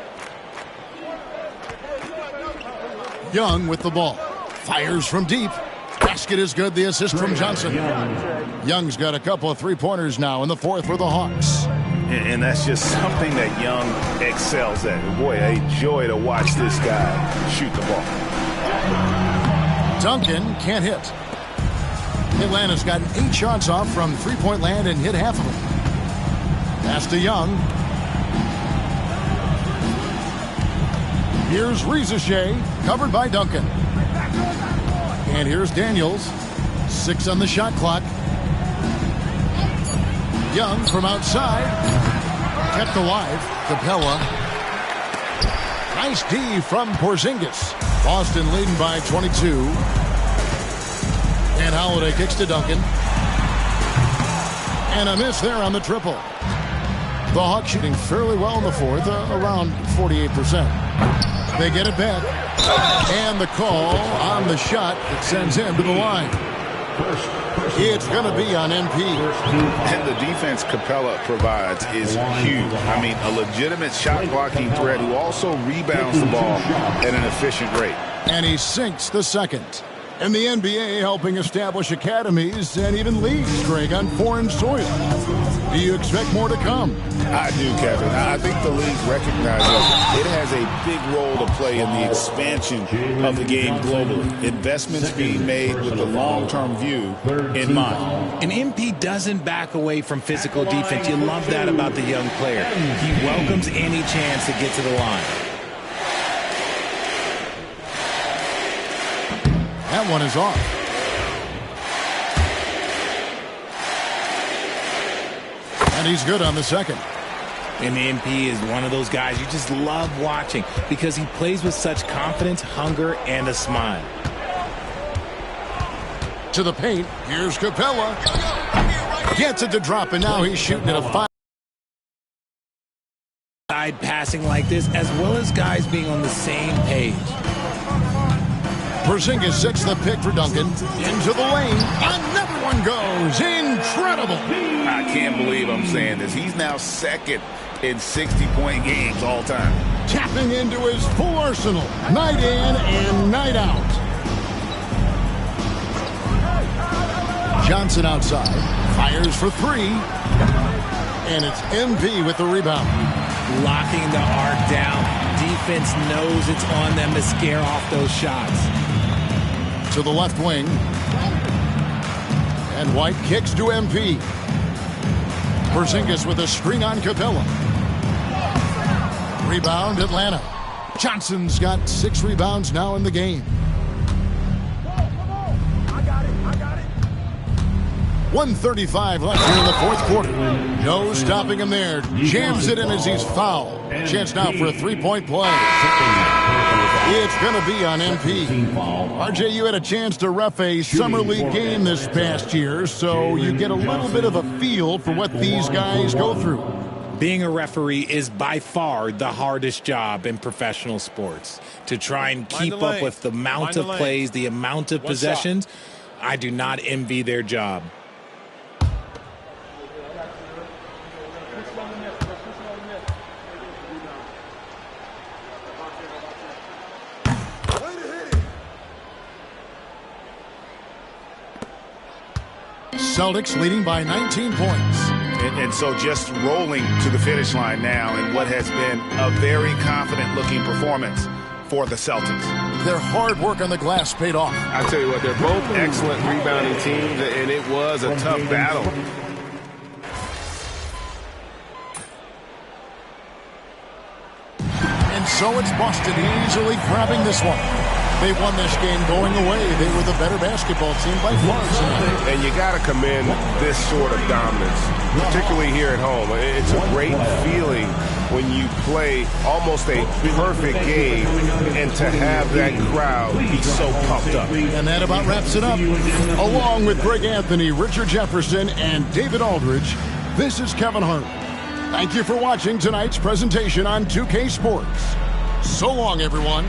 Young with the ball. Fires from deep. Basket is good. The assist from Johnson. Young's got a couple of three-pointers now in the fourth for the Hawks. And that's just something that Young excels at. Boy, a joy to watch this guy shoot the ball. Duncan can't hit. Atlanta's gotten 8 shots off from three-point land and hit half of them. Pass to Young. Here's Rizachet, covered by Duncan. And here's Daniels. 6 on the shot clock. Young from outside. Kept alive. Capella. Nice D from Porzingis. Boston leading by 22. And Holiday kicks to Duncan. And a miss there on the triple. The Hawks shooting fairly well in the fourth, around 48%. They get it back. And the call on the shot that sends him to the line. It's going to be on MP. And the defense Capella provides is huge. I mean, a legitimate shot blocking threat who also rebounds the ball at an efficient rate. And he sinks the second. And the NBA helping establish academies and even leagues, Greg, on foreign soil. Do you expect more to come? I do, Kevin. I think the league recognizes it has a big role to play in the expansion of the game globally. Investments being made with the long-term view in mind. And MP doesn't back away from physical defense. You love that about the young player. He welcomes any chance to get to the line. That one is off. And he's good on the second. And MP is one of those guys you just love watching because he plays with such confidence, hunger, and a smile. To the paint. Here's Capella. Gets it to drop, and now he's shooting at a 5. Side passing like this, as well as guys being on the same page. Porzingis sits the pick for Duncan. Into the lane. Another one goes. Incredible. I can't believe I'm saying this. He's now second in 60-point games all time. Tapping into his full arsenal. Night in and night out. Johnson outside. Fires for 3. And it's MP with the rebound. Locking the arc down. Defense knows it's on them to scare off those shots. To the left wing. And White kicks to MP. Porzingis with a screen on Capella. Rebound Atlanta. Johnson's got 6 rebounds now in the game. 1:35 left here in the fourth quarter. No stopping him there. Jams it in as he's fouled. Chance now for a 3-point play. It's going to be on MP. RJ, you had a chance to ref a Summer League game this past year, so you get a little bit of a feel for what these guys go through. Being a referee is by far the hardest job in professional sports. To try and keep up with the amount of plays, the amount of possessions, I do not envy their job. Celtics leading by 19 points. And so just rolling to the finish line now in what has been a very confident-looking performance for the Celtics. Their hard work on the glass paid off. I tell you what, they're both excellent rebounding teams, and it was a tough battle. And so it's Boston easily grabbing this one. They won this game going away. They were the better basketball team by far tonight. And you got to commend this sort of dominance, particularly here at home. It's a great feeling when you play almost a perfect game and to have that crowd be so pumped up. And that about wraps it up. Along with Greg Anthony, Richard Jefferson, and David Aldridge, this is Kevin Hart. Thank you for watching tonight's presentation on 2K Sports. So long, everyone.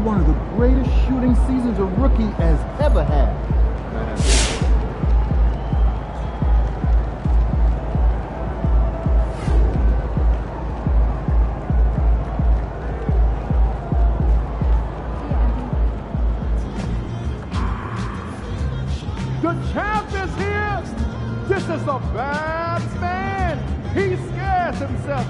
One of the greatest shooting seasons a rookie has ever had. The champ is here. This is a bad man. He scares himself.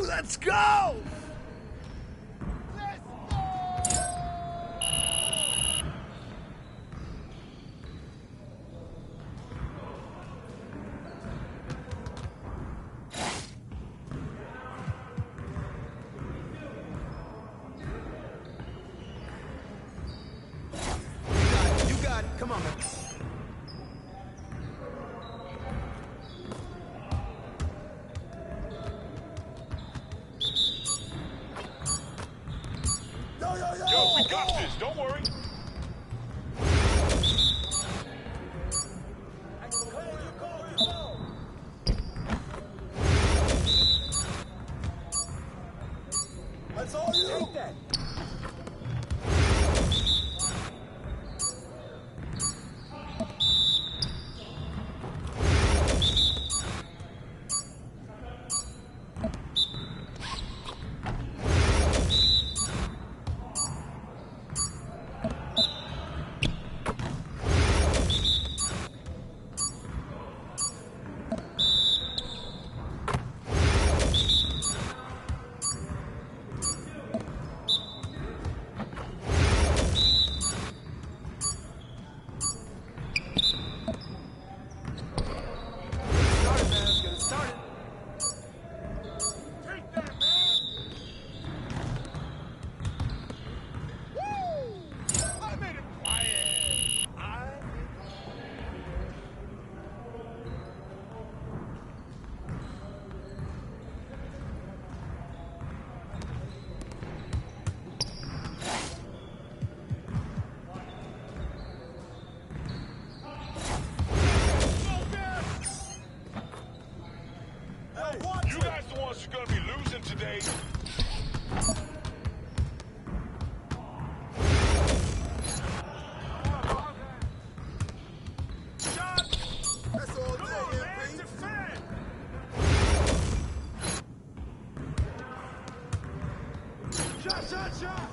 Let's go! You got it. Come on, man. Yo, we got this. Don't worry. That's all you. Take that. You guys the ones who are gonna be losing today. That's all day, MP. Shot.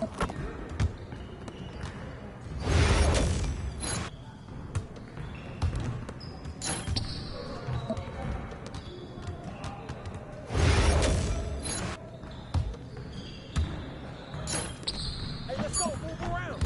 Hey, let's go. Move around.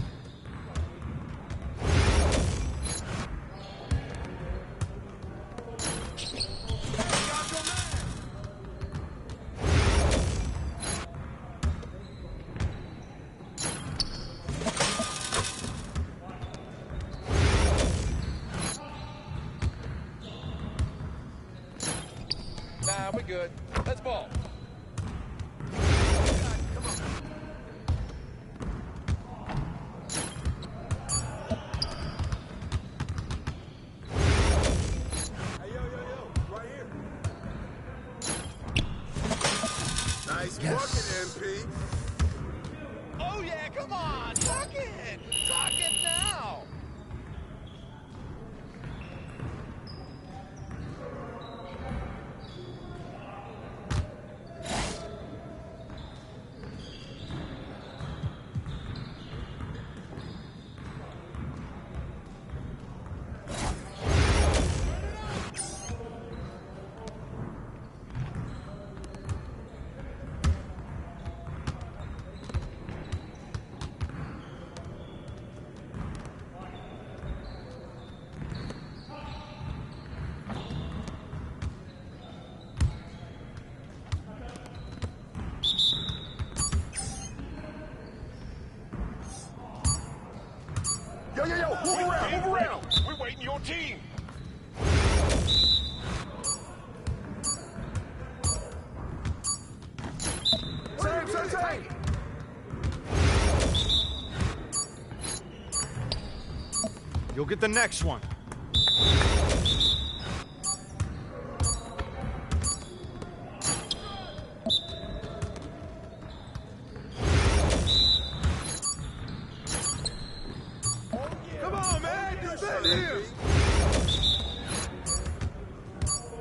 Nah, we're good. Let's ball. Nice Yes. bucket, MP. Oh yeah, come on, talk it now. Yo, move around. We're waiting your team. Same. You'll get the next one. Come on, man. Do this.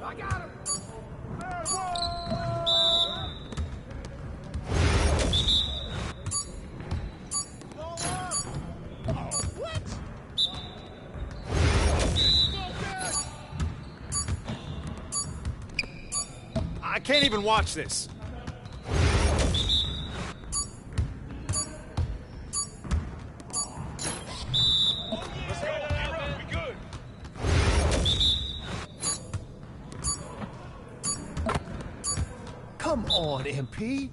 I got him. I can't even watch this. Let's go. We good. Come on, MP.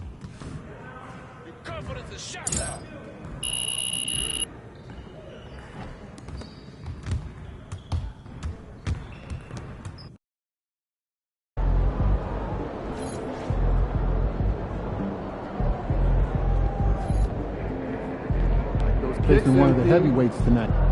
Your confidence is shot now. Facing one of the heavyweights tonight.